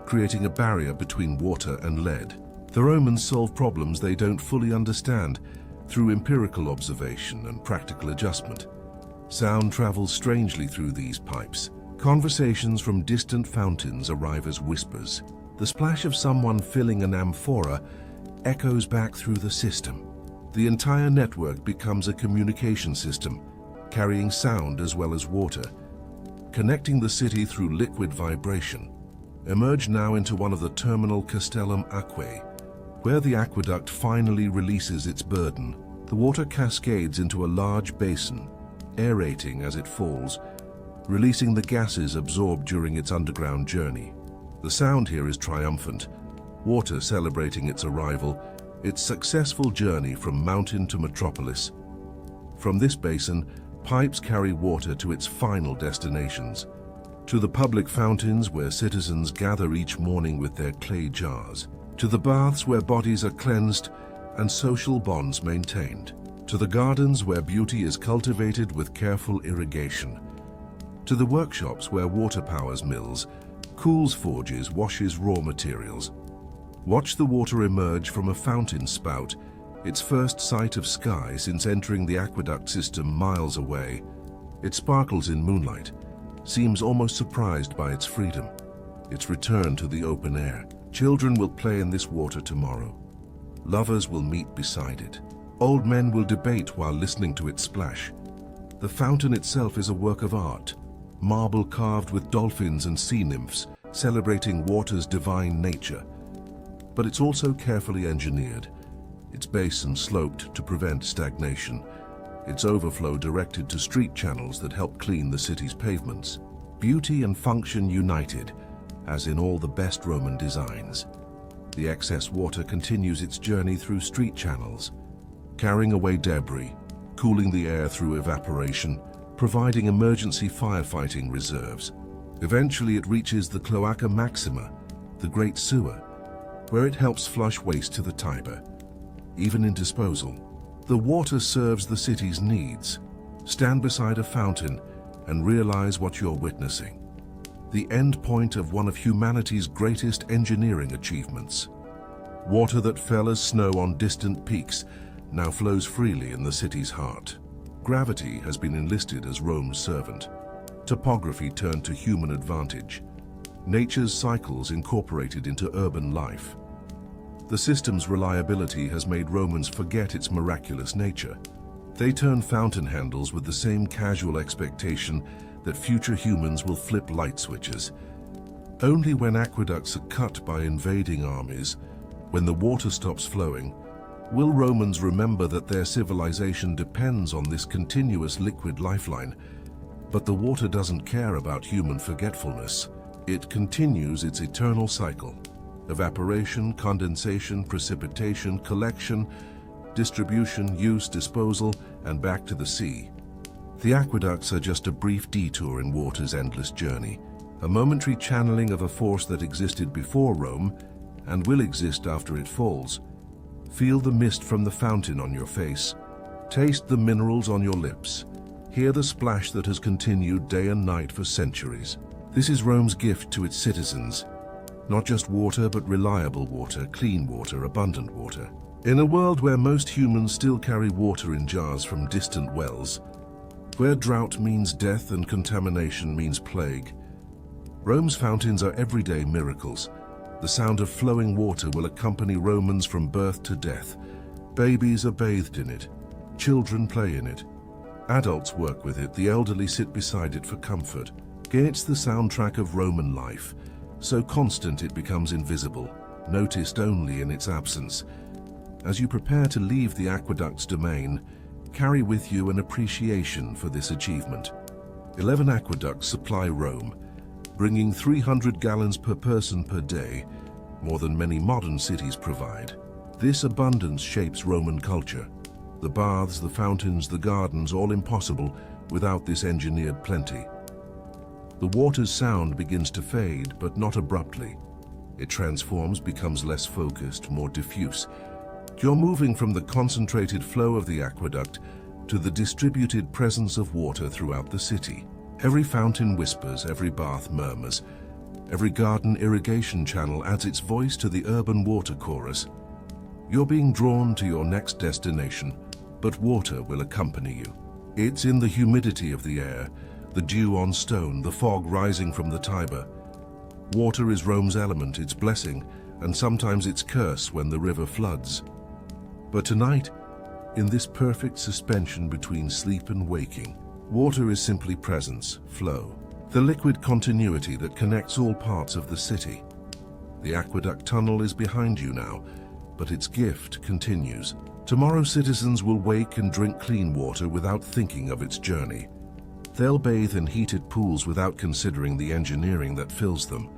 creating a barrier between water and lead. The Romans solve problems they don't fully understand through empirical observation and practical adjustment. Sound travels strangely through these pipes. Conversations from distant fountains arrive as whispers. The splash of someone filling an amphora echoes back through the system. The entire network becomes a communication system, carrying sound as well as water, connecting the city through liquid vibration. Emerge now into one of the terminal Castellum Aquae, where the aqueduct finally releases its burden. The water cascades into a large basin, aerating as it falls, releasing the gases absorbed during its underground journey. The sound here is triumphant, water celebrating its arrival, its successful journey from mountain to metropolis. From this basin, pipes carry water to its final destinations, to the public fountains where citizens gather each morning with their clay jars, to the baths where bodies are cleansed and social bonds maintained, to the gardens where beauty is cultivated with careful irrigation, to the workshops where water powers mills, cools forges, washes raw materials. Watch the water emerge from a fountain spout, its first sight of sky since entering the aqueduct system miles away. It sparkles in moonlight, seems almost surprised by its freedom, its return to the open air. Children will play in this water tomorrow. Lovers will meet beside it. Old men will debate while listening to it splash. The fountain itself is a work of art, marble carved with dolphins and sea nymphs, celebrating water's divine nature. But it's also carefully engineered, its basin sloped to prevent stagnation, its overflow directed to street channels that help clean the city's pavements. Beauty and function united, as in all the best Roman designs. The excess water continues its journey through street channels, carrying away debris, cooling the air through evaporation, providing emergency firefighting reserves. Eventually it reaches the Cloaca Maxima, the Great Sewer, where it helps flush waste to the Tiber. Even in disposal, the water serves the city's needs. Stand beside a fountain and realize what you're witnessing. The end point of one of humanity's greatest engineering achievements. Water that fell as snow on distant peaks now flows freely in the city's heart. Gravity has been enlisted as Rome's servant. Topography turned to human advantage. Nature's cycles incorporated into urban life. The system's reliability has made Romans forget its miraculous nature. They turn fountain handles with the same casual expectation that future humans will flip light switches. Only when aqueducts are cut by invading armies, when the water stops flowing, will Romans remember that their civilization depends on this continuous liquid lifeline. But the water doesn't care about human forgetfulness. It continues its eternal cycle. Evaporation, condensation, precipitation, collection, distribution, use, disposal, and back to the sea. The aqueducts are just a brief detour in water's endless journey, a momentary channeling of a force that existed before Rome and will exist after it falls. Feel the mist from the fountain on your face. Taste the minerals on your lips. Hear the splash that has continued day and night for centuries. This is Rome's gift to its citizens. Not just water, but reliable water, clean water, abundant water. In a world where most humans still carry water in jars from distant wells, where drought means death and contamination means plague, Rome's fountains are everyday miracles. The sound of flowing water will accompany Romans from birth to death. Babies are bathed in it. Children play in it. Adults work with it. The elderly sit beside it for comfort. It's the soundtrack of Roman life, so constant it becomes invisible, noticed only in its absence. As you prepare to leave the aqueduct's domain, carry with you an appreciation for this achievement. 11 aqueducts supply Rome, bringing 300 gallons per person per day, more than many modern cities provide. This abundance shapes Roman culture. The baths, the fountains, the gardens, all impossible without this engineered plenty. The water's sound begins to fade, but not abruptly. It transforms, becomes less focused, more diffuse. You're moving from the concentrated flow of the aqueduct to the distributed presence of water throughout the city. Every fountain whispers, every bath murmurs, every garden irrigation channel adds its voice to the urban water chorus. You're being drawn to your next destination, but water will accompany you. It's in the humidity of the air, the dew on stone, the fog rising from the Tiber. Water is Rome's element, its blessing, and sometimes its curse when the river floods. But tonight, in this perfect suspension between sleep and waking, water is simply presence, flow, the liquid continuity that connects all parts of the city. The aqueduct tunnel is behind you now, but its gift continues. Tomorrow citizens will wake and drink clean water without thinking of its journey. They'll bathe in heated pools without considering the engineering that fills them.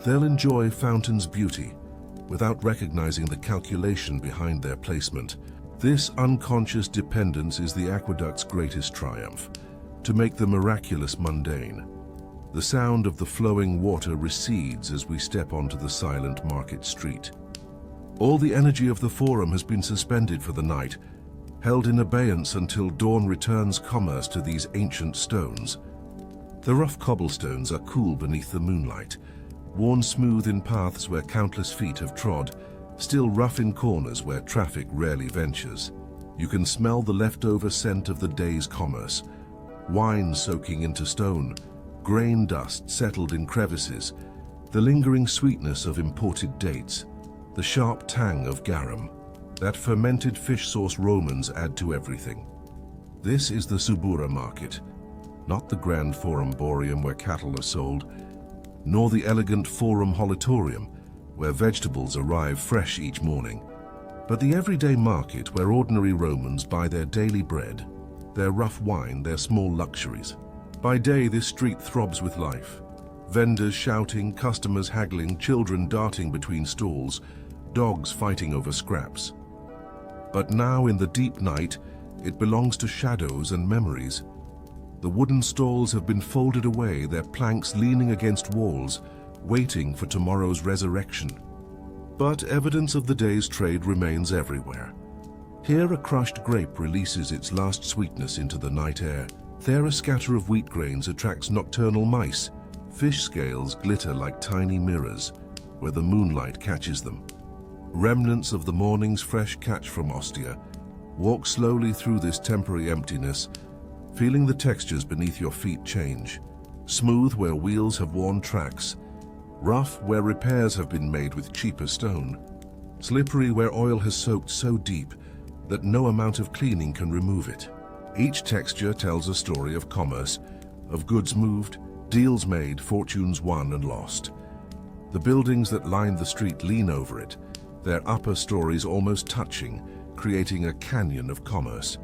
They'll enjoy fountains' beauty without recognizing the calculation behind their placement. This unconscious dependence is the aqueduct's greatest triumph, to make the miraculous mundane. The sound of the flowing water recedes as we step onto the silent market street. All the energy of the forum has been suspended for the night, held in abeyance until dawn returns commerce to these ancient stones. The rough cobblestones are cool beneath the moonlight, worn smooth in paths where countless feet have trod, still rough in corners where traffic rarely ventures. You can smell the leftover scent of the day's commerce, wine soaking into stone, grain dust settled in crevices, the lingering sweetness of imported dates, the sharp tang of garum, that fermented fish sauce Romans add to everything. This is the Subura market, not the grand Forum Boreum where cattle are sold, nor the elegant Forum Holitorium, where vegetables arrive fresh each morning, but the everyday market where ordinary Romans buy their daily bread, their rough wine, their small luxuries. By day, this street throbs with life. Vendors shouting, customers haggling, children darting between stalls, dogs fighting over scraps. But now, in the deep night, it belongs to shadows and memories. The wooden stalls have been folded away, their planks leaning against walls, waiting for tomorrow's resurrection. But evidence of the day's trade remains everywhere. Here a crushed grape releases its last sweetness into the night air. There a scatter of wheat grains attracts nocturnal mice. Fish scales glitter like tiny mirrors, where the moonlight catches them. Remnants of the morning's fresh catch from Ostia, Walk slowly through this temporary emptiness, feeling the textures beneath your feet change. Smooth where wheels have worn tracks, rough where repairs have been made with cheaper stone, slippery where oil has soaked so deep that no amount of cleaning can remove it. Each texture tells a story of commerce, of goods moved, deals made, fortunes won and lost. The buildings that line the street lean over it, their upper stories almost touching, creating a canyon of commerce.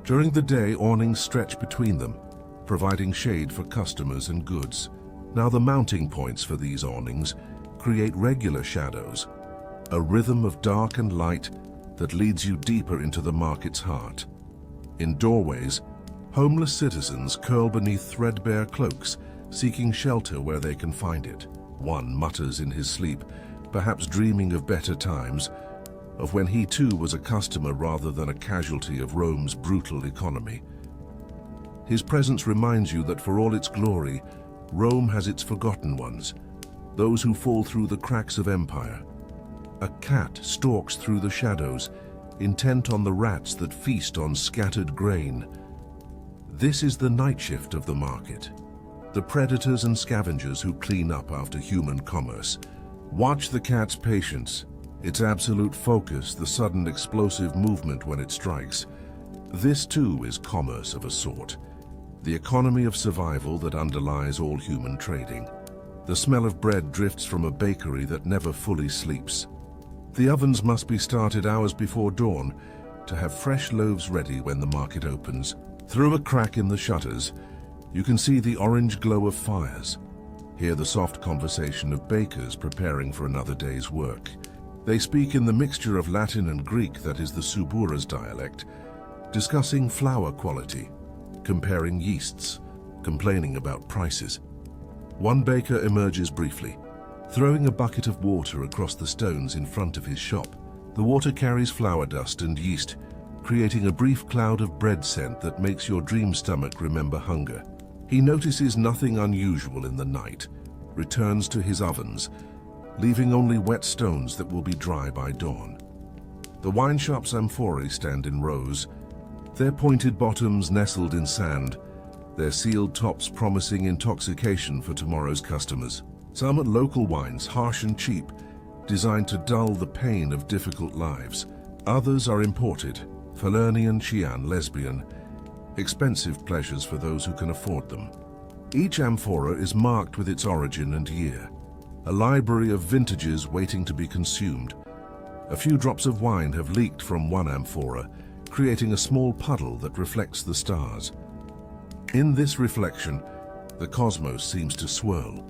During the day, awnings stretch between them, providing shade for customers and goods. Now the mounting points for these awnings create regular shadows, a rhythm of dark and light that leads you deeper into the market's heart. In doorways, homeless citizens curl beneath threadbare cloaks, seeking shelter where they can find it. One mutters in his sleep, perhaps dreaming of better times, of when he too was a customer rather than a casualty of Rome's brutal economy. His presence reminds you that for all its glory, Rome has its forgotten ones, those who fall through the cracks of empire. A cat stalks through the shadows, intent on the rats that feast on scattered grain. This is the night shift of the market, the predators and scavengers who clean up after human commerce. Watch the cat's patience, its absolute focus, the sudden explosive movement when it strikes. This too is commerce of a sort, the economy of survival that underlies all human trading. The smell of bread drifts from a bakery that never fully sleeps. The ovens must be started hours before dawn to have fresh loaves ready when the market opens. Through a crack in the shutters, you can see the orange glow of fires. Hear the soft conversation of bakers preparing for another day's work. They speak in the mixture of Latin and Greek that is the Subura's dialect, discussing flour quality, comparing yeasts, complaining about prices. One baker emerges briefly, throwing a bucket of water across the stones in front of his shop. The water carries flour dust and yeast, creating a brief cloud of bread scent that makes your dream stomach remember hunger. He notices nothing unusual in the night, returns to his ovens, leaving only wet stones that will be dry by dawn. The wine shop's amphorae stand in rows, their pointed bottoms nestled in sand, their sealed tops promising intoxication for tomorrow's customers. Some are local wines, harsh and cheap, designed to dull the pain of difficult lives. Others are imported, Falernian, Chian, Lesbian, expensive pleasures for those who can afford them. Each amphora is marked with its origin and year, a library of vintages waiting to be consumed. A few drops of wine have leaked from one amphora, creating a small puddle that reflects the stars. In this reflection, the cosmos seems to swirl,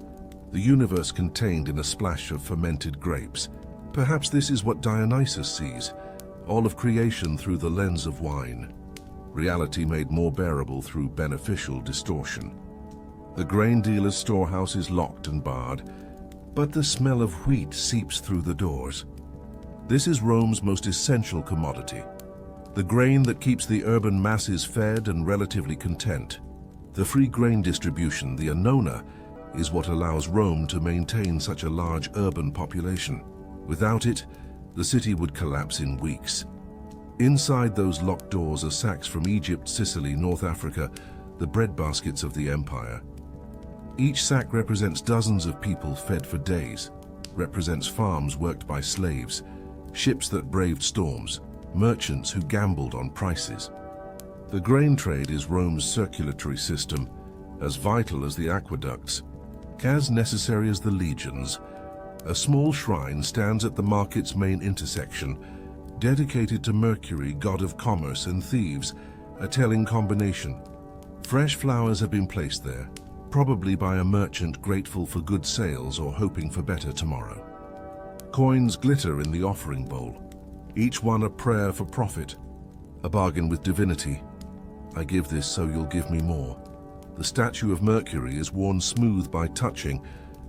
the universe contained in a splash of fermented grapes. Perhaps this is what Dionysus sees, all of creation through the lens of wine, reality made more bearable through beneficial distortion. The grain dealer's storehouse is locked and barred, but the smell of wheat seeps through the doors. This is Rome's most essential commodity, the grain that keeps the urban masses fed and relatively content. The free grain distribution, the annona, is what allows Rome to maintain such a large urban population. Without it, the city would collapse in weeks. Inside those locked doors are sacks from Egypt, Sicily, North Africa, the breadbaskets of the empire. Each sack represents dozens of people fed for days, represents farms worked by slaves, ships that braved storms, merchants who gambled on prices. The grain trade is Rome's circulatory system, as vital as the aqueducts, as necessary as the legions. A small shrine stands at the market's main intersection, dedicated to Mercury, god of commerce and thieves, a telling combination. Fresh flowers have been placed there, probably by a merchant grateful for good sales or hoping for better tomorrow. Coins glitter in the offering bowl, each one a prayer for profit, a bargain with divinity. I give this so you'll give me more. The statue of Mercury is worn smooth by touching,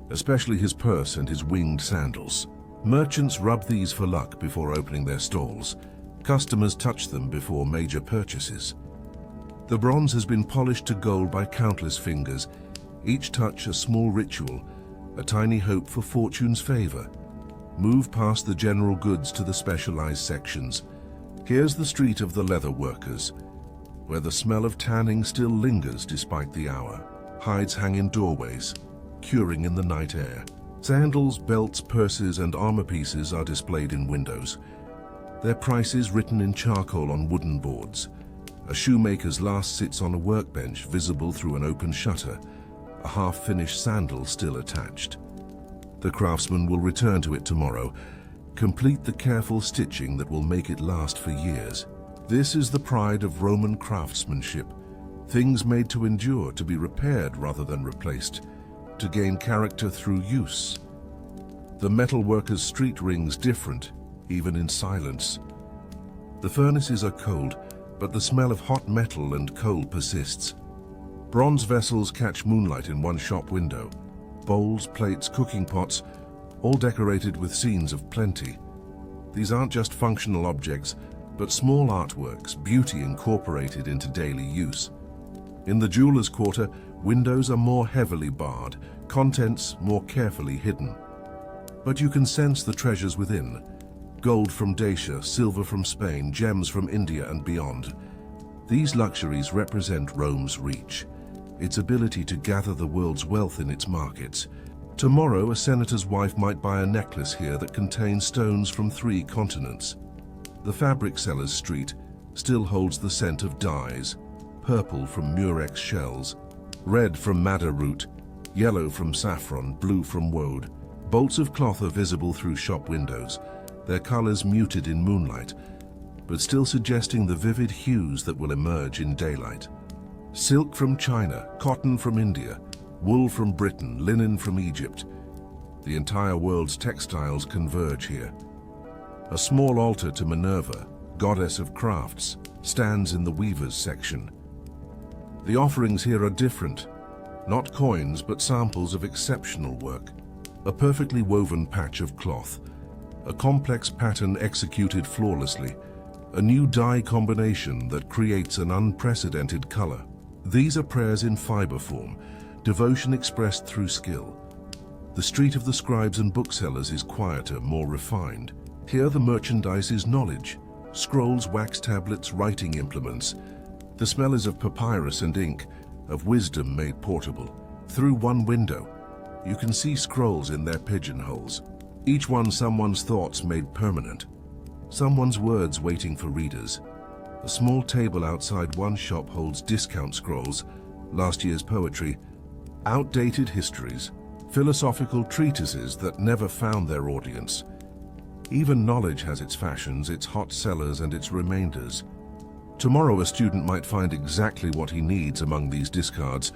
especially his purse and his winged sandals. Merchants rub these for luck before opening their stalls. Customers touch them before major purchases. The bronze has been polished to gold by countless fingers, each touch a small ritual, a tiny hope for fortune's favor. Move past the general goods to the specialized sections. Here's the street of the leather workers, where the smell of tanning still lingers despite the hour. Hides hang in doorways, curing in the night air. Sandals, belts, purses, and armor pieces are displayed in windows, their prices written in charcoal on wooden boards. A shoemaker's last sits on a workbench visible through an open shutter, a half-finished sandal still attached. The craftsman will return to it tomorrow, complete the careful stitching that will make it last for years. This is the pride of Roman craftsmanship, things made to endure, to be repaired rather than replaced, to gain character through use. The metalworker's street rings different, even in silence. The furnaces are cold, but the smell of hot metal and coal persists. Bronze vessels catch moonlight in one shop window. Bowls, plates, cooking pots, all decorated with scenes of plenty. These aren't just functional objects, but small artworks, beauty incorporated into daily use. In the jeweler's quarter, windows are more heavily barred, contents more carefully hidden. But you can sense the treasures within. Gold from Dacia, silver from Spain, gems from India and beyond. These luxuries represent Rome's reach, its ability to gather the world's wealth in its markets. Tomorrow, a senator's wife might buy a necklace here that contains stones from 3 continents. The fabric seller's street still holds the scent of dyes, purple from murex shells, red from madder root, yellow from saffron, blue from woad. Bolts of cloth are visible through shop windows, their colors muted in moonlight, but still suggesting the vivid hues that will emerge in daylight. Silk from China, cotton from India, wool from Britain, linen from Egypt. The entire world's textiles converge here. A small altar to Minerva, goddess of crafts, stands in the weavers section. The offerings here are different, not coins but samples of exceptional work. A perfectly woven patch of cloth, a complex pattern executed flawlessly, a new dye combination that creates an unprecedented color. These are prayers in fiber form, devotion expressed through skill. The street of the scribes and booksellers is quieter, more refined. Here the merchandise is knowledge, scrolls, wax tablets, writing implements. The smell is of papyrus and ink, of wisdom made portable. Through one window, you can see scrolls in their pigeonholes, each one someone's thoughts made permanent, someone's words waiting for readers. A small table outside one shop holds discount scrolls, last year's poetry, outdated histories, philosophical treatises that never found their audience. Even knowledge has its fashions, its hot sellers and its remainders. Tomorrow a student might find exactly what he needs among these discards,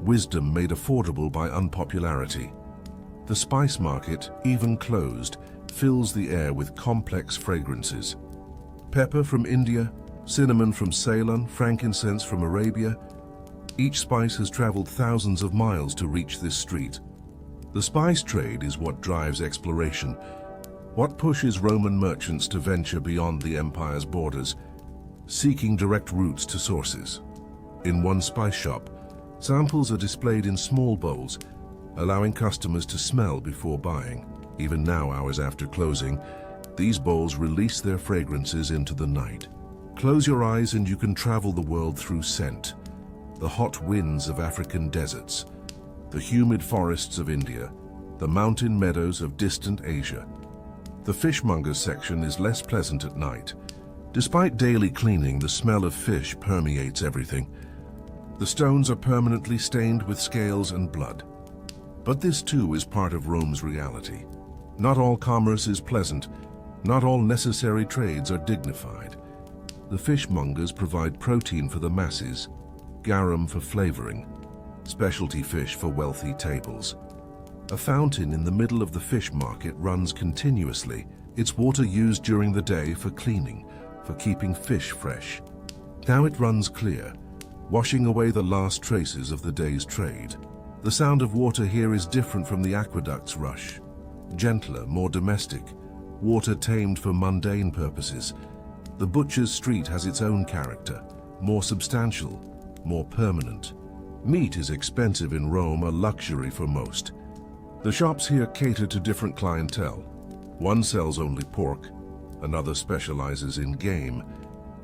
wisdom made affordable by unpopularity. The spice market, even closed, fills the air with complex fragrances. Pepper from India, cinnamon from Ceylon, frankincense from Arabia. Each spice has traveled thousands of miles to reach this street. The spice trade is what drives exploration, what pushes Roman merchants to venture beyond the empire's borders, seeking direct routes to sources. In one spice shop, samples are displayed in small bowls, allowing customers to smell before buying. Even now, hours after closing, these bowls release their fragrances into the night. Close your eyes and you can travel the world through scent. The hot winds of African deserts, the humid forests of India, the mountain meadows of distant Asia. The fishmonger's section is less pleasant at night. Despite daily cleaning, the smell of fish permeates everything. The stones are permanently stained with scales and blood. But this too is part of Rome's reality. Not all commerce is pleasant. Not all necessary trades are dignified. The fishmongers provide protein for the masses, garum for flavoring, specialty fish for wealthy tables. A fountain in the middle of the fish market runs continuously, its water used during the day for cleaning, for keeping fish fresh. Now it runs clear, washing away the last traces of the day's trade. The sound of water here is different from the aqueduct's rush. Gentler, more domestic, water tamed for mundane purposes. The butcher's street has its own character, more substantial, more permanent. Meat is expensive in Rome, a luxury for most. The shops here cater to different clientele. One sells only pork, Another specializes in game.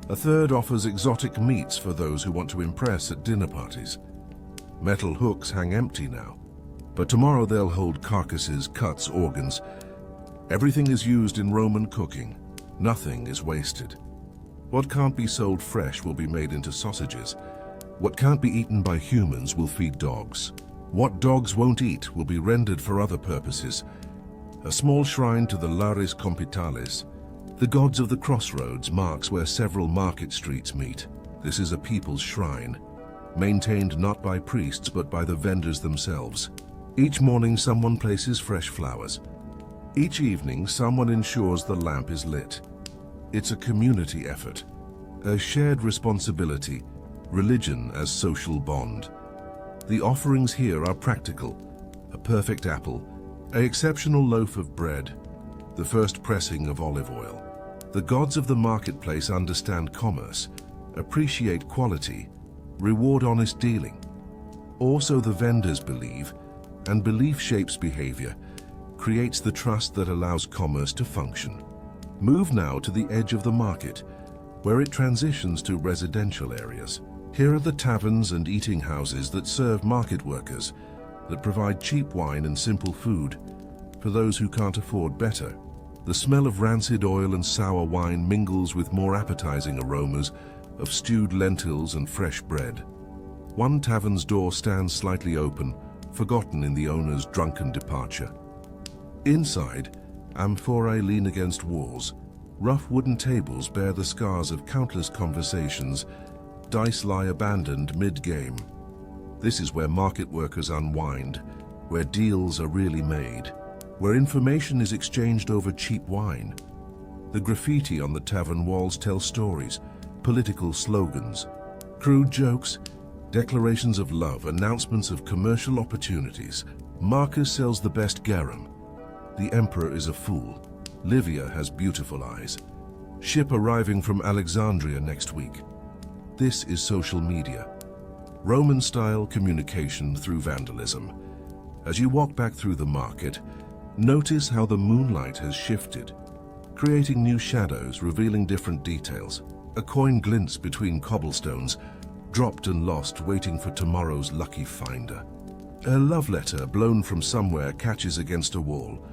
A third offers exotic meats for those who want to impress at dinner parties. Metal hooks hang empty now, but tomorrow they'll hold carcasses, cuts, organs. Everything is used in Roman cooking. Nothing is wasted. What can't be sold fresh will be made into sausages. What can't be eaten by humans will feed dogs. What dogs won't eat will be rendered for other purposes. A small shrine to the Lares Compitales, the gods of the crossroads, marks where several market streets meet. This is a people's shrine, maintained not by priests but by the vendors themselves. Each morning someone places fresh flowers. Each evening someone ensures the lamp is lit. It's a community effort, a shared responsibility, religion as social bond. The offerings here are practical: a perfect apple, an exceptional loaf of bread, the first pressing of olive oil. The gods of the marketplace understand commerce, appreciate quality, reward honest dealing. Also the vendors believe, and belief shapes behavior, creates the trust that allows commerce to function. Move now to the edge of the market, where it transitions to residential areas. Here are the taverns and eating houses that serve market workers, that provide cheap wine and simple food for those who can't afford better. The smell of rancid oil and sour wine mingles with more appetizing aromas of stewed lentils and fresh bread. One tavern's door stands slightly open, forgotten in the owner's drunken departure. Inside, amphorae lean against walls. Rough wooden tables bear the scars of countless conversations. Dice lie abandoned mid-game. This is where market workers unwind, where deals are really made, where information is exchanged over cheap wine. The graffiti on the tavern walls tells stories, political slogans, crude jokes, declarations of love, announcements of commercial opportunities. Marcus sells the best garum. The emperor is a fool. Livia has beautiful eyes. Ship arriving from Alexandria next week. This is social media. Roman-style communication through vandalism. As you walk back through the market, notice how the moonlight has shifted, creating new shadows, revealing different details. A coin glints between cobblestones, dropped and lost, waiting for tomorrow's lucky finder. A love letter blown from somewhere catches against a wall.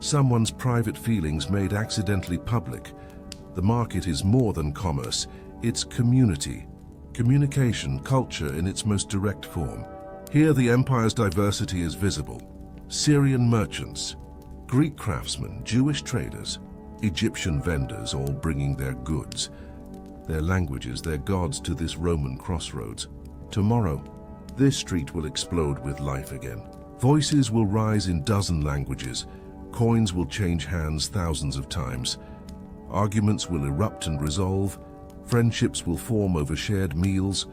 Someone's private feelings made accidentally public. The market is more than commerce, it's community. Communication, culture in its most direct form. Here the empire's diversity is visible. Syrian merchants, Greek craftsmen, Jewish traders, Egyptian vendors, all bringing their goods, their languages, their gods to this Roman crossroads. Tomorrow, this street will explode with life again. Voices will rise in dozen languages. Coins will change hands thousands of times. Arguments will erupt and resolve. Friendships will form over shared meals.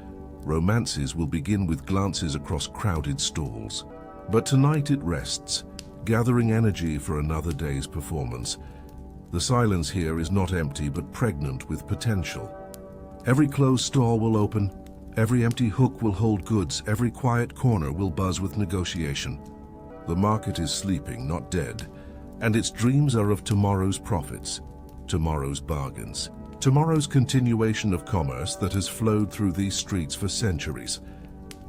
Romances will begin with glances across crowded stalls. But tonight it rests, gathering energy for another day's performance. The silence here is not empty but pregnant with potential. Every closed stall will open. Every empty hook will hold goods. Every quiet corner will buzz with negotiation. The market is sleeping, not dead, and its dreams are of tomorrow's profits, tomorrow's bargains. Tomorrow's continuation of commerce that has flowed through these streets for centuries.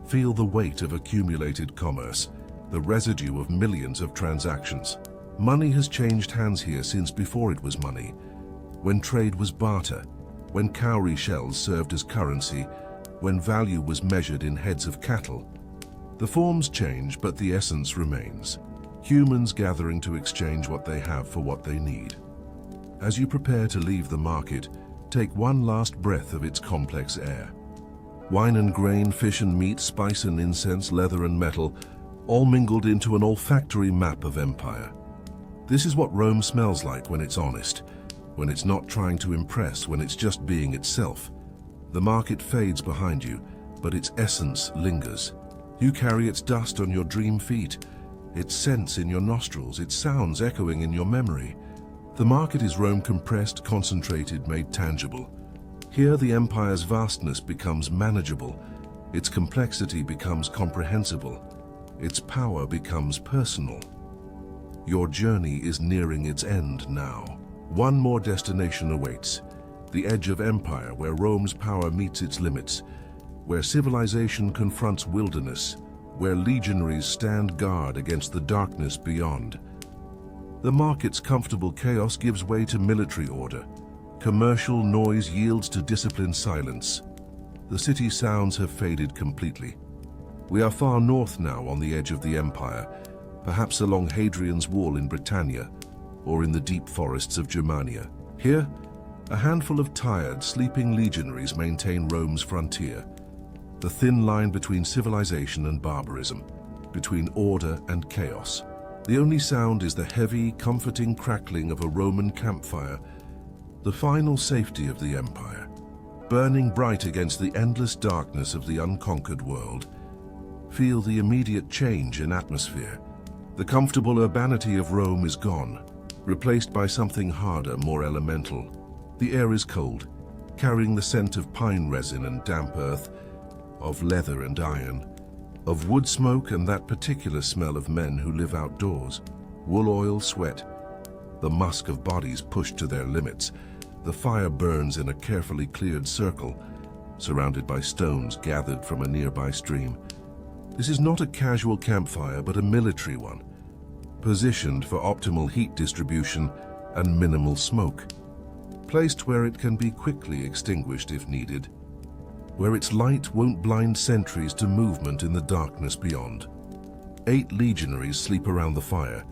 Feel the weight of accumulated commerce, the residue of millions of transactions. Money has changed hands here since before it was money, when trade was barter, when cowrie shells served as currency, when value was measured in heads of cattle. The forms change, but the essence remains. Humans gathering to exchange what they have for what they need. As you prepare to leave the market, take one last breath of its complex air. Wine and grain, fish and meat, spice and incense, leather and metal, all mingled into an olfactory map of empire. This is what Rome smells like when it's honest, when it's not trying to impress, when it's just being itself. The market fades behind you, but its essence lingers. You carry its dust on your dream feet, its scents in your nostrils, its sounds echoing in your memory. The market is Rome compressed, concentrated, made tangible. Here the empire's vastness becomes manageable, its complexity becomes comprehensible, its power becomes personal. Your journey is nearing its end now. One more destination awaits, the edge of empire where Rome's power meets its limits, where civilization confronts wilderness, where legionaries stand guard against the darkness beyond. The market's comfortable chaos gives way to military order. Commercial noise yields to disciplined silence. The city's sounds have faded completely. We are far north now on the edge of the empire, perhaps along Hadrian's Wall in Britannia, or in the deep forests of Germania. Here, a handful of tired, sleeping legionaries maintain Rome's frontier, the thin line between civilization and barbarism, between order and chaos. The only sound is the heavy, comforting crackling of a Roman campfire, the final safety of the empire, burning bright against the endless darkness of the unconquered world. Feel the immediate change in atmosphere. The comfortable urbanity of Rome is gone, replaced by something harder, more elemental. The air is cold, carrying the scent of pine resin and damp earth, of leather and iron, of wood smoke and that particular smell of men who live outdoors. Wool oil, sweat, the musk of bodies pushed to their limits. The fire burns in a carefully cleared circle, surrounded by stones gathered from a nearby stream. This is not a casual campfire, but a military one, positioned for optimal heat distribution and minimal smoke, placed where it can be quickly extinguished if needed, where its light won't blind sentries to movement in the darkness beyond. 8 legionaries sleep around the fire,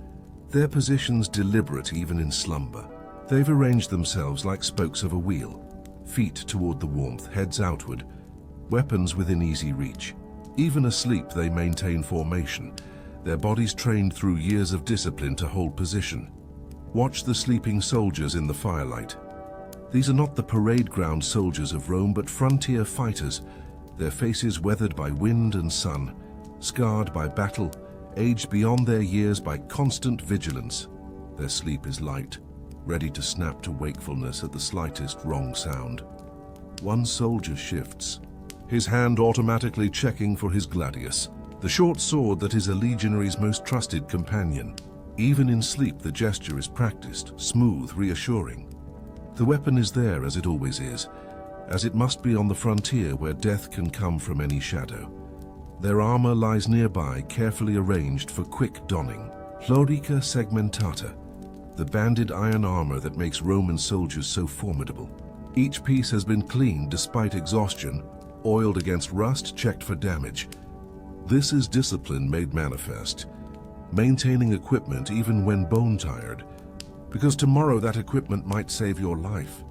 their positions deliberate even in slumber. They've arranged themselves like spokes of a wheel, feet toward the warmth, heads outward, weapons within easy reach. Even asleep, they maintain formation, their bodies trained through years of discipline to hold position. Watch the sleeping soldiers in the firelight. These are not the parade ground soldiers of Rome, but frontier fighters, their faces weathered by wind and sun, scarred by battle, aged beyond their years by constant vigilance. Their sleep is light, ready to snap to wakefulness at the slightest wrong sound. One soldier shifts, his hand automatically checking for his gladius, the short sword that is a legionary's most trusted companion. Even in sleep, the gesture is practiced, smooth, reassuring. The weapon is there as it always is, as it must be on the frontier where death can come from any shadow. Their armor lies nearby, carefully arranged for quick donning. Chlorica segmentata, the banded iron armor that makes Roman soldiers so formidable. Each piece has been cleaned despite exhaustion, oiled against rust, checked for damage. This is discipline made manifest, maintaining equipment even when bone-tired, because tomorrow that equipment might save your life.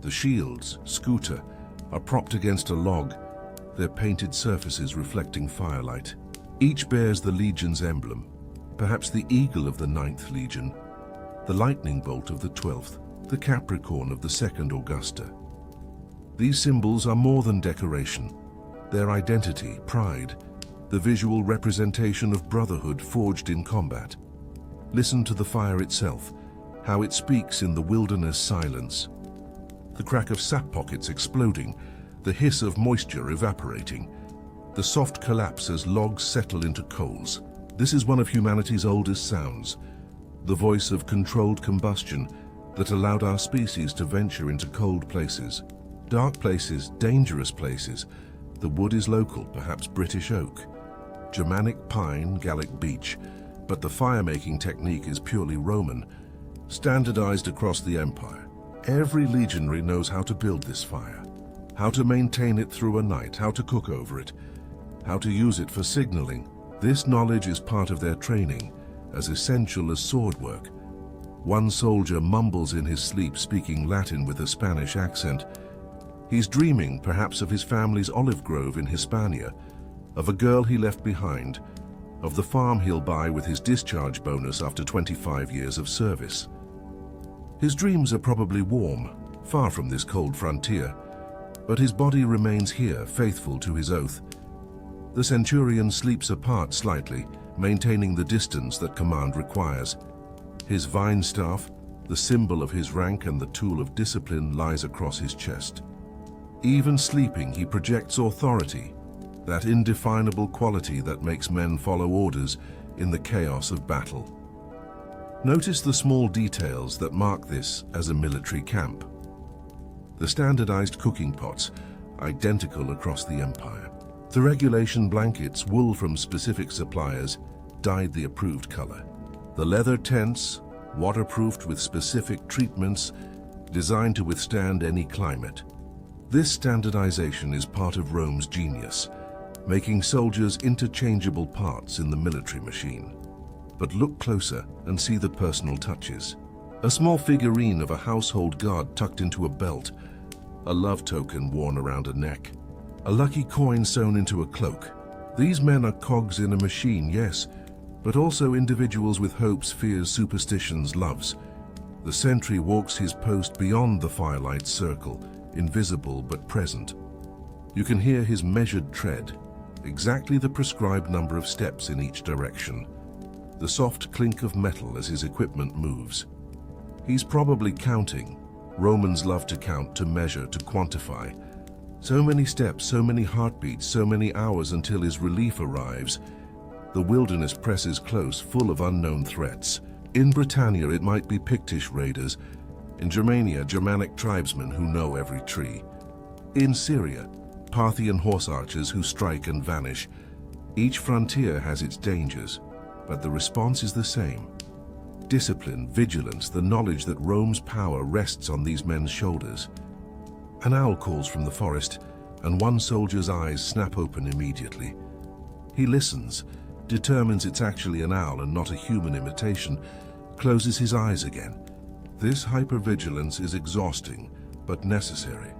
The shields, scooter, are propped against a log, their painted surfaces reflecting firelight. Each bears the legion's emblem, perhaps the eagle of the 9th Legion, the lightning bolt of the 12th, the Capricorn of the 2nd Augusta. These symbols are more than decoration. Their identity, pride, the visual representation of brotherhood forged in combat. Listen to the fire itself, how it speaks in the wilderness silence. The crack of sap pockets exploding, the hiss of moisture evaporating, the soft collapse as logs settle into coals. This is one of humanity's oldest sounds, the voice of controlled combustion that allowed our species to venture into cold places. Dark places, dangerous places. The wood is local, perhaps British oak, Germanic pine, Gallic beech, but the fire-making technique is purely Roman, standardized across the empire. Every legionary knows how to build this fire, how to maintain it through a night, how to cook over it, how to use it for signaling. This knowledge is part of their training, as essential as sword work. One soldier mumbles in his sleep, speaking Latin with a Spanish accent. He's dreaming, perhaps, of his family's olive grove in Hispania, of a girl he left behind, of the farm he'll buy with his discharge bonus after 25 years of service. His dreams are probably warm, far from this cold frontier, but his body remains here, faithful to his oath. The centurion sleeps apart slightly, maintaining the distance that command requires. His vine staff, the symbol of his rank and the tool of discipline, lies across his chest. Even sleeping, he projects authority, that indefinable quality that makes men follow orders in the chaos of battle. Notice the small details that mark this as a military camp. The standardized cooking pots, identical across the empire. The regulation blankets, wool from specific suppliers, dyed the approved color. The leather tents, waterproofed with specific treatments, designed to withstand any climate. This standardization is part of Rome's genius, making soldiers interchangeable parts in the military machine. But look closer and see the personal touches. A small figurine of a household guard tucked into a belt, a love token worn around a neck, a lucky coin sewn into a cloak. These men are cogs in a machine, yes, but also individuals with hopes, fears, superstitions, loves. The sentry walks his post beyond the firelight's circle, invisible but present. You can hear his measured tread, exactly the prescribed number of steps in each direction. The soft clink of metal as his equipment moves. He's probably counting. Romans love to count, to measure, to quantify. So many steps, so many heartbeats, so many hours until his relief arrives. The wilderness presses close, full of unknown threats. In Britannia, it might be Pictish raiders. In Germania, Germanic tribesmen who know every tree. In Syria, Parthian horse archers who strike and vanish. Each frontier has its dangers, but the response is the same. Discipline, vigilance, the knowledge that Rome's power rests on these men's shoulders. An owl calls from the forest, and one soldier's eyes snap open immediately. He listens, determines it's actually an owl and not a human imitation, closes his eyes again. This hypervigilance is exhausting, but necessary.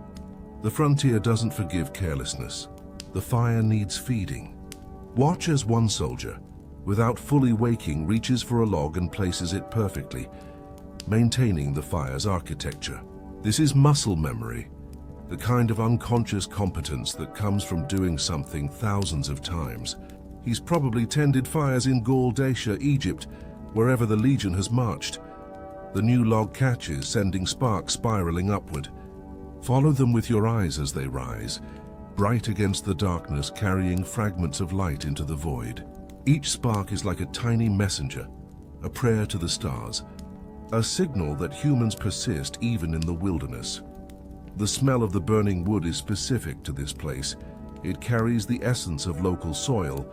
The frontier doesn't forgive carelessness. The fire needs feeding. Watch as one soldier, without fully waking, reaches for a log and places it perfectly, maintaining the fire's architecture. This is muscle memory, the kind of unconscious competence that comes from doing something thousands of times. He's probably tended fires in Gaul, Dacia, Egypt, wherever the legion has marched. The new log catches, sending sparks spiraling upward. Follow them with your eyes as they rise, bright against the darkness, carrying fragments of light into the void. Each spark is like a tiny messenger, a prayer to the stars, a signal that humans persist even in the wilderness. The smell of the burning wood is specific to this place. It carries the essence of local soil,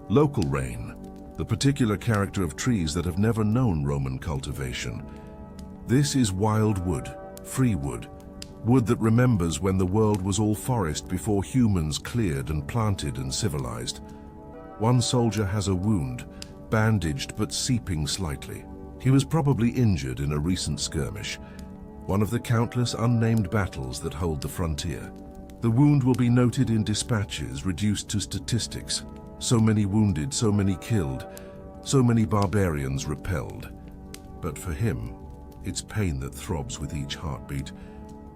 local rain, the particular character of trees that have never known Roman cultivation. This is wild wood, free wood, wood that remembers when the world was all forest before humans cleared and planted and civilized. One soldier has a wound, bandaged but seeping slightly. He was probably injured in a recent skirmish, one of the countless unnamed battles that hold the frontier. The wound will be noted in dispatches, reduced to statistics. So many wounded, so many killed, so many barbarians repelled. But for him, it's pain that throbs with each heartbeat,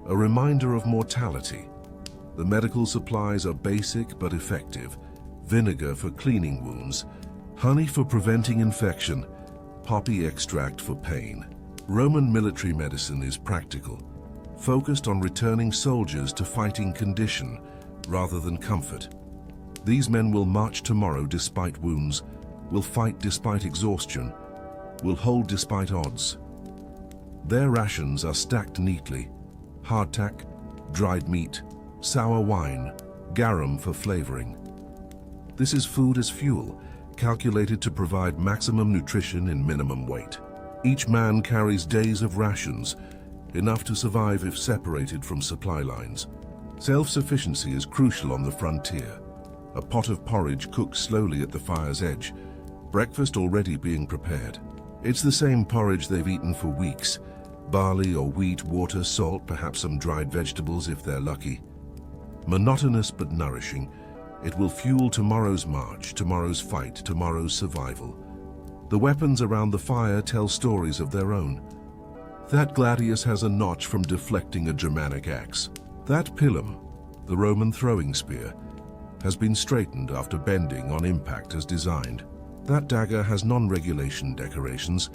a reminder of mortality. The medical supplies are basic but effective. Vinegar for cleaning wounds, honey for preventing infection, poppy extract for pain. Roman military medicine is practical, focused on returning soldiers to fighting condition rather than comfort. These men will march tomorrow despite wounds, will fight despite exhaustion, will hold despite odds. Their rations are stacked neatly: hardtack, dried meat, sour wine, garum for flavoring. This is food as fuel, calculated to provide maximum nutrition in minimum weight. Each man carries days of rations, enough to survive if separated from supply lines. Self-sufficiency is crucial on the frontier. A pot of porridge cooked slowly at the fire's edge, breakfast already being prepared. It's the same porridge they've eaten for weeks. Barley or wheat, water, salt, perhaps some dried vegetables if they're lucky. Monotonous but nourishing, it will fuel tomorrow's march, tomorrow's fight, tomorrow's survival. The weapons around the fire tell stories of their own. That gladius has a notch from deflecting a Germanic axe. That pilum, the Roman throwing spear, has been straightened after bending on impact as designed. That dagger has non-regulation decorations,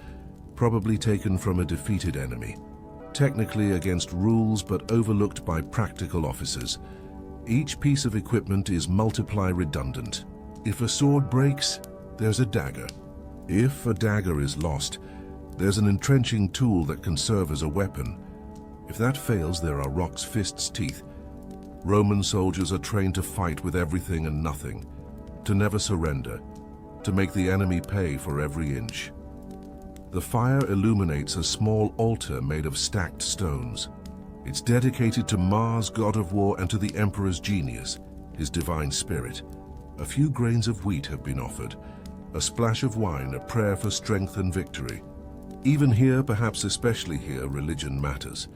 probably taken from a defeated enemy. Technically against rules but overlooked by practical officers. Each piece of equipment is multiply redundant. If a sword breaks, there's a dagger. If a dagger is lost, There's an entrenching tool that can serve as a weapon. If that fails, there are rock's fist's teeth. Roman soldiers are trained to fight with everything and nothing, to never surrender, to make the enemy pay for every inch. The fire illuminates a small altar made of stacked stones. It's dedicated to Mars, god of war, and to the emperor's genius, his divine spirit. A few grains of wheat have been offered, a splash of wine, a prayer for strength and victory. Even here, perhaps especially here, religion matters.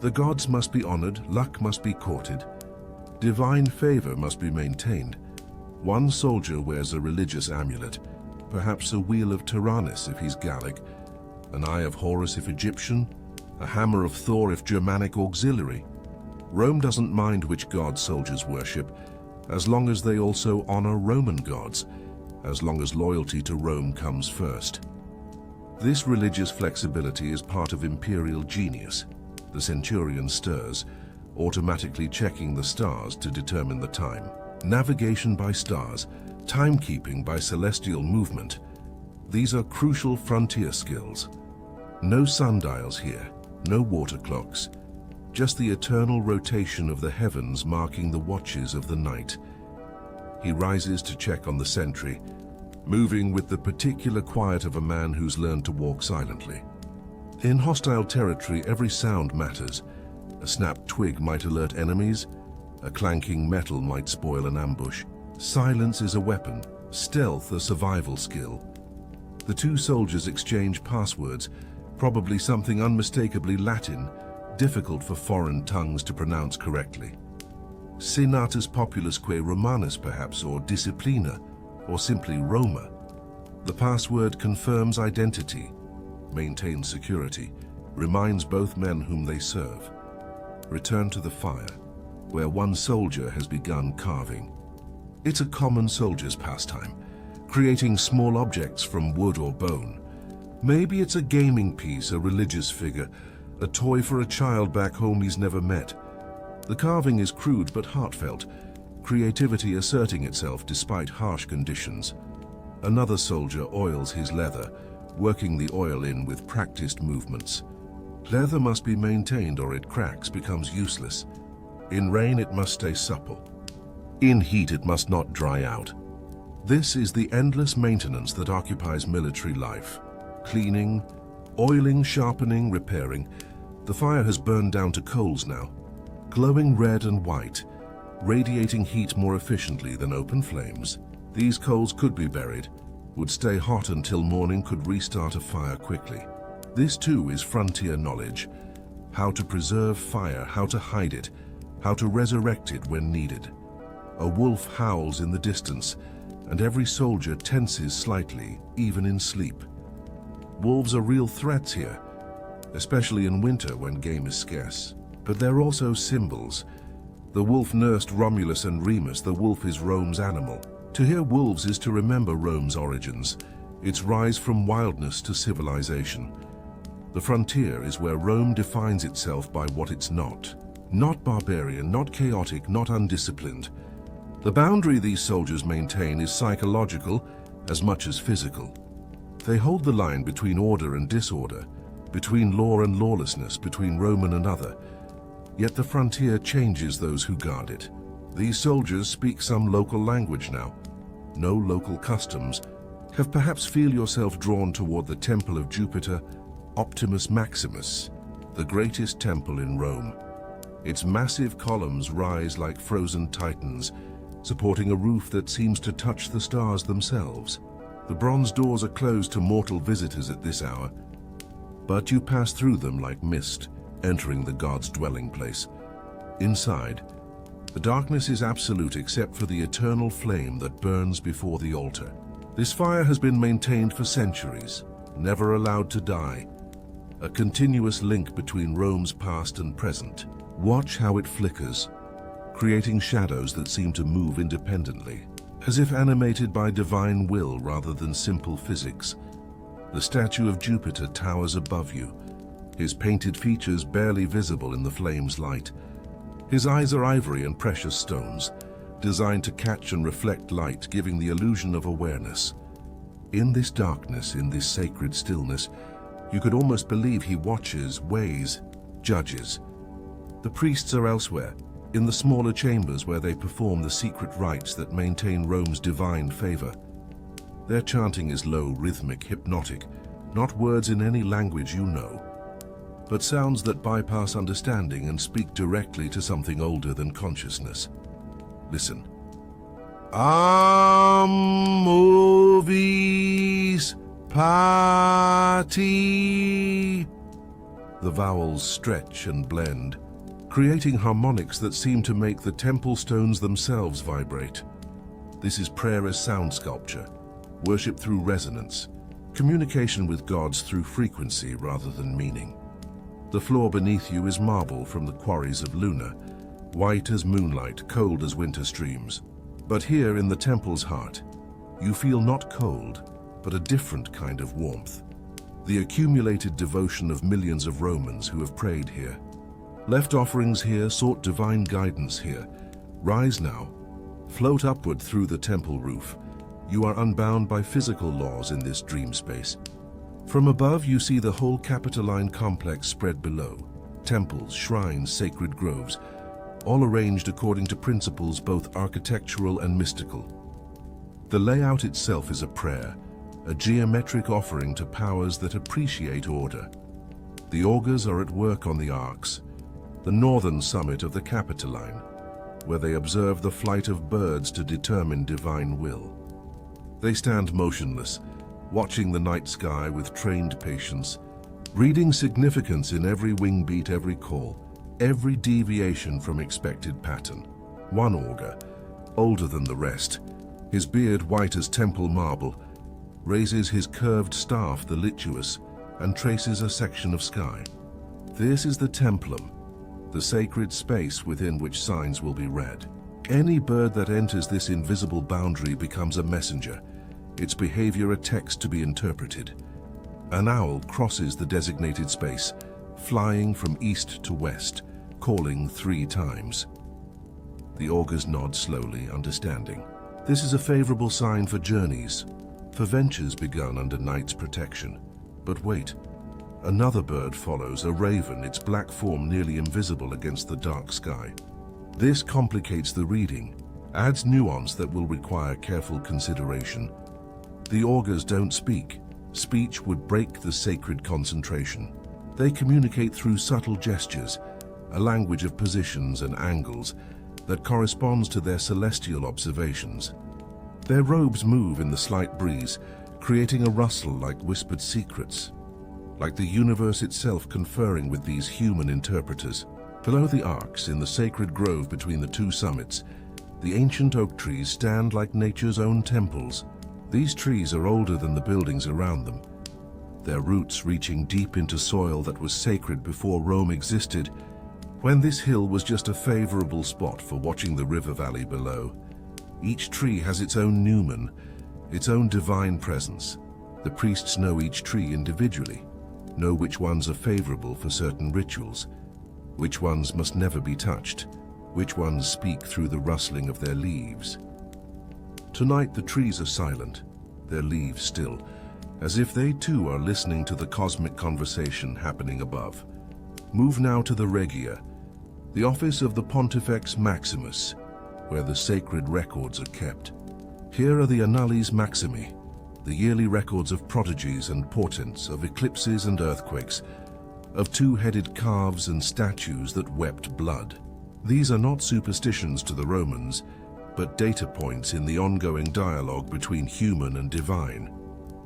The gods must be honored, luck must be courted, divine favor must be maintained. One soldier wears a religious amulet, perhaps a wheel of Tyrannus if he's Gallic, an eye of Horus if Egyptian, a hammer of Thor if Germanic auxiliary. Rome doesn't mind which god soldiers worship, as long as they also honor Roman gods, as long as loyalty to Rome comes first. This religious flexibility is part of imperial genius. The centurion stirs, automatically checking the stars to determine the time. Navigation by stars, timekeeping by celestial movement. These are crucial frontier skills. No sundials here, no water clocks, just the eternal rotation of the heavens marking the watches of the night. He rises to check on the sentry, moving with the particular quiet of a man who's learned to walk silently. In hostile territory, every sound matters. A snapped twig might alert enemies, a clanking metal might spoil an ambush. Silence is a weapon, stealth a survival skill. The two soldiers exchange passwords, probably something unmistakably Latin, difficult for foreign tongues to pronounce correctly. Senatus Populusque Romanus perhaps, or Disciplina, or simply Roma. The password confirms identity, maintains security, reminds both men whom they serve. Return to the fire, where one soldier has begun carving. It's a common soldier's pastime, creating small objects from wood or bone. Maybe it's a gaming piece, a religious figure, a toy for a child back home he's never met. The carving is crude but heartfelt, creativity asserting itself despite harsh conditions. Another soldier oils his leather, working the oil in with practiced movements. Leather must be maintained or it cracks, becomes useless. In rain it must stay supple. In heat it must not dry out. This is the endless maintenance that occupies military life. Cleaning, oiling, sharpening, repairing. The fire has burned down to coals now, glowing red and white, radiating heat more efficiently than open flames. These coals could be buried, would stay hot until morning, could restart a fire quickly. This too is frontier knowledge. How to preserve fire, how to hide it, how to resurrect it when needed. A wolf howls in the distance, and every soldier tenses slightly, even in sleep. Wolves are real threats here, especially in winter when game is scarce. But they're also symbols. The wolf nursed Romulus and Remus. The wolf is Rome's animal. To hear wolves is to remember Rome's origins, its rise from wildness to civilization. The frontier is where Rome defines itself by what it's not. Not barbarian, not chaotic, not undisciplined. The boundary these soldiers maintain is psychological as much as physical. They hold the line between order and disorder, between law and lawlessness, between Rome and another. Yet the frontier changes those who guard it. These soldiers speak some local language now, know local customs, have perhaps feel yourself drawn toward the temple of Jupiter, Optimus Maximus, the greatest temple in Rome. Its massive columns rise like frozen titans, supporting a roof that seems to touch the stars themselves. The bronze doors are closed to mortal visitors at this hour, but you pass through them like mist, entering the god's dwelling place. Inside, the darkness is absolute except for the eternal flame that burns before the altar. This fire has been maintained for centuries, never allowed to die, a continuous link between Rome's past and present. Watch how it flickers, creating shadows that seem to move independently, as if animated by divine will rather than simple physics. The statue of Jupiter towers above you, his painted features barely visible in the flame's light. His eyes are ivory and precious stones, designed to catch and reflect light, giving the illusion of awareness. In this darkness, in this sacred stillness, You could almost believe he watches, weighs, judges. The priests are elsewhere, in the smaller chambers where they perform the secret rites that maintain Rome's divine favor. Their chanting is low, rhythmic, hypnotic, not words in any language you know, but sounds that bypass understanding and speak directly to something older than consciousness. Listen. Movies party. The vowels stretch and blend, creating harmonics that seem to make the temple stones themselves vibrate. This is prayer as sound sculpture, worship through resonance, communication with gods through frequency rather than meaning. The floor beneath you is marble from the quarries of Luna, white as moonlight, cold as winter streams. But here in the temple's heart, you feel not cold, but a different kind of warmth. The accumulated devotion of millions of Romans who have prayed here. Left offerings here, sought divine guidance here. Rise now, float upward through the temple roof. You are unbound by physical laws in this dream space. From above, you see the whole Capitoline complex spread below. Temples, shrines, sacred groves, all arranged according to principles both architectural and mystical. The layout itself is a prayer, a geometric offering to powers that appreciate order. The augurs are at work on the arcs, the northern summit of the Capitoline, where they observe the flight of birds to determine divine will. They stand motionless, watching the night sky with trained patience, reading significance in every wing beat, every call, every deviation from expected pattern. One augur, older than the rest, his beard white as temple marble, raises his curved staff, the lituus, and traces a section of sky. This is the templum, the sacred space within which signs will be read. Any bird that enters this invisible boundary becomes a messenger, its behavior a text to be interpreted. An owl crosses the designated space, flying from east to west, calling 3 times. The augurs nod slowly, understanding. This is a favorable sign for journeys, for ventures begun under night's protection. But wait, another bird follows, a raven, its black form nearly invisible against the dark sky. This complicates the reading, adds nuance that will require careful consideration. The augurs don't speak. Speech would break the sacred concentration. They communicate through subtle gestures, a language of positions and angles that corresponds to their celestial observations. Their robes move in the slight breeze, creating a rustle like whispered secrets, like the universe itself conferring with these human interpreters. Below the arcs, in the sacred grove between the 2 summits, the ancient oak trees stand like nature's own temples. These trees are older than the buildings around them, their roots reaching deep into soil that was sacred before Rome existed, when this hill was just a favorable spot for watching the river valley below. Each tree has its own numen, its own divine presence. The priests know each tree individually, know which ones are favorable for certain rituals, which ones must never be touched, which ones speak through the rustling of their leaves. Tonight the trees are silent, their leaves still, as if they too are listening to the cosmic conversation happening above. Move now to the Regia, the office of the Pontifex Maximus, where the sacred records are kept. Here are the Annales Maximi, the yearly records of prodigies and portents, of eclipses and earthquakes, of 2-headed calves and statues that wept blood. These are not superstitions to the Romans, but data points in the ongoing dialogue between human and divine.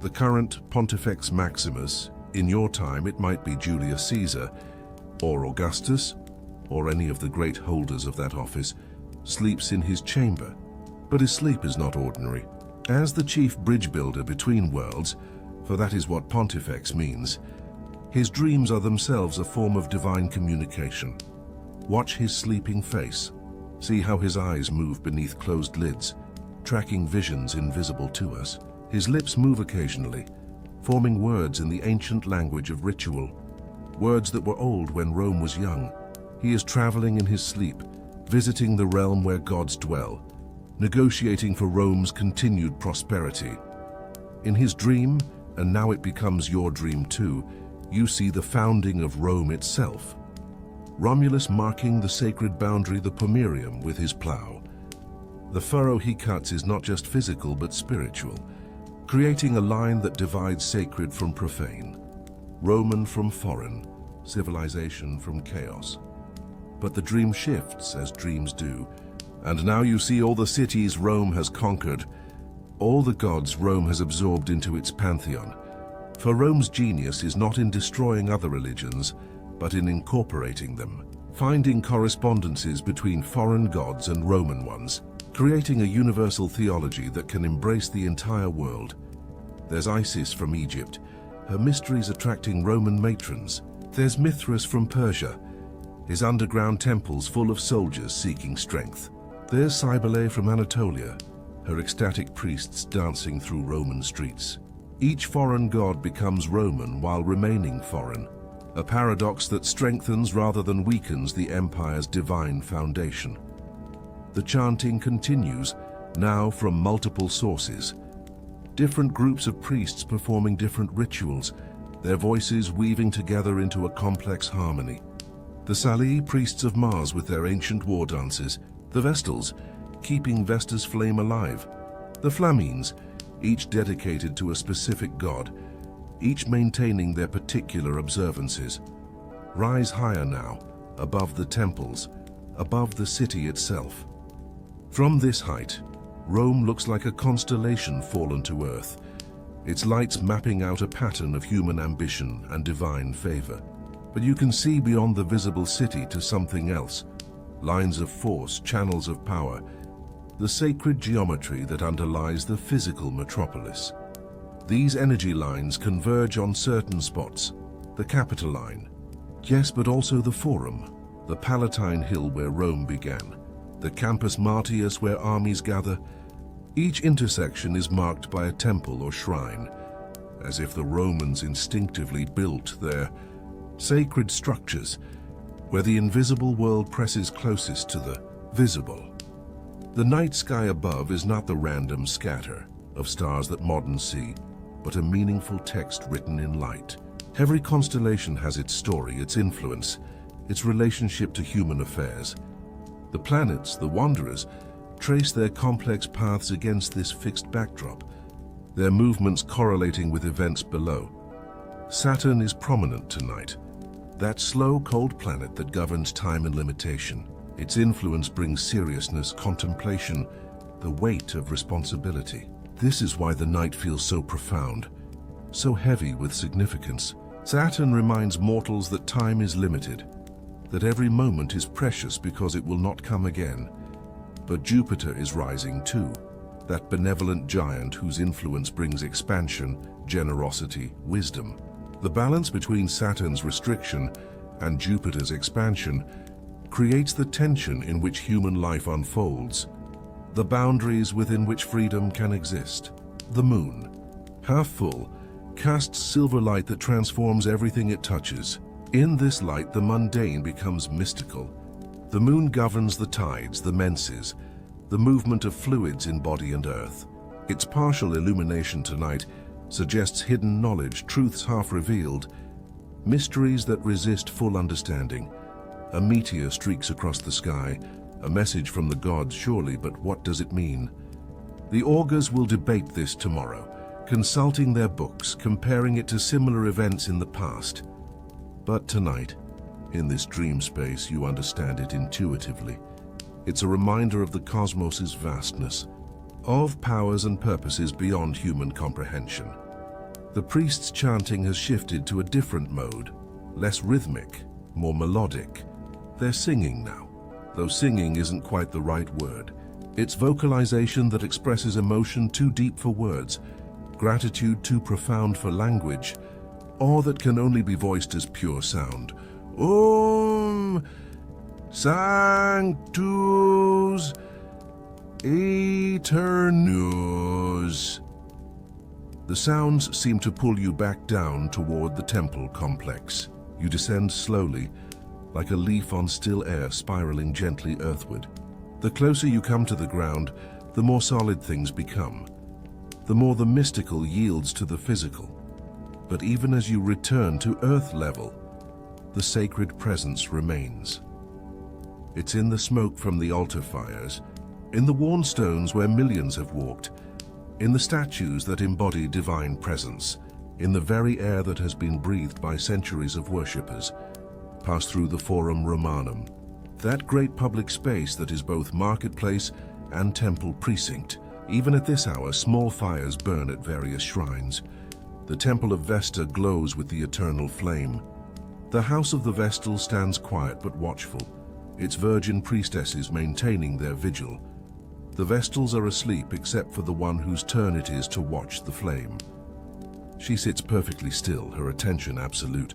The current Pontifex Maximus, in your time it might be Julius Caesar, or Augustus, or any of the great holders of that office, sleeps in his chamber. But his sleep is not ordinary. As the chief bridge builder between worlds, for that is what Pontifex means, his dreams are themselves a form of divine communication. Watch his sleeping face. See how his eyes move beneath closed lids, tracking visions invisible to us. His lips move occasionally, forming words in the ancient language of ritual, words that were old when Rome was young. He is traveling in his sleep, visiting the realm where gods dwell, negotiating for Rome's continued prosperity. In his dream, and now it becomes your dream too, you see the founding of Rome itself. Romulus marking the sacred boundary, the pomerium, with his plow. The furrow he cuts is not just physical but spiritual, creating a line that divides sacred from profane, Roman from foreign, civilization from chaos. But the dream shifts as dreams do, and now you see all the cities Rome has conquered, all the gods Rome has absorbed into its pantheon. For Rome's genius is not in destroying other religions, but in incorporating them, finding correspondences between foreign gods and Roman ones, creating a universal theology that can embrace the entire world. There's Isis from Egypt, her mysteries attracting Roman matrons. There's Mithras from Persia, his underground temples full of soldiers seeking strength. There's Cybele from Anatolia, her ecstatic priests dancing through Roman streets. Each foreign god becomes Roman while remaining foreign, a paradox that strengthens rather than weakens the empire's divine foundation. The chanting continues, now from multiple sources. Different groups of priests performing different rituals, their voices weaving together into a complex harmony. The Salii, priests of Mars with their ancient war dances. The Vestals, keeping Vesta's flame alive. The Flamines, each dedicated to a specific god, each maintaining their particular observances. Rise higher now, above the temples, above the city itself. From this height, Rome looks like a constellation fallen to earth, its lights mapping out a pattern of human ambition and divine favor. But you can see beyond the visible city to something else, lines of force, channels of power, the sacred geometry that underlies the physical metropolis. These energy lines converge on certain spots, the Capitoline, yes, but also the Forum, the Palatine Hill where Rome began, the Campus Martius where armies gather. Each intersection is marked by a temple or shrine, as if the Romans instinctively built their sacred structures where the invisible world presses closest to the visible. The night sky above is not the random scatter of stars that moderns see, but a meaningful text written in light. Every constellation has its story, its influence, its relationship to human affairs. The planets, the wanderers, trace their complex paths against this fixed backdrop, their movements correlating with events below. Saturn is prominent tonight, that slow, cold planet that governs time and limitation. Its influence brings seriousness, contemplation, the weight of responsibility. This is why the night feels so profound, so heavy with significance. Saturn reminds mortals that time is limited, that every moment is precious because it will not come again. But Jupiter is rising too, that benevolent giant whose influence brings expansion, generosity, wisdom. The balance between Saturn's restriction and Jupiter's expansion creates the tension in which human life unfolds, the boundaries within which freedom can exist. The moon, half full, casts silver light that transforms everything it touches. In this light, the mundane becomes mystical. The moon governs the tides, the menses, the movement of fluids in body and earth. Its partial illumination tonight suggests hidden knowledge, truths half revealed, mysteries that resist full understanding. A meteor streaks across the sky, a message from the gods, surely, but what does it mean? The augurs will debate this tomorrow, consulting their books, comparing it to similar events in the past. But tonight, in this dream space, you understand it intuitively. It's a reminder of the cosmos's vastness, of powers and purposes beyond human comprehension. The priest's chanting has shifted to a different mode, less rhythmic, more melodic. They're singing now, though singing isn't quite the right word. It's vocalization that expresses emotion too deep for words, gratitude too profound for language, or that can only be voiced as pure sound. Om Sanctus Aeternus. The sounds seem to pull you back down toward the temple complex. You descend slowly, like a leaf on still air spiraling gently earthward. The closer you come to the ground, the more solid things become, the more the mystical yields to the physical. but even as you return to Earth level, the sacred presence remains. It's in the smoke from the altar fires, in the worn stones where millions have walked, in the statues that embody divine presence, in the very air that has been breathed by centuries of worshippers, passed through the Forum Romanum, that great public space that is both marketplace and temple precinct. Even at this hour, small fires burn at various shrines. The Temple of Vesta glows with the eternal flame. The House of the Vestal stands quiet but watchful, its virgin priestesses maintaining their vigil. The Vestals are asleep except for the one whose turn it is to watch the flame. She sits perfectly still, her attention absolute.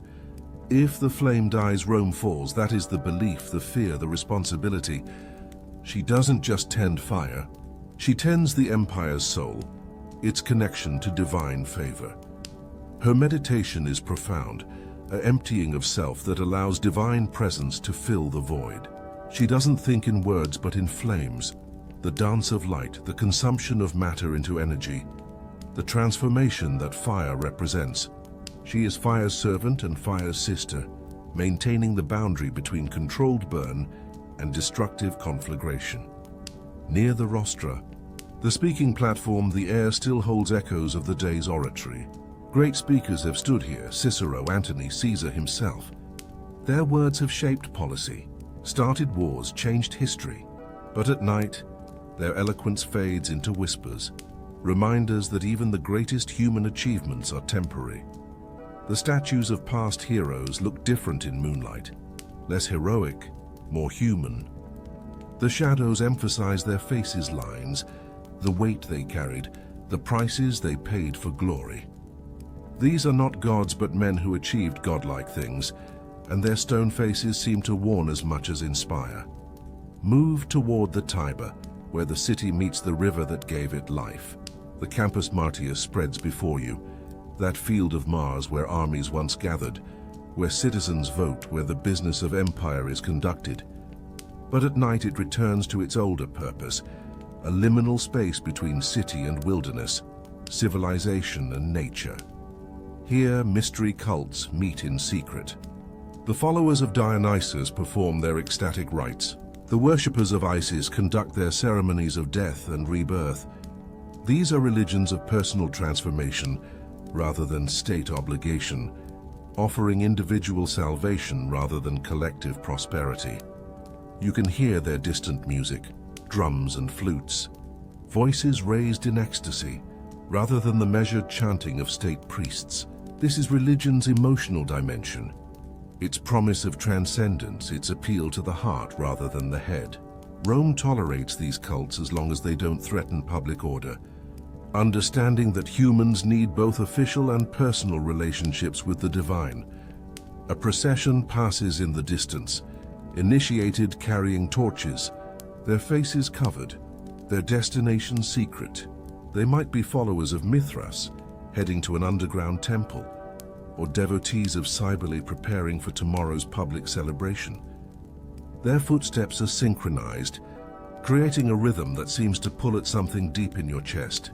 If the flame dies, Rome falls. That is the belief, the fear, the responsibility. She doesn't just tend fire. She tends the empire's soul, its connection to divine favor. Her meditation is profound, an emptying of self that allows divine presence to fill the void. She doesn't think in words but in flames, the dance of light, the consumption of matter into energy, the transformation that fire represents. She is fire's servant and fire's sister, maintaining the boundary between controlled burn and destructive conflagration. Near the rostra, the speaking platform, the air still holds echoes of the day's oratory. Great speakers have stood here, Cicero, Antony, Caesar himself. Their words have shaped policy, started wars, changed history. But at night, their eloquence fades into whispers, reminders that even the greatest human achievements are temporary. The statues of past heroes look different in moonlight, less heroic, more human. The shadows emphasize their faces' lines, the weight they carried, the prices they paid for glory. These are not gods but men who achieved godlike things, and their stone faces seem to warn as much as inspire. Move toward the Tiber, where the city meets the river that gave it life. The Campus Martius spreads before you, that field of Mars where armies once gathered, where citizens vote, where the business of empire is conducted. But at night it returns to its older purpose, a liminal space between city and wilderness, civilization and nature. Here, mystery cults meet in secret. The followers of Dionysus perform their ecstatic rites. The worshippers of Isis conduct their ceremonies of death and rebirth. These are religions of personal transformation rather than state obligation, offering individual salvation rather than collective prosperity. You can hear their distant music, drums and flutes, voices raised in ecstasy, rather than the measured chanting of state priests. This is religion's emotional dimension, its promise of transcendence, its appeal to the heart rather than the head. Rome tolerates these cults as long as they don't threaten public order, understanding that humans need both official and personal relationships with the divine. A procession passes in the distance, initiated carrying torches, their faces covered, their destination secret. They might be followers of Mithras, heading to an underground temple, or devotees of Cybele preparing for tomorrow's public celebration. Their footsteps are synchronized, creating a rhythm that seems to pull at something deep in your chest,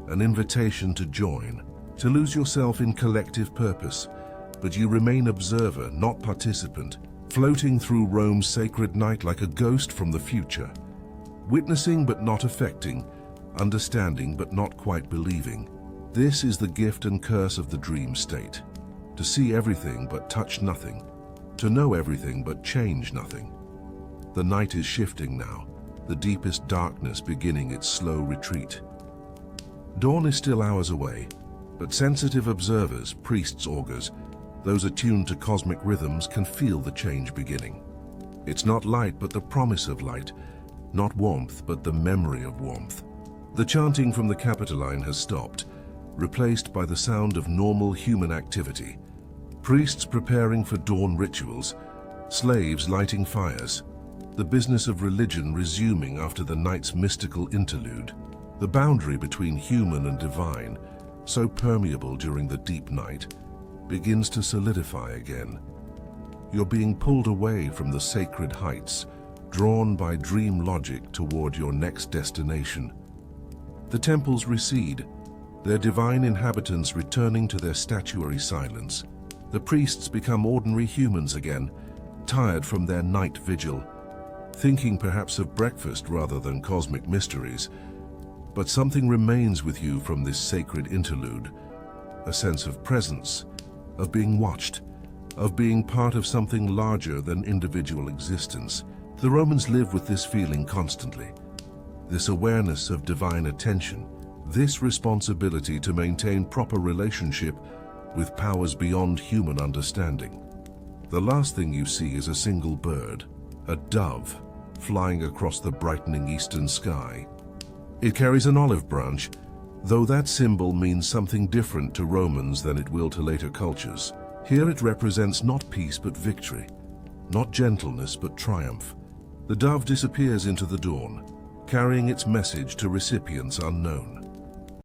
an invitation to join, to lose yourself in collective purpose, but you remain observer, not participant, floating through Rome's sacred night like a ghost from the future, witnessing but not affecting, understanding but not quite believing. This is the gift and curse of the dream state. To see everything but touch nothing, to know everything but change nothing. The night is shifting now, the deepest darkness beginning its slow retreat. Dawn is still hours away, but sensitive observers, priests, augurs, those attuned to cosmic rhythms can feel the change beginning. It's not light but the promise of light, not warmth but the memory of warmth. The chanting from the Capitoline has stopped, replaced by the sound of normal human activity. Priests preparing for dawn rituals, slaves lighting fires, the business of religion resuming after the night's mystical interlude. The boundary between human and divine, so permeable during the deep night, begins to solidify again. You're being pulled away from the sacred heights, drawn by dream logic toward your next destination. The temples recede, their divine inhabitants returning to their statuary silence. The priests become ordinary humans again, tired from their night vigil, thinking perhaps of breakfast rather than cosmic mysteries. But something remains with you from this sacred interlude, a sense of presence, of being watched, of being part of something larger than individual existence. The Romans lived with this feeling constantly, this awareness of divine attention, this responsibility to maintain proper relationship with powers beyond human understanding. The last thing you see is a single bird, a dove, flying across the brightening eastern sky. It carries an olive branch, though that symbol means something different to Romans than it will to later cultures. Here it represents not peace but victory, not gentleness but triumph. The dove disappears into the dawn, carrying its message to recipients unknown.